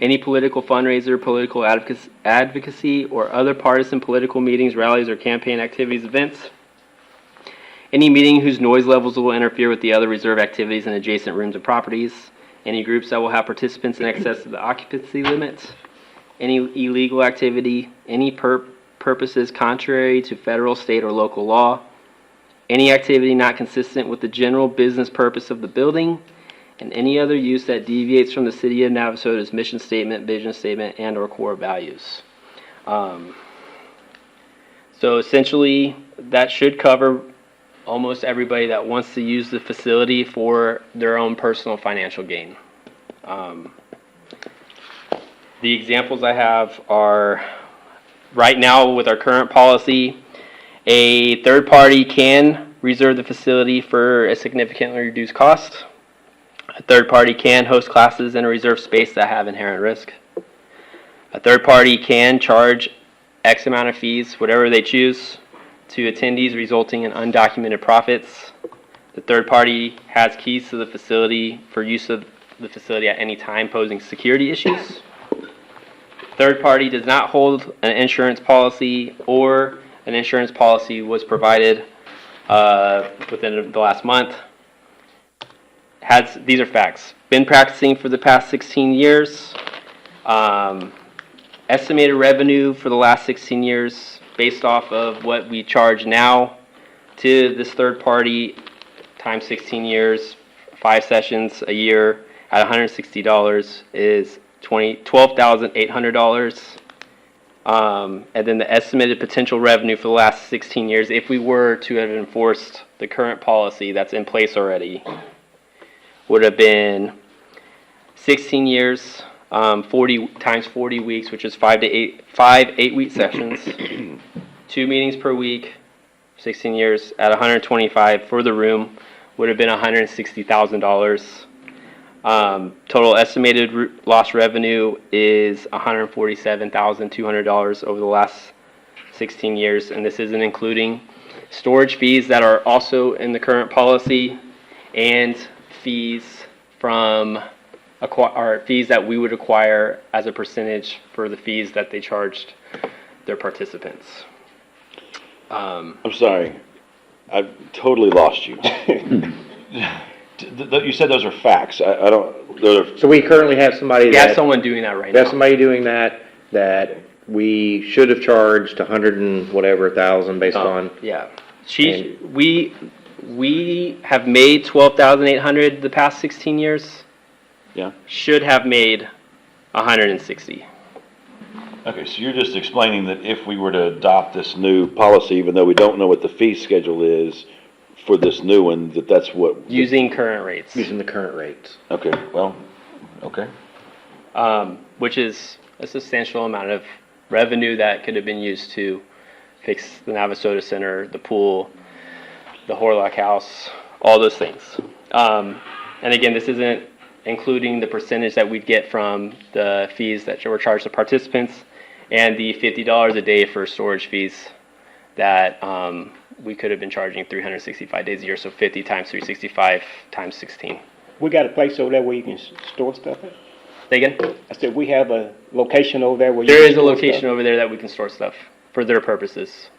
any political fundraiser, political advocacy, or other partisan political meetings, rallies, or campaign activities, events, any meeting whose noise levels will interfere with the other reserve activities in adjacent rooms and properties, any groups that will have participants in excess of the occupancy limits, any illegal activity, any purposes contrary to federal, state, or local law, any activity not consistent with the general business purpose of the building, and any other use that deviates from the City of Navasota's mission statement, vision statement, and or core values. So essentially, that should cover almost everybody that wants to use the facility for their own personal financial gain. The examples I have are, right now with our current policy, a third party can reserve the facility for a significantly reduced cost. A third party can host classes in a reserved space that have inherent risk. A third party can charge X amount of fees, whatever they choose, to attendees, resulting in undocumented profits. The third party has keys to the facility for use of the facility at any time, posing security issues. Third party does not hold an insurance policy, or an insurance policy was provided within the last month. These are facts. Been practicing for the past 16 years. Estimated revenue for the last 16 years based off of what we charge now to this third party times 16 years, 5 sessions a year at $160 is $12,800. And then the estimated potential revenue for the last 16 years, if we were to have enforced the current policy that's in place already, would have been 16 years, 40 times 40 weeks, which is 5 8-week sessions, 2 meetings per week, 16 years at 125 for the room, would have been $160,000. Total estimated lost revenue is $147,200 over the last 16 years, and this isn't including storage fees that are also in the current policy and fees from fees that we would acquire as a percentage for the fees that they charged their participants. I'm sorry, I've totally lost you. You said those are facts. I don't. So we currently have somebody We have someone doing that right We have now. somebody doing that we should have charged 100 and whatever thousand based on. Yeah. We have made 12,800 the past 16 years. Yeah. Should have made 160. Okay, so you're just explaining that if we were to adopt this new policy, even though we don't know what the fee schedule is for this new one, that's what. Using current rates. Using the current rates. Okay, well, okay. Which is a substantial amount of revenue that could have been used to fix the Navasota Center, the pool, the Horlock House, all those things. And again, this isn't including the percentage that we'd get from the fees that were charged to participants and the $50 a day for storage fees that we could have been charging 365 days a year, so 50 times 365 times 16. We got a place over there where you can store stuff at? Say again? I said, we have a location over there where you There can is a store location stuff? over there that we can store stuff for their purposes.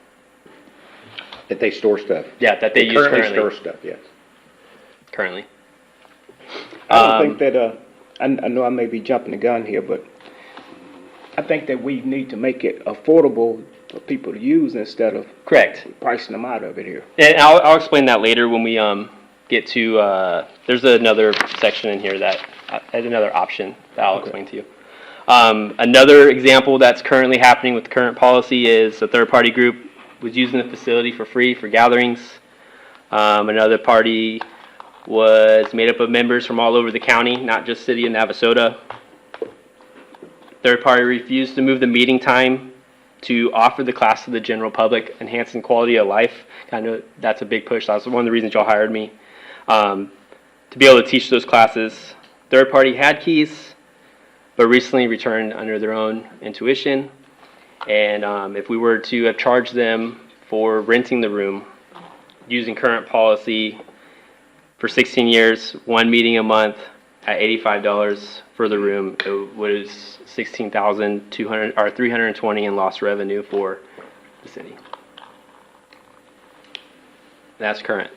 That they store stuff. Yeah, that they use currently. store stuff, yes. Currently. I don't think that, I know I may be jumping the gun here, but I think that we need to make it affordable for people to use instead of Correct. pricing them out of it here. And I'll explain that later when we get to, there's another section in here that, another option that I'll explain to you. Another example that's currently happening with the current policy is a third-party group was using the facility for free for gatherings. Another party was made up of members from all over the county, not just city of Navasota. Third party refused to move the meeting time to offer the class to the general public, enhancing quality of life. I know that's a big push. That's one of the reasons y'all hired me, to be able to teach those classes. Third party had keys, but recently returned under their own intuition. And if we were to have charged them for renting the room using current policy for 16 years, 1 meeting a month at $85 for the room, it was $16,200 or $320 in lost revenue for the city. That's current.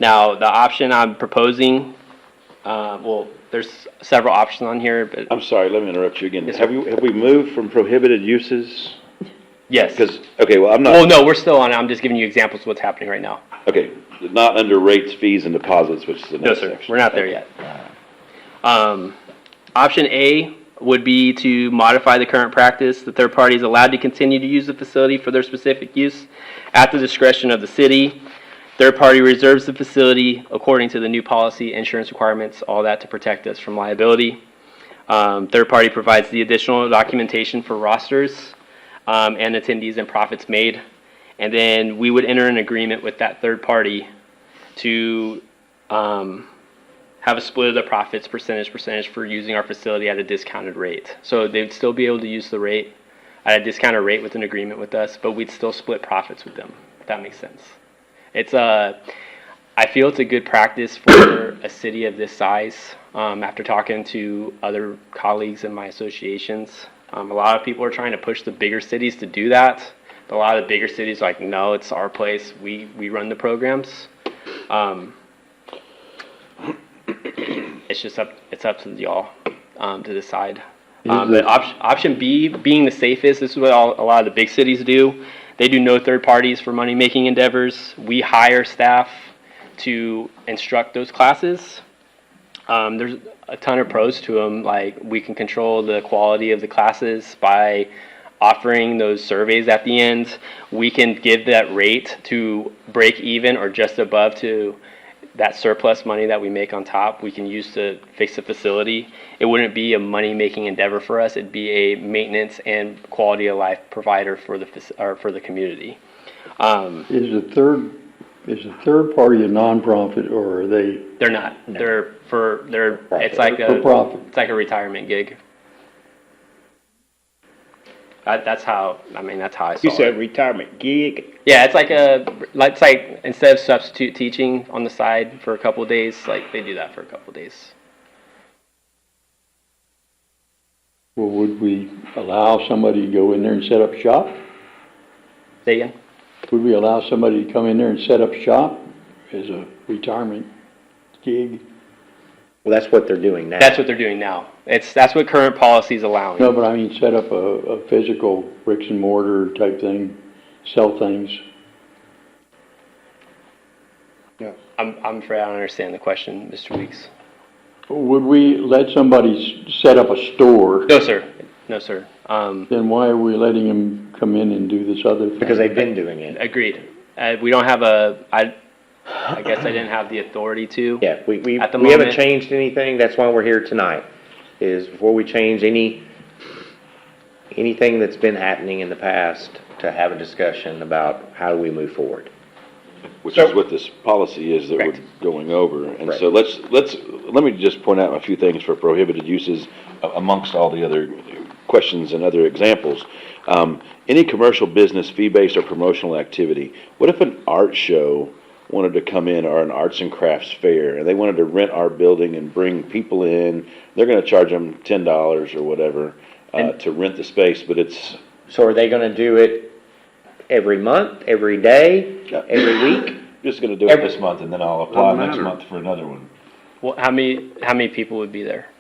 Now, the option I'm proposing, well, there's several options on here, but I'm sorry, let me interrupt you again. Yes, Have we moved from prohibited uses? yes. Because, okay, well, I'm not. Well, no, we're still on it. I'm just giving you examples of what's happening right now. Okay, not under rates, fees, and deposits, which is the No, next sir, section. we're not there yet. Option A would be to modify the current practice. The third party is allowed to continue to use the facility for their specific use at the discretion of the city. Third party reserves the facility according to the new policy, insurance requirements, all that to protect us from liability. Third party provides the additional documentation for rosters and attendees and profits made. And then we would enter an agreement with that third party to have a split of the profits percentage for using our facility at a discounted rate. So they'd still be able to use the rate at a discounted rate with an agreement with us, but we'd still split profits with them, if that makes sense. It's I feel it's a good practice for a city of this size. After talking to other colleagues in my associations, a lot of people are trying to push the bigger cities to do that. But a lot of the bigger cities are like, no, it's our place. We run the programs. It's up to y'all to decide. But option B, being the safest, this is what a lot of the big cities do. They do no third parties for money-making endeavors. We hire staff to instruct those classes. There's a ton of pros to them, like we can control the quality of the classes by offering those surveys at the end. We can give that rate to break even or just above to that surplus money that we make on top. We can use to fix the facility. It wouldn't be a money-making endeavor for us. It'd be a maintenance and quality of life provider for the community. Is the third party a nonprofit, or are they? They're not. No. It's like For profit. It's like a retirement gig. That's how I saw You it. said retirement gig? Yeah, it's like instead of substitute teaching on the side for a couple of days, like they do that for a couple of days. Well, would we allow somebody to go in there and set up shop? Say again? Would we allow somebody to come in there and set up shop as a retirement gig? Well, that's what they're doing now. That's what they're doing now. That's what current policy is allowing. No, but I mean, set up a physical bricks and mortar type thing, sell things. I'm afraid I don't understand the question, Mr. Weeks. Would we let somebody set up a store? No, sir. No, sir. Then why are we letting them come in and do this other thing? Because they've been doing it. Agreed. We don't have I guess I didn't have the authority to. Yeah, we At the haven't moment. changed anything. That's why we're here tonight, is before we change anything that's been happening in the past, to have a discussion about how do we move forward. Which is what this policy is that we're going over. And so let me just point out a few things for prohibited uses amongst all the other questions and other examples. Any commercial business, fee-based or promotional activity. What if an art show wanted to come in, or an arts and crafts fair, and they wanted to rent our building and bring people in? They're going to charge them $10 or whatever to rent the space, but it's... So are they going to do it every month, every day, every week? Just going to do it this month, and then I'll apply next month for another one. Well, how many people would be there?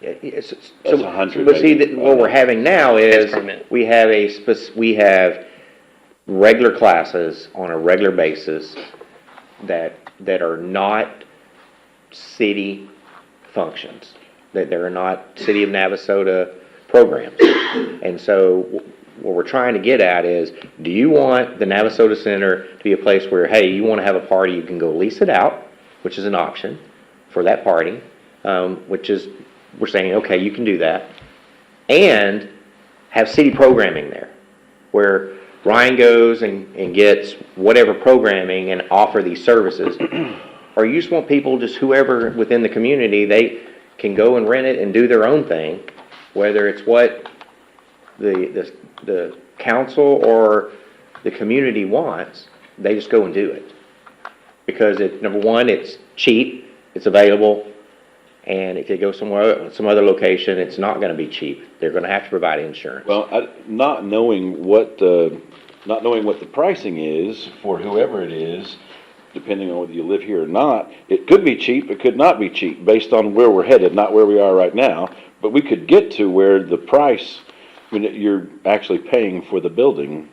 That's 100. But see, what we're having now is we have regular classes on a regular basis that are not city functions, that they're not City of Navasota programs. And so what we're trying to get at is, do you want the Navasota Center to be a place where, hey, you want to have a party, you can go lease it out, which is an option for that party, which is, we're saying, okay, you can do that, and have city programming there, where Ryan goes and gets whatever programming and offer these services. Or you just want people, just whoever within the community, they can go and rent it and do their own thing, whether it's what the council or the community wants, they just go and do it. Because number one, it's cheap, it's available, and if they go some other location, it's not going to be cheap. They're going to have to provide insurance. Well, not knowing what the pricing is for whoever it is, depending on whether you live here or not, it could be cheap, it could not be cheap, based on where we're headed, not where we are right now. But we could get to where the price, when you're actually paying for the building,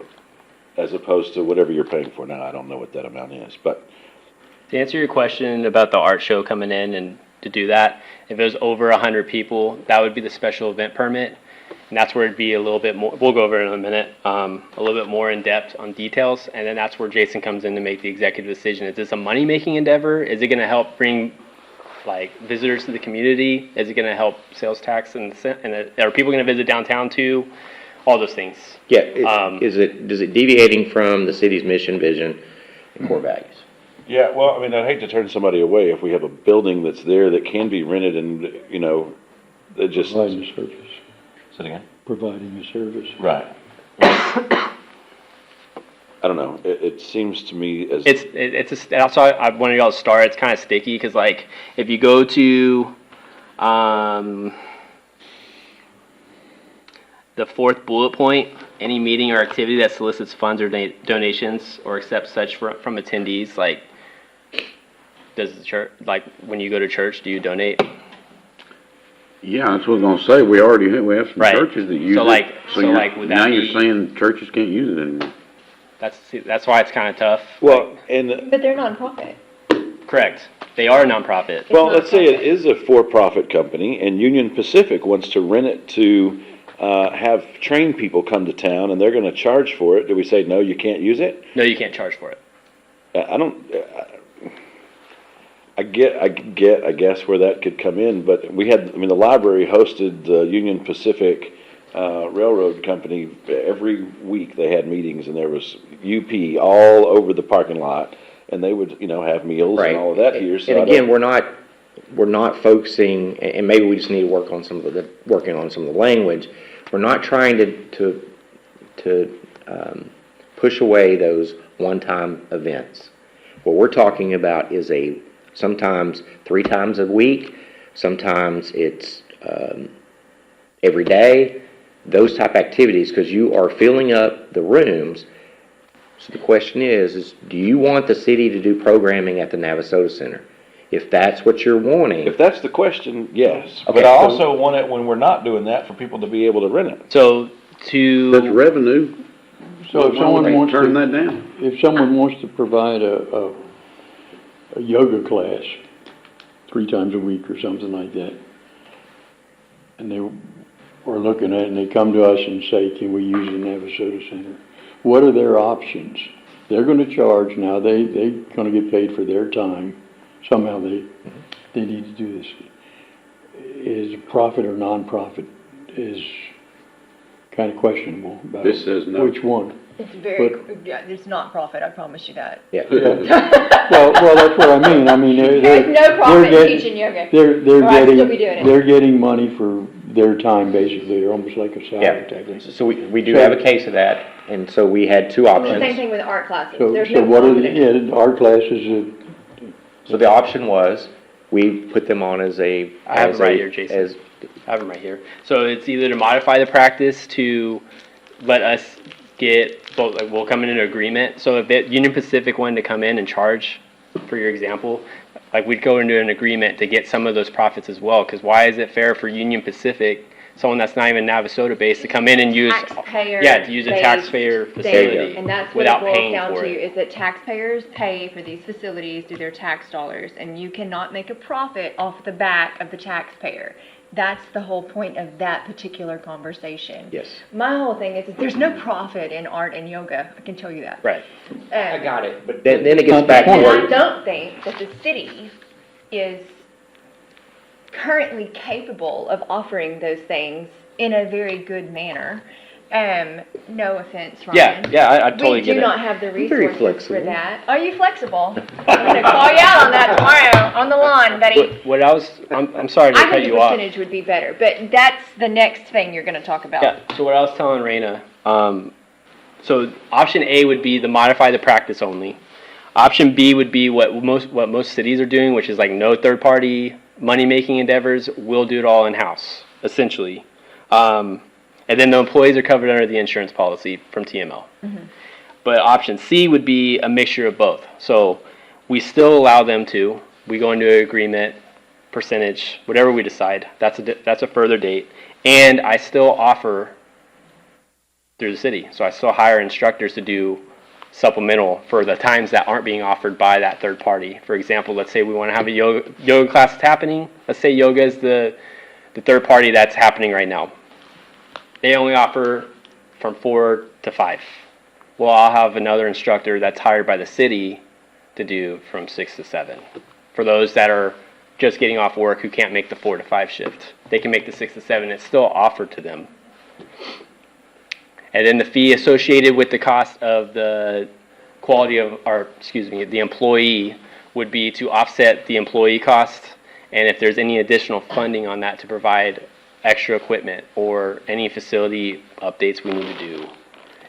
as opposed to whatever you're paying for now. I don't know what that amount is, but. To answer your question about the art show coming in and to do that, if it was over 100 people, that would be the special event permit. And that's where it'd be a little bit more, we'll go over it in a minute, a little bit more in depth on details. And then that's where Jason comes in to make the executive decision. Is this a money-making endeavor? Is it going to help bring visitors to the community? Is it going to help sales tax? And are people going to visit downtown too? All those things. Yeah. Is it deviating from the city's mission, vision, and core values? Yeah, well, I mean, I'd hate to turn somebody away if we have a building that's there that can be rented and, it just. Providing a service. Say it again? Providing a service. Right. I don't know, it seems to me as. That's why I wanted y'all to start. It's kind of sticky because, like, if you go to the fourth bullet point, any meeting or activity that solicits funds or donations or accepts such from attendees, like, does the church, like, when you go to church, do you donate? Yeah, that's what I was gonna say. We have some Right. churches that use So, it. like- so, you're- like, would that now be- you're saying churches can't use it anymore. That's why it's kind of tough. Well, and, But they're nonprofit. Correct. They are a nonprofit. well, let's say it is a for-profit company, and Union Pacific wants to rent it to, have trained people come to town, and they're gonna charge for it. Do we say, no, you can't use it? No, you can't charge for it. I don't, I guess where that could come in, but the library hosted the Union Pacific Railroad Company. Every week they had meetings, and there was UP all over the parking lot, and they would, have meals Right. and all of that here, so And I again, don't- we're not focusing, and maybe we just need to work on working on some of the language. We're not trying to push away those one-time events. What we're talking about is sometimes 3 times a week, sometimes it's every day, those type activities, because you are filling up the rooms. So the question is do you want the city to do programming at the Navasota Center? If that's what you're wanting. If that's the question, yes. Okay, But I so- also want it, when we're not doing that, for people to be able to rent it. So That's revenue. So if Why someone would they wants turn to, that down? if someone wants to provide a yoga class 3 times a week or something like that, and they are looking at it and they come to us and say, can we use the Navasota Center? What are their options? They're gonna charge now, they're gonna get paid for their time. Somehow they need to do this. Is profit or non-profit is kind of questionable about This says no. which one. It's very, But- yeah, it's not profit, I promise you that. Yeah. Well, that's what I mean. I mean, There's no profit in teaching yoga. They're Or I'd still be doing it. they're getting money for their time, basically. They're almost like a salary Yeah, type. so we do have a case of that, and so we had 2 The options. same thing with art classes. So, There's so no what are profit the, in it. yeah, our classes, So the option was, we put them on as I have them right here, Jason. I have them right here. So it's either to modify the practice to let us get, we'll come in an agreement. So if Union Pacific wanted to come in and charge, for your example, like we'd go into an agreement to get some of those profits as well. Because why is it fair for Union Pacific, someone that's not even Navasota based, to come in and use, to use a taxpayer facility And that's what it without boils paying down for to, it? is that taxpayers pay for these facilities through their tax dollars, and you cannot make a profit off the back of the taxpayer. That's the whole point of that particular conversation. Yes. My whole thing is that there's no profit in art and yoga, I can tell you that. Right. I got it, but then it gets back to And I where, don't think that the city is currently capable of offering those things in a very good manner. No offense, Ryan. Yeah, I totally get We it. do not have the I'm very resources for flexible. that. Are you flexible? I'm gonna call you out on that tomorrow, on the lawn, buddy. I'm sorry to I cut think the you off. percentage would be better, but that's the next thing you're gonna talk about. Yeah, so what I was telling Raina, so option A would be the modify the practice only. Option B would be what most cities are doing, which is like no third party money making endeavors. We'll do it all in house, essentially. And then the employees are covered under the insurance policy from TML. But option C would be a mixture of both. So we still allow them to. We go into an agreement, percentage, whatever we decide. That's a further date. And I still offer through the city. So I still hire instructors to do supplemental for the times that aren't being offered by that third party. For example, let's say we want to have a yoga class that's happening. Let's say yoga is the third party that's happening right now. They only offer from 4 to 5. Well, I'll have another instructor that's hired by the city to do from 6 to 7. For those that are just getting off work who can't make the 4 to 5 shift, they can make the 6 to 7. It's still offered to them. And then the fee associated with the cost of the quality of, the employee would be to offset the employee cost. And if there's any additional funding on that to provide extra equipment or any facility updates we need to do.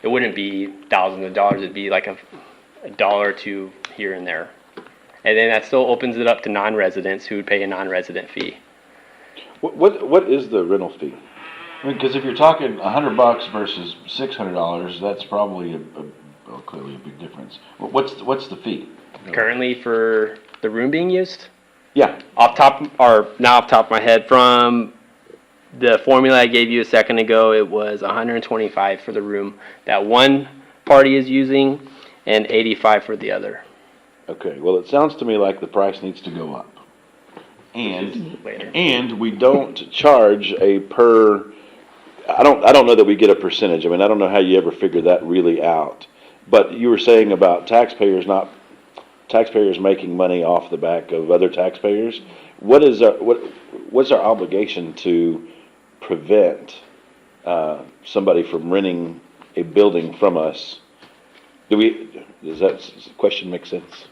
it wouldn't be thousands of dollars, it'd be like a dollar or two here and there. And then that still opens it up to non-residents who would pay a non-resident fee. What is the rental fee? I mean, because if you're talking $100 versus $600, that's probably well, clearly a big difference. What's the fee? Currently for the room being used? Yeah. Not off the top of my head, from the formula I gave you a second ago, it was $125 for the room that one party is using and $85 for the other. Okay, well, it sounds to me like the price needs to go up. Later. And we don't charge a per, I don't know that we get a percentage. I mean, I don't know how you ever figure that really out. But you were saying about taxpayers making money off the back of other taxpayers. What's our obligation to prevent somebody from renting a building from us? Does that question make sense?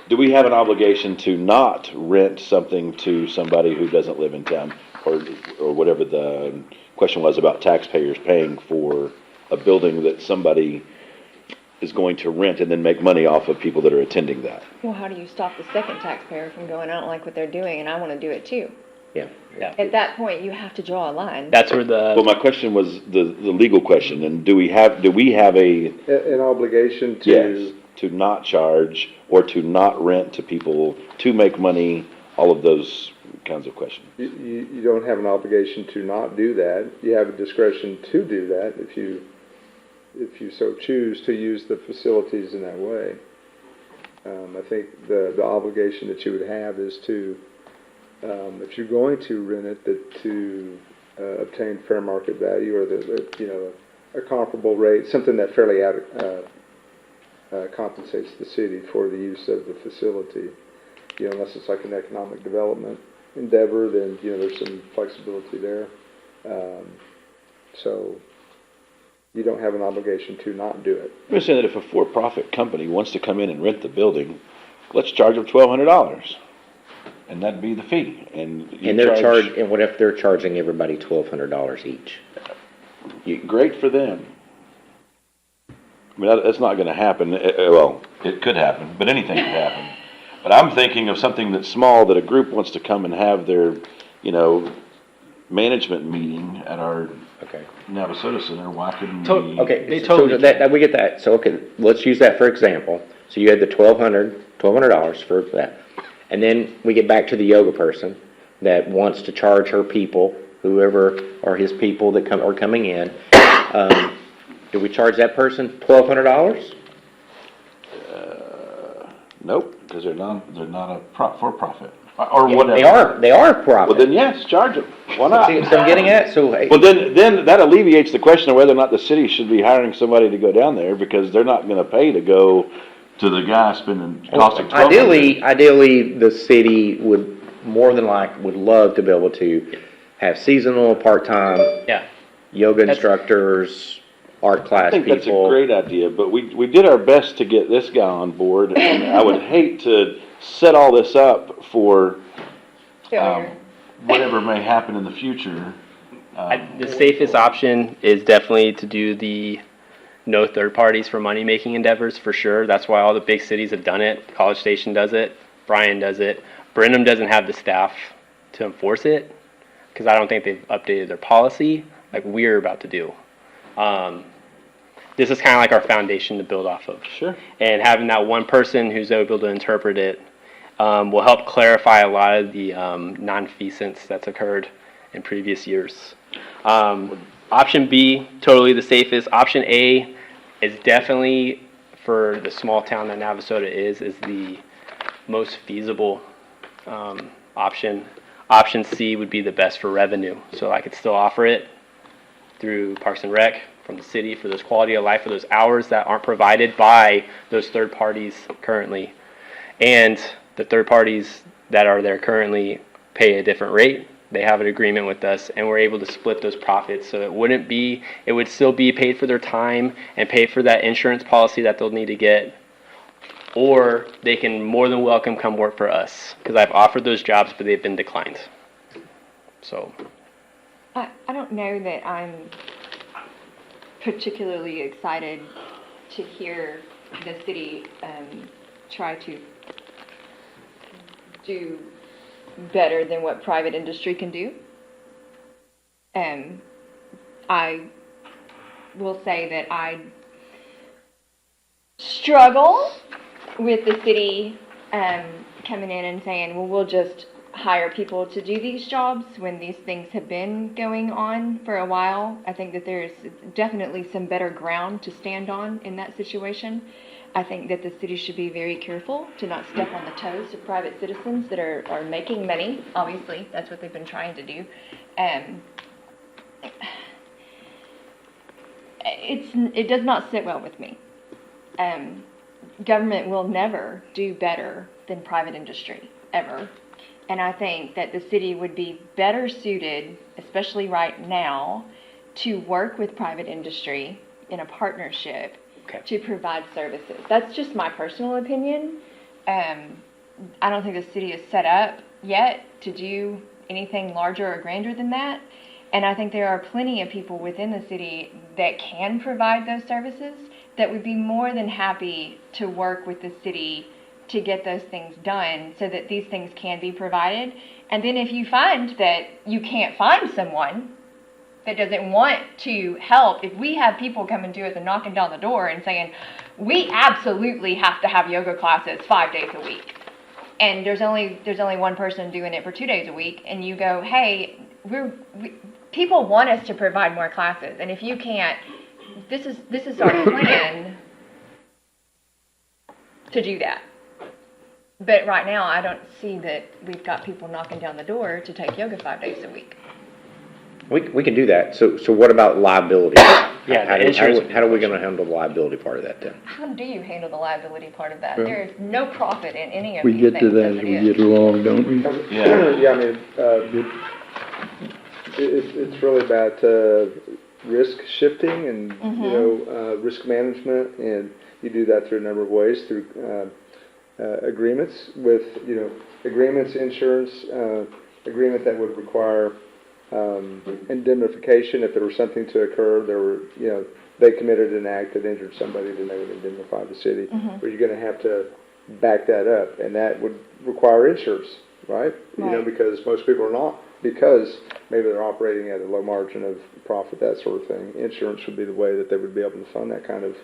Do we have an obligation to not rent something to somebody who doesn't live in town, or whatever the question was about taxpayers paying for a building that somebody is going to rent and then make money off of people that are attending that? Well, how do you stop the second taxpayer from going, I don't like what they're doing and I want to do it too? Yeah. At that point, you have to draw a line. That's where Well, my question was the legal question, and do we have An obligation to. yes, to not charge or to not rent to people to make money, all of those kinds of questions? You don't have an obligation to not do that. You have a discretion to do that if you so choose to use the facilities in that way. I think the obligation that you would have is to, if you're going to rent it, to obtain fair market value, or a comparable rate, something that fairly compensates the city for the use of the facility. Unless it's like an economic development endeavor, then there's some flexibility there. So you don't have an obligation to not do it. I'm just saying that if a for-profit company wants to come in and rent the building, let's charge them $1,200, and that'd be the fee. And what if they're charging everybody $1,200 each? Great for them. I mean, that's not going to happen. Well, it could happen, but anything could happen. But I'm thinking of something that's small, that a group wants to come and have their, management meeting at our Navasota Center. Why couldn't we? Okay, They totally we get that. So, okay, let's use that for example. So you had the $1,200 for that. And then we get back to the yoga person that wants to charge her people, whoever are his people that are coming in. Do we charge that person $1,200? Nope, because they're not a for-profit or Yeah, whatever. They are profit. Well, then yes, charge them. Why not? See what I'm getting at? So, Well, then that alleviates the question of whether or not the city should be hiring somebody to go down there, because they're not going to pay to go to the guy spending costing $1,200. Ideally, the city would love to be able to have seasonal, part-time yoga instructors, art class I think people. that's a great idea, but we did our best to get this guy on board, and I would hate to set all this up for whatever may happen in the future. The safest option is definitely to do the no third parties for money-making endeavors, for sure. That's why all the big cities have done it. College Station does it. Bryan does it. Brenham doesn't have the staff to enforce it, because I don't think they've updated their policy like we're about to do. This is kind of like our foundation to build off of. Sure. And having that one person who's able to interpret it will help clarify a lot of the nonfeasance that's occurred in previous years. Option B, totally the safest. Option A is definitely, for the small town that Navasota is the most feasible option. Option C would be the best for revenue. So I could still offer it through Parks and Rec, from the city, for those quality of life, for those hours that aren't provided by those third parties currently. And the third parties that are there currently pay a different rate. They have an agreement with us, and we're able to split those profits. So it would still be paid for their time and pay for that insurance policy that they'll need to get. Or they can more than welcome come work for us, because I've offered those jobs, but they've been declined. So I don't know that I'm particularly excited to hear the city try to do better than what private industry can do. I will say that I struggle with the city coming in and saying, well, we'll just hire people to do these jobs when these things have been going on for a while. I think that there's definitely some better ground to stand on in that situation. I think that the city should be very careful to not step on the toes of private citizens that are making money. Obviously, that's what they've been trying to do. It does not sit well with me. Government will never do better than private industry, ever. And I think that the city would be better suited, especially right now, to work with private industry in a partnership to provide services. That's just my personal opinion. I don't think the city is set up yet to do anything larger or grander than that. And I think there are plenty of people within the city that can provide those services that would be more than happy to work with the city to get those things done so that these things can be provided. And then if you find that you can't find someone that doesn't want to help, if we have people coming to us and knocking down the door and saying, we absolutely have to have yoga classes 5 days a week, and there's only one person doing it for 2 days a week, and you go, hey, people want us to provide more classes, and if you can't, this is our plan to do that. But right now, I don't see that we've got people knocking down the door to take yoga 5 days a week. We can do that. So what about liability? Yeah, How the insurance. are we gonna handle the liability part of that then? How do you handle the liability part of that? Well, There is no profit in any of We these get to things that as as it we is. get along, don't we? Yeah, I mean, it's really about risk shifting and, risk management, and you do that through a number of ways, through agreements with, agreements, insurance, agreement that would require indemnification if there was something to occur. There were, they committed an act that injured somebody, then they would indemnify the city. But you're going to have to back that up, and that would require insurance, right? Because most people are not, because maybe they're operating at a low margin of profit, that sort of thing. Insurance would be the way that they would be able to fund that kind of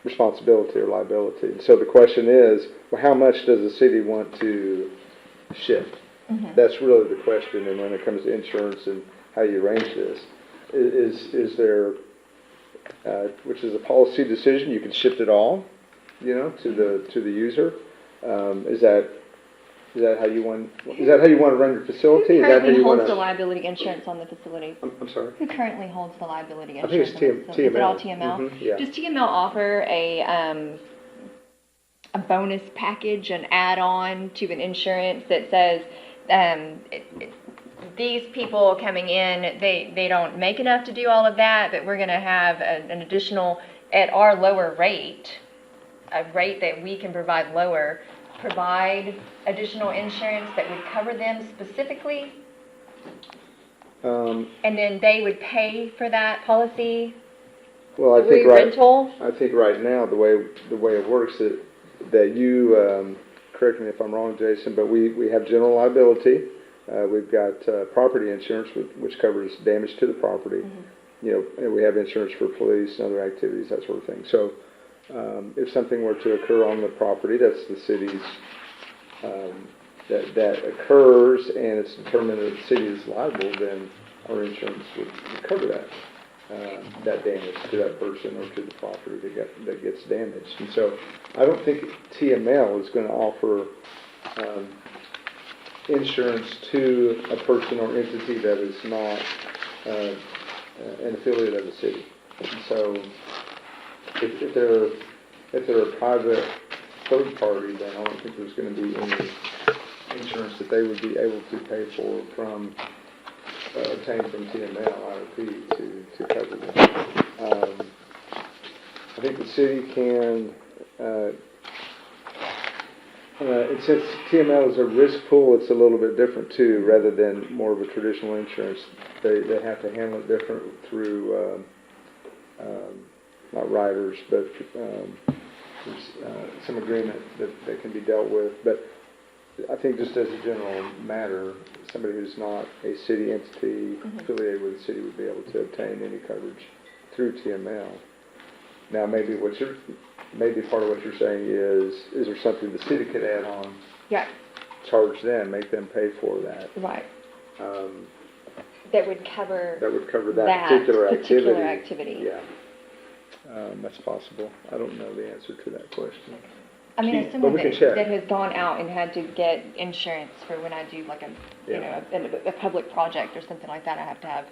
responsibility or liability. And so the question is, well, how much does the city want to shift? That's really the question. And when it comes to insurance and how you arrange this, is there, which is a policy decision, you can shift it all, to the user. Is that how you want to run your facility? Who Is that how currently you want holds the to? liability insurance on the facility? I'm sorry. Who currently holds the liability I think insurance? it's on the facility? Is it all TML. TML? Yeah. Does TML offer a bonus package, an add-on to an insurance that says these people coming in, they don't make enough to do all of that, but we're going to have an additional, at our lower rate, a rate that we can provide lower, provide additional insurance that would cover them specifically? And then they would pay for that policy? Well, I think rental? I think right now the way it works that you correct me if I'm wrong, Jason, but we have general liability. We've got property insurance, which covers damage to the property. And we have insurance for police and other activities, that sort of thing. So if something were to occur on the property, that's the city's, that occurs and it's determined that the city is liable, then our insurance would cover that damage to that person or to the property that gets damaged. And so I don't think TML is going to offer insurance to a person or entity that is not an affiliate of the city. And so if they're a private third party, then I don't think there's going to be any insurance that they would be able to pay for from obtained from TML IRP to cover them. I think the city can Since TML is a risk pool, it's a little bit different too, rather than more of a traditional insurance. They have to handle it different through, not riders, but there's some agreement that can be dealt with. But I think just as a general matter, somebody who's not a city entity affiliated with the city would be able to obtain any coverage through TML. Now, maybe part of what you're saying is there something the city could add on? Yeah, Charge them, make them pay for that. right. That would cover That would cover that particular activity. Yeah. That's possible. I don't know the answer to that question. I mean, as But someone we can that, check. that has gone out and had to get insurance for when I do like a public project or something like that, I have to have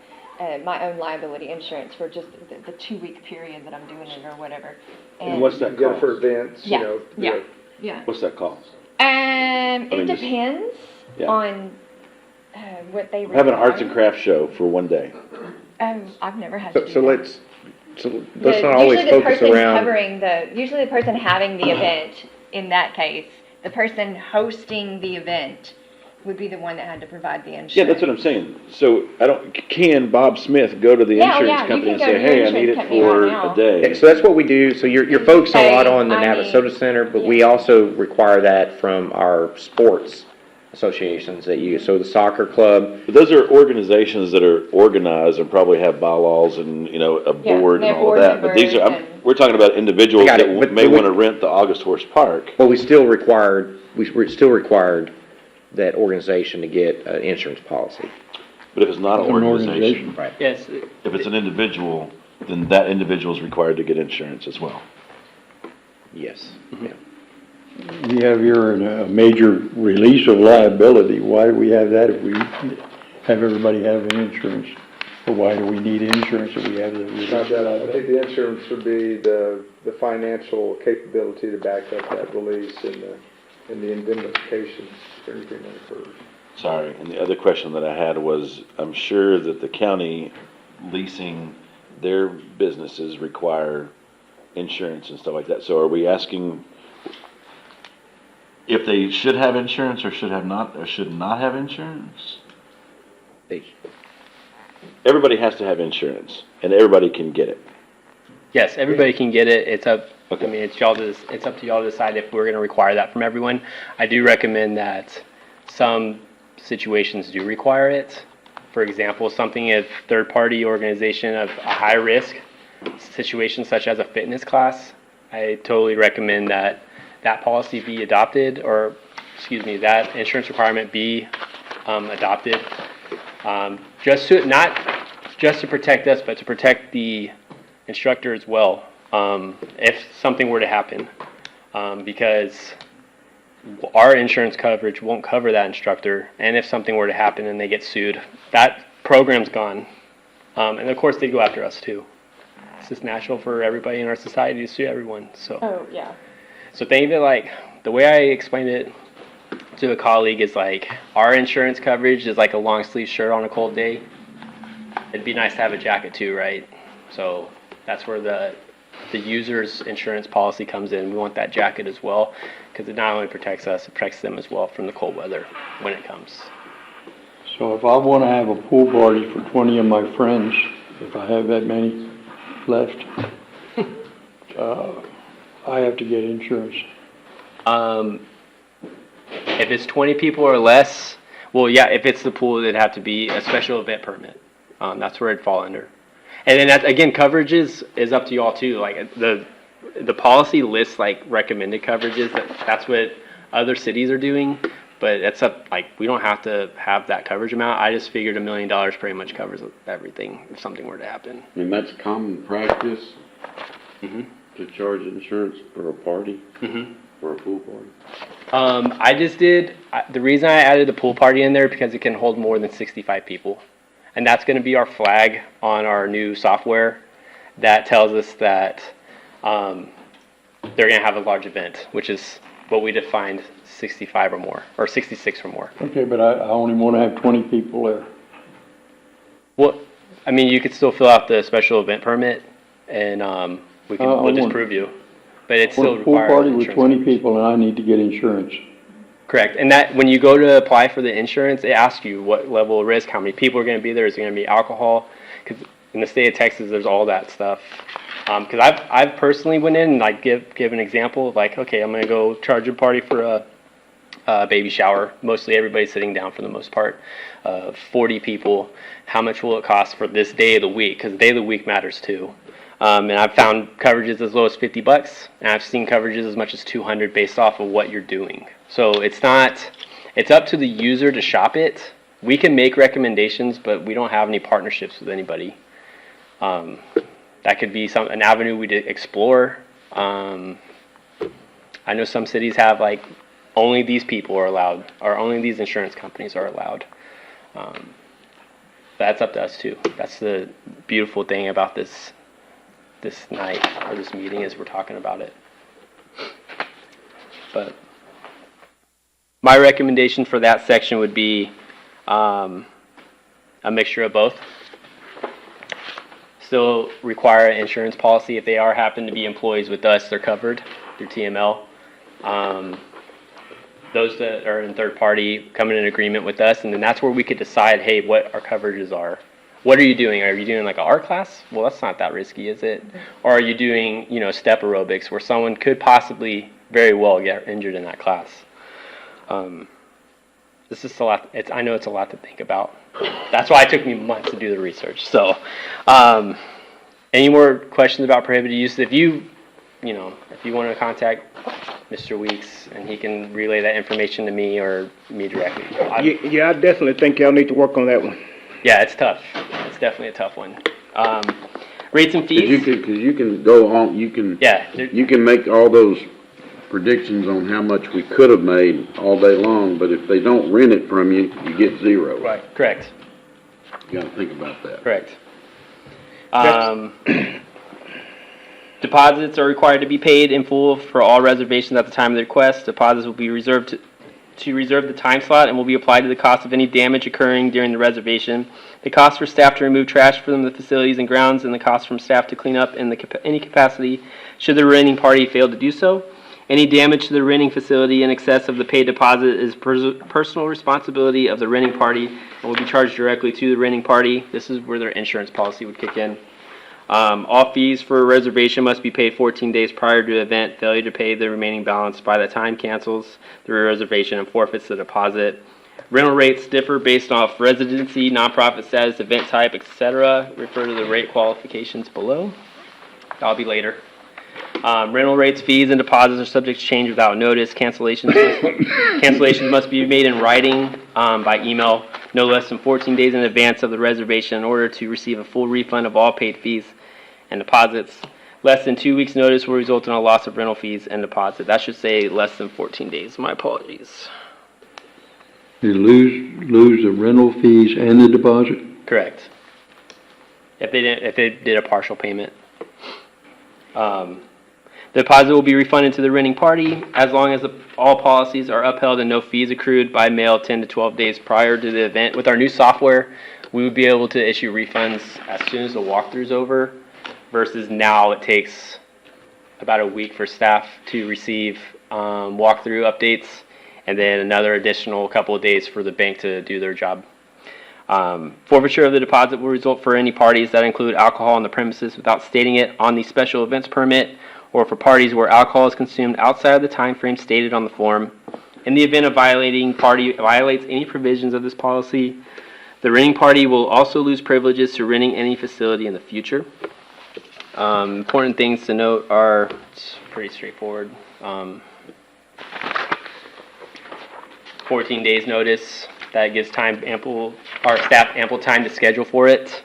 my own liability insurance for just the 2-week period that I'm doing it or whatever. And what's that You get it cost? for events, Yeah, you know. yeah. What's that cost? It mean, just- depends Yeah. on what they Having an arts and require. crafts show for one day. I've never had to do So that. let's not always Usually the focus person around. usually the person having the event, in that case, the person hosting the event would be the one that had to provide the insurance. Yeah, that's what I'm saying. So can Bob Smith go to the Yeah, insurance you company can and go say, to your hey, I insurance need it company for right now. a day? Okay, so that's what we do. So you're focusing a lot on the I mean, Navasota Center, but we also require that from our sports associations that you, so the soccer club. But those are organizations that are organized and probably have bylaws and, you know, a Yeah, board they're and all board of that. But these are, members we're talking about individuals I got that it, but may we- want to rent the August Horse Park. But we still required that organization to get an insurance policy. But if it's not an It's an organization, Right. Yes, if it's an individual, then that individual is required to get insurance as well. Yes. Mm-hmm. Yeah. We have here a major release of liability. Why do we have that if we have everybody having insurance? Or why do we need insurance if we have the release Not of that, I liability? think the insurance would be the financial capability to back up that release and the indemnification for anything that occurs. Sorry, and the other question that I had was, I'm sure that the county leasing their businesses require insurance and stuff like that. So are we asking if they should have insurance or should not have insurance? Everybody has to have insurance, and everybody can get it. yes, everybody can get it. It's up, Okay. I mean, it's up to y'all to decide if we're gonna require that from everyone. I do recommend that some situations do require it. For example, something if third-party organization of a high risk situation such as a fitness class, I totally recommend that policy be adopted, or, that insurance requirement be adopted. Not just to protect us, but to protect the instructor as well, if something were to happen. Because our insurance coverage won't cover that instructor, and if something were to happen and they get sued, that program's gone. And of course, they go after us too. It's just natural for everybody in our society to sue everyone, so. Oh, yeah. So think of it like, the way I explained it to a colleague is like, our insurance coverage is like a long sleeve shirt on a cold day. It'd be nice to have a jacket too, right? So that's where the user's insurance policy comes in. We want that jacket as well, because it not only protects us, it protects them as well from the cold weather when it comes. So if I want to have a pool party for 20 of my friends, if I have that many left, I have to get insurance. If it's 20 people or less, well, yeah, if it's the pool, it'd have to be a special event permit. That's where it'd fall under. And then that, again, coverage is up to y'all too. Like the policy lists like recommended coverages. That's what other cities are doing, but it's up, like, we don't have to have that coverage amount. I just figured $1 million pretty much covers everything if something were to happen. And that's common practice to charge insurance for a party, for a pool party? The reason I added the pool party in there because it can hold more than 65 people. And that's going to be our flag on our new software that tells us that they're going to have a large event, which is what we defined 65 or more, or 66 or more. Okay, but I only want to have 20 people there. Well, I mean, you could still fill out the special event permit, and we'll disprove you. But it still I want a pool requires party with insurance 20 coverage. people and I need to get insurance. Correct. And that, when you go to apply for the insurance, it asks you what level of risk, how many people are going to be there, is there going to be alcohol? Because in the state of Texas, there's all that stuff. Because I've personally went in and like give an example of like, okay, I'm going to go charge a party for a baby shower. Mostly everybody's sitting down for the most part. 40 people. How much will it cost for this day of the week? Because the day of the week matters too. And I've found coverages as low as $50, and I've seen coverages as much as $200 based off of what you're doing. So it's up to the user to shop it. We can make recommendations, but we don't have any partnerships with anybody. That could be an avenue we did explore. I know some cities have like only these people are allowed, or only these insurance companies are allowed. That's up to us too. That's the beautiful thing about this night or this meeting is we're talking about it. But my recommendation for that section would be a mixture of both. Still require an insurance policy. If they happen to be employees with us, they're covered through TML. Those that are in third party come in agreement with us, and then that's where we could decide, hey, what our coverages are. What are you doing? Are you doing like an art class? Well, that's not that risky, is it? Or are you doing, step aerobics where someone could possibly very well get injured in that class? This is a lot. I know it's a lot to think about. That's why it took me months to do the research. So, any more questions about prohibited use? If you want to contact Mr. Weeks, and he can relay that information to me or me directly. I definitely think y'all need to work on that one. Yeah, it's tough. It's definitely a tough one. Rates and fees. Because you can go on, you can make all those predictions on how much we could have made all day long, but if they don't rent it from you, you get zero. Right. Correct. You got to think about that. Correct. Deposits are required to be paid in full for all reservations at the time of the request. Deposits will be reserved to reserve the time slot and will be applied to the cost of any damage occurring during the reservation. The cost for staff to remove trash from the facilities and grounds, and the cost from staff to clean up in any capacity should the renting party fail to do so. Any damage to the renting facility in excess of the paid deposit is personal responsibility of the renting party and will be charged directly to the renting party. This is where their insurance policy would kick in. All fees for a reservation must be paid 14 days prior to the event. Failure to pay the remaining balance by the time cancels the reservation and forfeits the deposit. Rental rates differ based off residency, nonprofit status, event type, etc. Refer to the rate qualifications below. That'll be later. Rental rates, fees, and deposits are subject to change without notice. Cancellations must be made in writing by email no less than 14 days in advance of the reservation in order to receive a full refund of all paid fees and deposits. Less than 2 weeks' notice will result in a loss of rental fees and deposit. That should say less than 14 days. My apologies. You lose the rental fees and the deposit? Correct. If they did a partial payment. The deposit will be refunded to the renting party as long as all policies are upheld and no fees accrued by mail 10 to 12 days prior to the event. With our new software, we would be able to issue refunds as soon as the walkthrough's over, versus now it takes about a week for staff to receive walkthrough updates, and then another additional couple of days for the bank to do their job. Forfeiture of the deposit will result for any parties that include alcohol on the premises without stating it on the special events permit, or for parties where alcohol is consumed outside of the time frame stated on the form. In the event a party violates any provisions of this policy, the renting party will also lose privileges to renting any facility in the future. Important things to note are, it's pretty straightforward. 14 days notice. That gives staff ample time to schedule for it.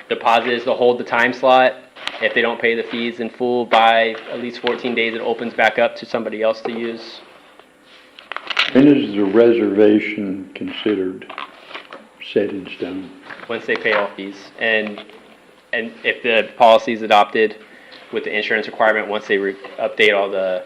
Deposit is to hold the time slot. If they don't pay the fees in full by at least 14 days, it opens back up to somebody else to use. When is the reservation considered set in stone? Once they pay all fees. And if the policy is adopted with the insurance requirement, once they upload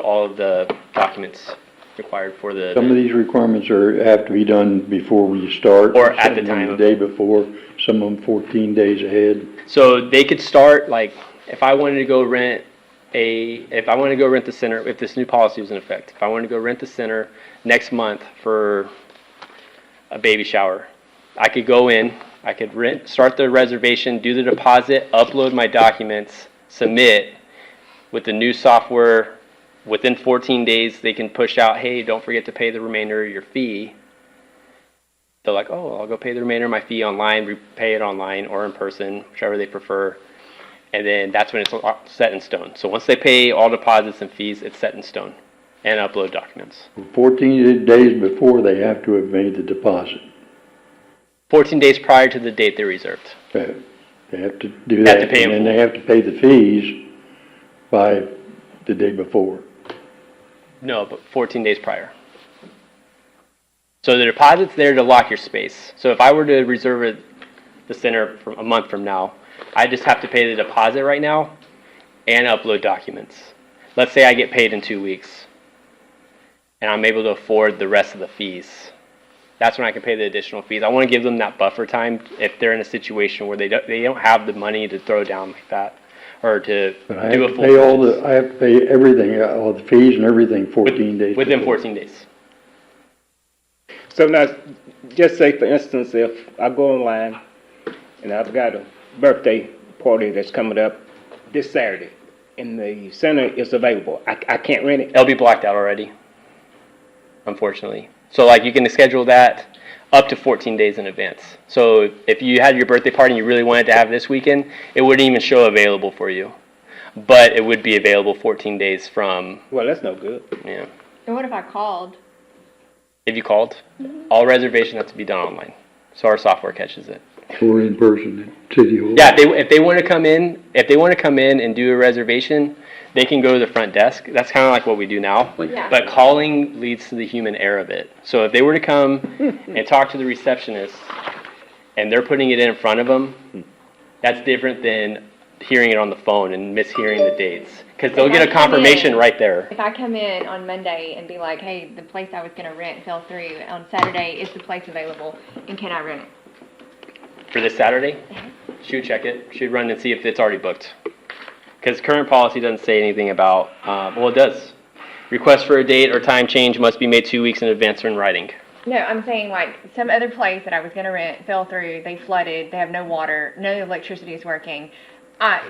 all of the documents required for the... Some of these requirements have to be done before you start. Or at the time of the day before, some of them 14 days ahead. So they could start, like, if I wanted to go rent if I want to go rent the center, if this new policy was in effect, if I want to go rent the center next month for a baby shower, I could go in, I could start the reservation, do the deposit, upload my documents, submit with the new software. Within 14 days, they can push out, hey, don't forget to pay the remainder of your fee. They're like, oh, I'll go pay the remainder of my fee online, repay it online or in person, whichever they prefer. And then that's when it's set in stone. So once they pay all deposits and fees, it's set in stone and upload documents. 14 days before they have to have made the deposit. 14 days prior to the date they reserved. They have to do that, Have to pay in and then full. they have to pay the fees by the day before. No, but 14 days prior. So the deposit's there to lock your space. So if I were to reserve the center from a month from now, I just have to pay the deposit right now and upload documents. Let's say I get paid in 2 weeks and I'm able to afford the rest of the fees. That's when I can pay the additional fees. I want to give them that buffer time if they're in a situation where they don't have the money to throw down like that or to But I do have a to full pay all purchase. I have to pay everything, all the fees and everything 14 days Within before. 14 days. So now, just say for instance, if I go online and I've got a birthday party that's coming up this Saturday and the center is available, I can't rent it? It'll be blacked out already, unfortunately. So like you can schedule that up to 14 days in advance. So if you had your birthday party and you really wanted to have this weekend, it wouldn't even show available for you. But it would be available 14 days from, Well, that's no good. yeah. And what if I called? If you called, all reservations have to be done online. So our software catches it. Or in person at City Hall. Yeah, if they want to come in, and do a reservation, they can go to the front desk. That's kind of like what we do now. Yeah. But calling leads to the human error of it. So if they were to come and talk to the receptionist and they're putting it in front of them, that's different than hearing it on the phone and mishearing the dates. Because they'll If get I a come confirmation in- right there. If I come in on Monday and be like, hey, the place I was gonna rent fell through, on Saturday, is the place available, and can I rent it? For this Saturday, she would check it. She'd run and see if it's already booked. Because current policy doesn't say anything about, well, it does. Request for a date or time change must be made 2 weeks in advance or in writing. No, I'm saying like some other place that I was gonna rent fell through, they flooded, they have no water, no electricity is working.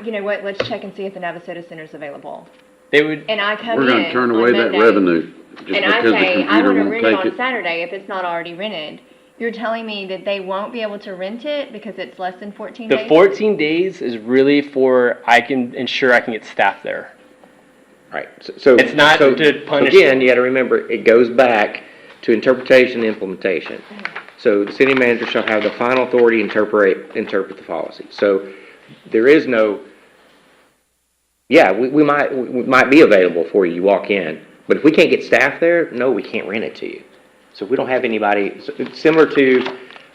You know what, let's check and see if the Navasota Center's available. They would, And I come in We're gonna turn on away that Monday, revenue just and I because the say, I computer wanna won't rent it take on it. Saturday if it's not already rented. You're telling me that they won't be able to rent it because it's less than 14 the days? 14 days is really for, I can ensure I can get staff there. Right, so. It's not so to punish Again, them. you gotta remember, it goes back to interpretation and implementation. So the city manager shall have the final authority to interpret the policy. So there is no, yeah, we might be available for you, you walk in, but if we can't get staff there, no, we can't rent it to you. So if we don't have anybody, so it's similar to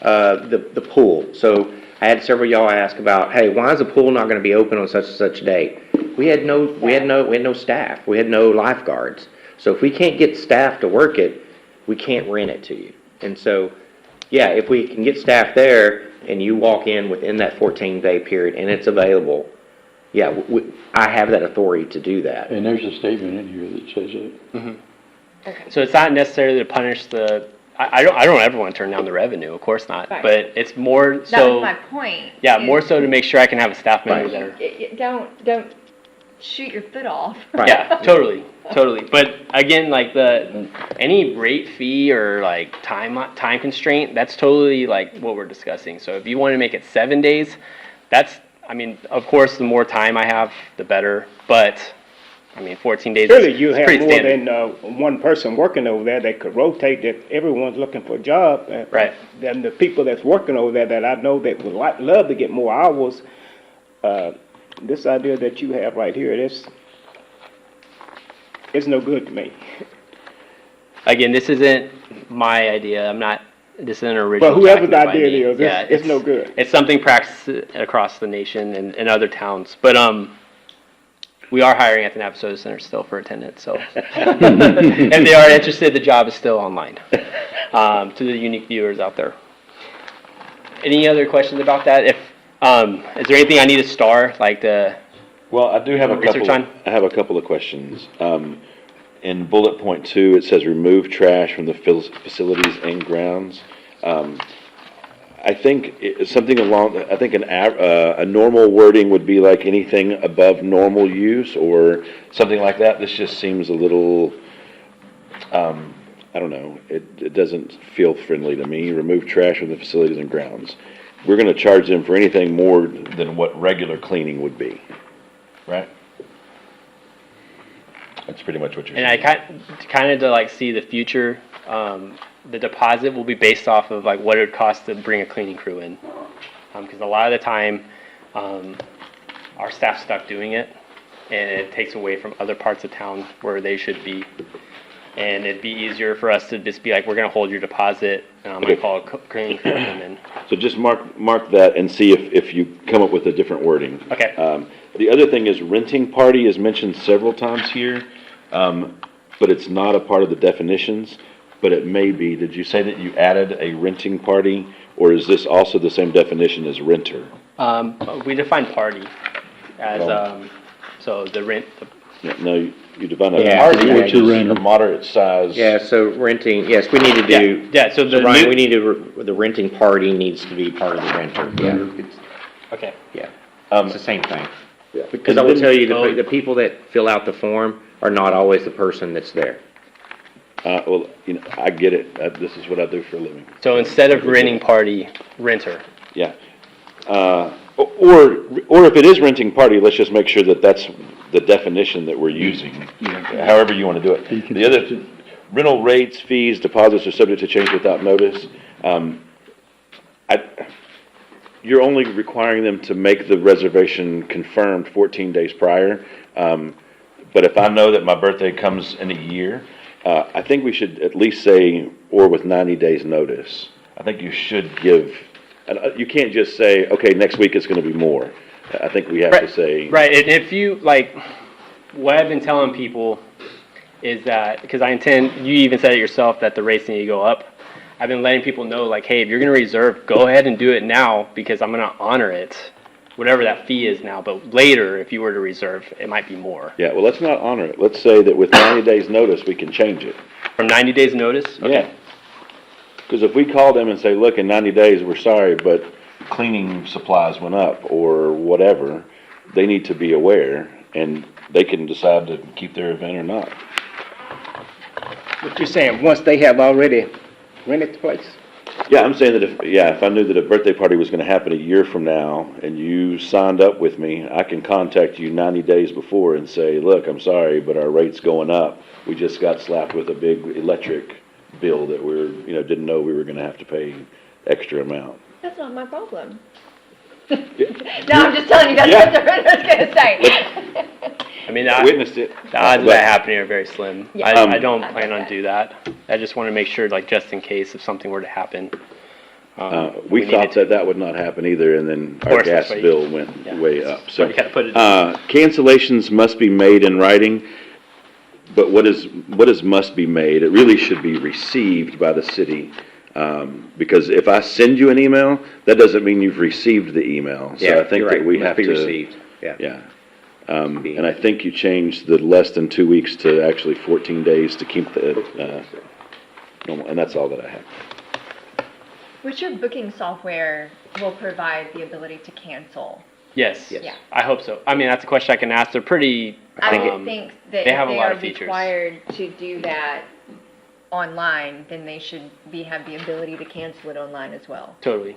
the pool. So I had several of y'all ask about, hey, why is the pool not gonna be open on such and such a date? We had no staff, we had no lifeguards. So if we can't get staff to work it, we can't rent it to you. And so, yeah, if we can get staff there and you walk in within that 14-day period and it's available, yeah, I have that authority to do that. And there's a statement in here that says it. Mm-hmm. So it's not necessarily to punish the, I don't ever want to turn down the revenue, of course not. Right. But it's more That so, was my point. yeah, is more so to make sure I can have a staff member there. Don't shoot your foot off. Yeah, totally. But again, like any rate fee or like time constraint, that's totally like what we're discussing. So if you want to make it 7 days, I mean, of course, the more time I have, the better. But I mean, 14 days Surely is you have pretty more standard. than one person working over there that could rotate, that everyone's looking for a job. Right. Then the people that's working over there that I know that would love to get more hours, this idea that you have right here, it's no good to me. Again, this isn't my idea. This isn't an original. But whoever's document by idea me. it is, Yeah, it's no good. It's something practiced across the nation and in other towns. But we are hiring at the Navasota Center still for attendance. So if they are interested, the job is still online to the unique viewers out there. Any other questions about that? If is there anything I need to star, like Well, I do have a Research couple, on? I have a couple of questions. In bullet point 2, it says remove trash from the facilities and grounds. I think something along, I think a normal wording would be like anything above normal use or something like that. This just seems a little, I don't know, it doesn't feel friendly to me. Remove trash from the facilities and grounds. We're gonna charge them for anything more than what regular cleaning would be, right? That's pretty much what you're And saying. I kind of to like see the future, the deposit will be based off of like what it would cost to bring a cleaning crew in. Because a lot of the time, our staff's stuck doing it, and it takes away from other parts of town where they should be. And it'd be easier for us to just be like, we're gonna hold your deposit, Okay. I call a cleaning crew, and then, So just mark that and see if you come up with a different wording. okay. The other thing is renting party is mentioned several times here, but it's not a part of the definitions, but it may be. Did you say that you added a renting party, or is this also the same definition as renter? We define party as, Oh. so the rent, No, you define a Yeah, party, yeah, which is a moderate size. Yeah, so renting, yes, we need to do. Yeah, so the Ryan, new- we need to, the renting party needs to be part of the renter. Yeah, okay. yeah. Um, It's the same thing. Yeah. Because I will tell you, the people that fill out the form are not always the person that's there. Well, I get it. This is what I do for a living. So instead of renting party, renter. Yeah. Or if it is renting party, let's just make sure that that's the definition that we're using, however you want to do it. The other, rental rates, fees, deposits are subject to change without notice. You're only requiring them to make the reservation confirmed 14 days prior. But if I know that my birthday comes in a year, I think we should at least say, or with 90 days notice. I think you should give, you can't just say, okay, next week it's going to be more. I think we have to say. Right, and if you, like, what I've been telling people is that, because you even said it yourself, that the rates need to go up. I've been letting people know, like, hey, if you're going to reserve, go ahead and do it now, because I'm going to honor it, whatever that fee is now. But later, if you were to reserve, it might be more. Yeah, well, let's not honor it. Let's say that with 90 days notice, we can change it. From 90 days notice? Okay. Yeah. Because if we call them and say, look, in 90 days, we're sorry, but cleaning supplies went up or whatever, they need to be aware and they can decide to keep their event or not. What you're saying, once they have already rented the place? Yeah, I'm saying that if I knew that a birthday party was going to happen a year from now and you signed up with me, I can contact you 90 days before and say, look, I'm sorry, but our rate's going up. We just got slapped with a big electric bill that didn't know we were going to have to pay extra amount. That's not my problem. No, I'm just telling you, that's what the renter's gonna say. I mean, I witnessed it. the odds of that happening are very slim. Yeah. I don't plan on do that. I just want to make sure, like, just in case if something were to happen. We needed thought to- that would not happen either, and then Of our course, gas that's why bill went way up. So, you gotta put it- cancellations must be made in writing, but what is must be made? It really should be received by the city, because if I send you an email, that doesn't mean you've received the email. So Yeah, I think you're that right. we Must have be to. received. Yeah. Yeah. And I think you changed the less than 2 weeks to actually 14 days to keep the normal, and that's all that I have. Which your booking software will provide the ability to cancel. Yes. Yeah. I hope so. I mean, that's a question I can ask. They're pretty. I would think that they if have a they lot are of features. required to do that online, then they should have the ability to cancel it online as well. Totally.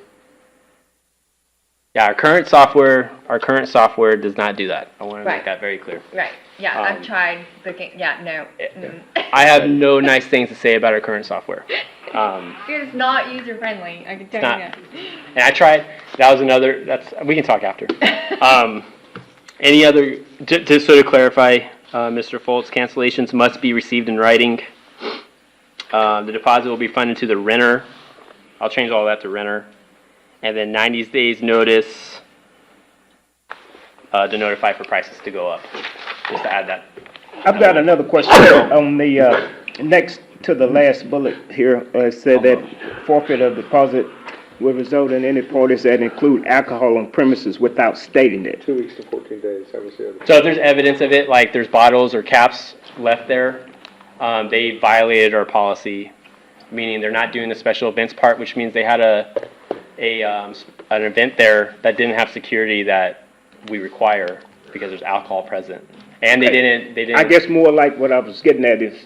Yeah, our current software does not do that. I want to Right. make that very clear. Right, yeah, Um, I've tried booking, yeah, no. I have no nice things to say about our current software. It's not user-friendly, I can tell you not. that. And I tried. That was another. We can talk after. Any other? To sort of clarify, Mr. Foltz, cancellations must be received in writing. The deposit will be funded to the renter. I'll change all that to renter. And then 90 days notice to notify for prices to go up. Just to add that. I've got another question on the, next to the last bullet here. It said that forfeit of deposit will result in any parties that include alcohol on premises without stating it. 2 weeks to 14 days, that was the other. So if there's evidence of it, like there's bottles or caps left there, they violated our policy, meaning they're not doing the special events part, which means they had an event there that didn't have security that we require because there's alcohol present. And they didn't. I guess more like what I was getting at is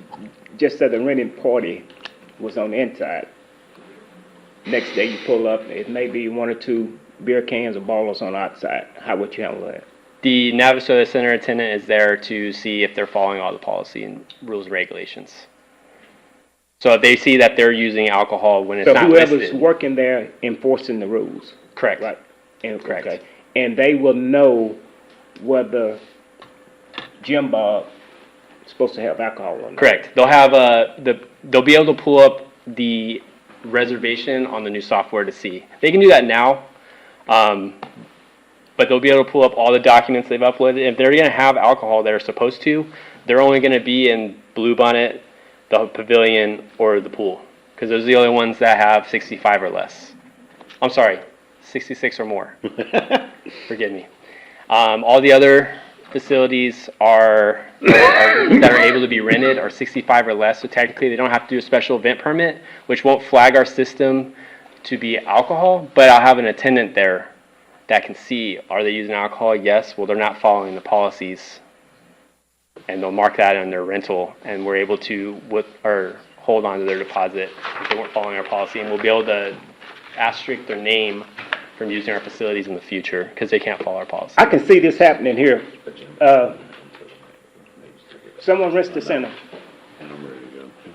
just that the renting party was on the inside. Next day you pull up, it may be 1 or 2 beer cans or bottles on the outside. How would you handle that? The Navasota Center attendant is there to see if they're following all the policy and rules and regulations. So if they see that they're using alcohol when it's So not whoever's listed. working there enforcing the rules. Correct. Right. And, Correct. okay. And they will know whether Jim Bob is supposed to have alcohol or not. Correct. They'll have they'll be able to pull up the reservation on the new software to see. They can do that now, but they'll be able to pull up all the documents they've uploaded. If they're going to have alcohol they're supposed to, they're only going to be in Bluebonnet, the pavilion, or the pool, because those are the only ones that have 65 or less. I'm sorry, 66 or more. Forgive me. All the other facilities that are able to be rented are 65 or less, so technically they don't have to do a special event permit, which won't flag our system to be alcohol, but I'll have an attendant there that can see, are they using alcohol? Yes. Well, they're not following the policies, and they'll mark that on their rental, and we're able to hold on to their deposit if they weren't following our policy, and we'll be able to asterisk their name from using our facilities in the future because they can't follow our policy. I can see this happening here. Someone rents the center.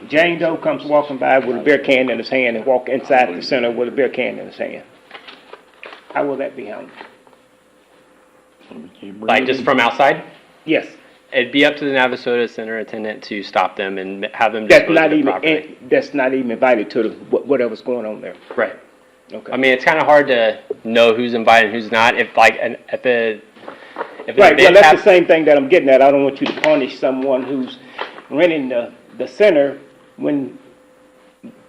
Jane Doe comes walking by with a beer can in his hand and walk inside the center with a beer can in his hand. How will that be handled? Like just from outside? Yes. It'd be up to the Navasota Center attendant to stop them and have them That's dispose not of the even, property. that's not even invited to the, whatever's going on there. Right. Okay. I mean, it's kind of hard to know who's invited and who's not. If like an Right, event well, that's the happens- same thing that I'm getting at. I don't want you to punish someone who's renting the center when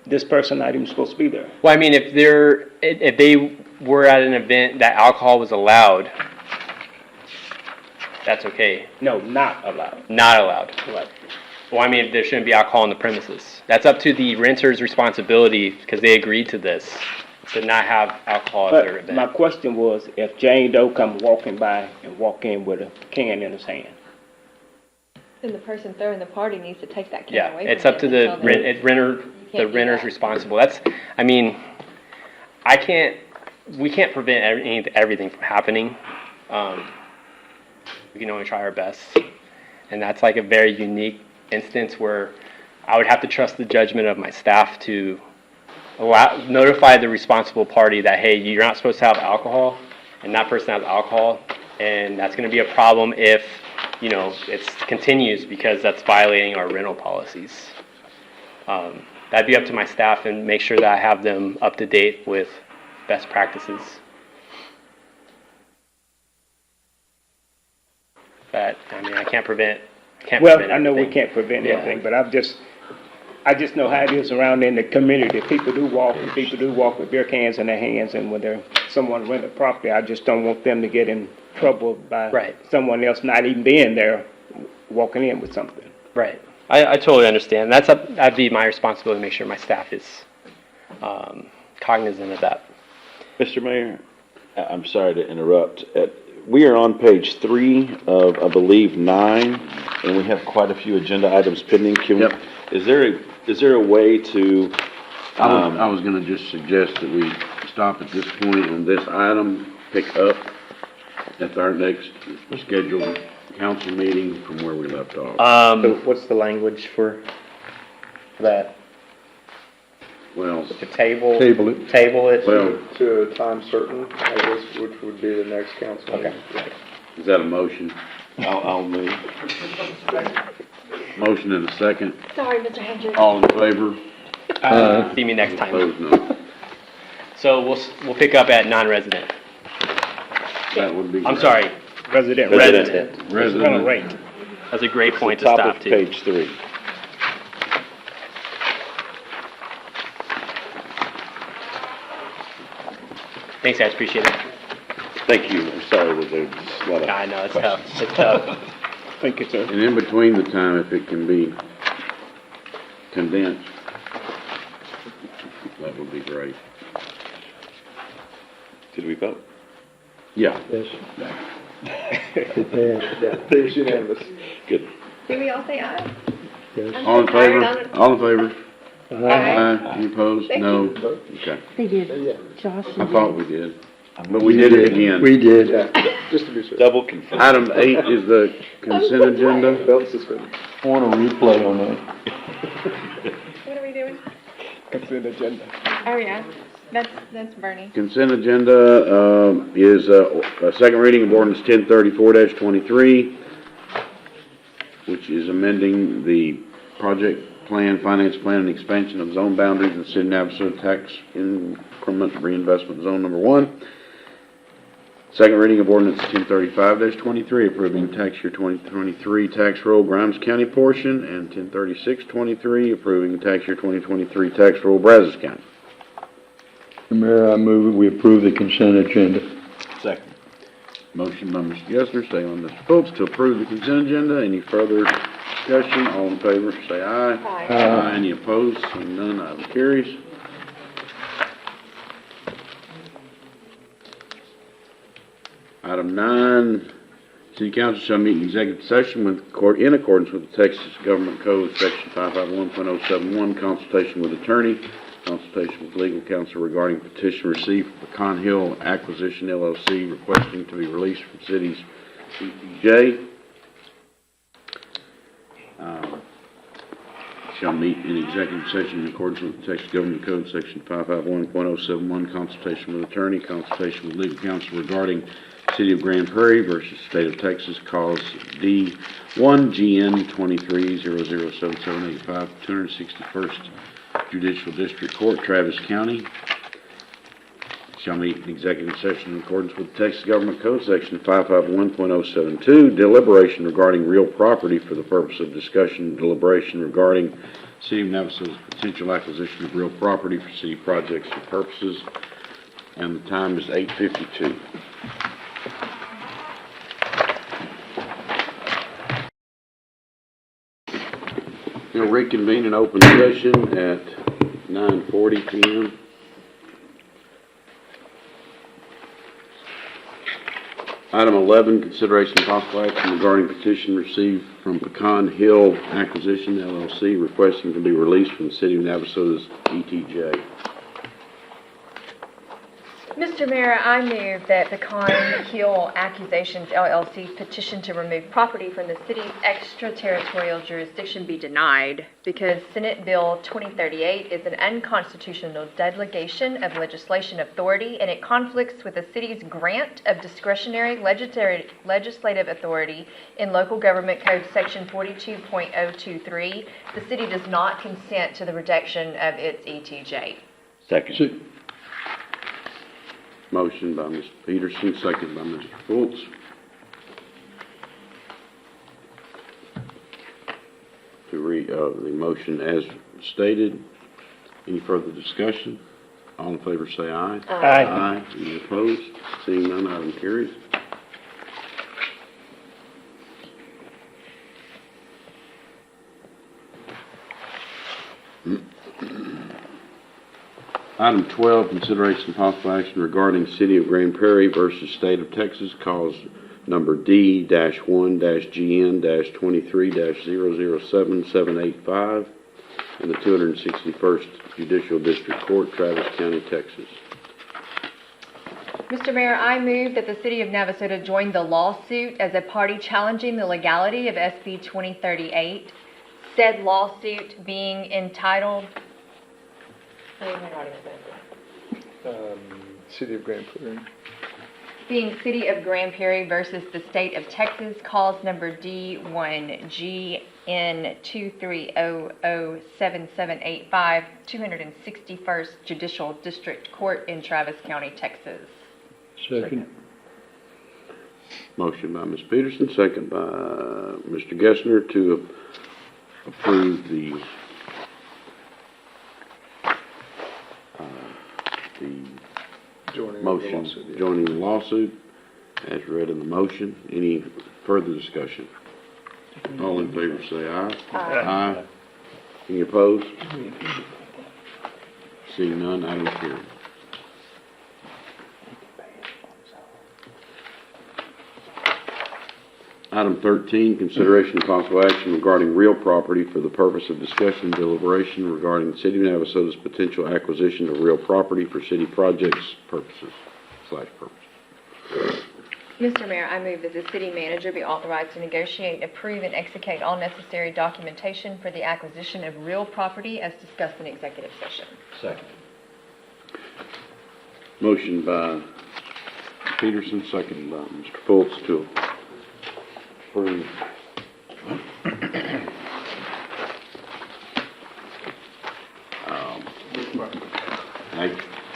this person not even supposed to be there. Well, I mean, if they were at an event that alcohol was allowed, that's okay. No, not allowed. Not allowed. Right. Well, I mean, there shouldn't be alcohol on the premises. That's up to the renter's responsibility because they agreed to this, to not have alcohol at their But event. my question was, if Jane Doe come walking by and walk in with a can in his hand, Then the person throwing the party needs to take that can Yeah, away from it's up to them the and tell them, renter, the do renter's that. responsible. I mean, we can't prevent everything from happening. We can only try our best. And that's like a very unique instance where I would have to trust the judgment of my staff to notify the responsible party that, hey, you're not supposed to have alcohol, and that person has alcohol, and that's going to be a problem if, it continues because that's violating our rental policies. That'd be up to my staff and make sure that I have them up to date with best practices. But, I mean, I can't prevent well, I know we everything. can't prevent Yeah. anything, but I just know how it is around in the community. People do walk with beer cans in their hands, and when someone rent a property, I just don't want them to get in trouble by Right. someone else not even being there, walking in with something. Right. I totally understand. That'd be my responsibility to make sure my staff is cognizant of that. Mr. Mayor, I'm sorry to interrupt. We are on page 3 of, I believe, 9, and we have quite a few agenda items pending. Yep. Is there a way to, I was gonna just suggest that we stop at this point on this item, pick up at our next scheduled council meeting from where we left off. So what's the language for that? Well, To table? Table it. Table it? well, To a time certain, I guess, which would be the next council meeting. Okay. is that a motion? I'll move. Motion and a second. Sorry, Mr. Hendricks. All in favor? See me next time. Opposed, no. So we'll pick up at non-resident. That would be. I'm sorry, Resident. resident. Rental rate. That's a great point to Top stop of too. page 3. Thanks, guys, appreciate it. Thank you. I'm sorry that there's a lot of. I know, it's tough, it's tough. Thank you, sir. And in between the time, if it can be condensed, that would be great. Did we vote? Yeah. Yes. There's unanimous. Good. Do we all say aye? All in favor? Tired on it. All in favor? Aye. Any opposed? Thank No? you. Okay. They did. Josh I thought we did, but we did it again. We did. Just to be sure. Double confirm. Item 8 is the consent agenda. Belt suspended. Want a replay on that? What are we doing? Consent agenda. Oh, yeah. That's Bernie. Consent agenda is a second reading of ordinance 1034-23, which is amending the project plan, finance plan, and expansion of zone boundaries in the city of Navasota tax increment reinvestment zone number 1. Second reading of ordinance 1035-23, approving tax year 2023 tax roll Grimes County portion, and 1036-23, approving tax year 2023 tax roll Brazos County. Mr. Mayor, I move that we approve the consent agenda. Second. Motion by Mr. Gessner, second by Mr. Phillips to approve the consent agenda. Any further discussion? All in favor, say aye. Aye. Any opposed? Seeing none, item carries. Item 9, City Council shall meet in executive session in accordance with the Texas Government Code, Section 551.071, consultation with attorney, consultation with legal counsel regarding petition received from Pecan Hill Acquisition LLC requesting to be released from city's ETJ. Shall meet in executive session in accordance with the Texas Government Code, Section 551.071, consultation with attorney, consultation with legal counsel regarding City of Grand Prairie versus State of Texas, cause D1GN 23007785, 261st Judicial District Court, Travis County. Shall meet in executive session in accordance with the Texas Government Code, Section 551.072, deliberation regarding real property for the purpose of discussion and deliberation regarding City of Navajo's potential acquisition of real property for city projects and purposes. And the time is 8:52. We'll reconvene in open session at 9:40 p.m. Item 11, consideration of possible action regarding petition received from Pecan Hill Acquisition LLC requesting to be released from the City of Navajo's ETJ. Mr. Mayor, I move that Pecan Hill Accusations LLC's petition to remove property from the city's extraterritorial jurisdiction be denied because Senate Bill 2038 is an unconstitutional delegation of legislation authority and it conflicts with the city's grant of discretionary legislative authority in Local Government Code Section 42.023. The city does not consent to the reduction of its ETJ. Second. Motion by Mr. Peterson, second by Mr. Fultz. To read the motion as stated. Any further discussion? All in favor say aye. Aye. Aye. Any opposed? Seeing none, item carries. Item 12, consideration of possible action regarding City of Grand Prairie versus State of Texas, cause number D-1-GN-23-007785 in the 261st Judicial District Court, Travis County, Texas. Mr. Mayor, I move that the City of Navasota join the lawsuit as a party challenging the legality of SB 2038, said lawsuit being entitled... City of Grand Prairie. being City of Grand Prairie versus the State of Texas, cause number D1GN23007785, 261st Judicial District Court in Travis County, Texas. Second. Motion by Ms. Peterson, second by Mr. Gessner to approve the Motion joining the lawsuit, as read in the motion. Any further discussion? All in favor say aye. Aye. Any opposed? Seeing none, item carried. Item 13, consideration of possible action regarding real property for the purpose of discussion and deliberation regarding the City of Navasota's potential acquisition of real property for city projects purposes. Mr. Mayor, I move that the city manager be authorized to negotiate, approve, and execute all necessary documentation for the acquisition of real property as discussed in executive session. Second. Motion by Peterson, second by Mr. Fultz to approve.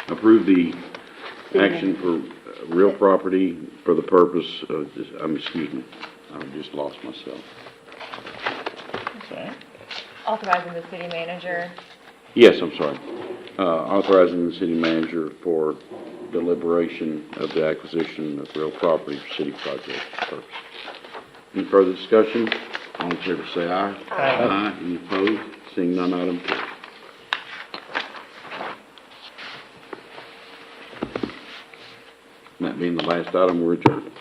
Approve the action for real property for the purpose of, excuse me, I just lost myself. Authorizing the city manager. Yes, I'm sorry. Authorizing the city manager for deliberation of the acquisition of real property for city project purpose. Any further discussion? All in favor say aye. Aye. Any opposed? Seeing none, item carries. That being the last item, we're adjourned.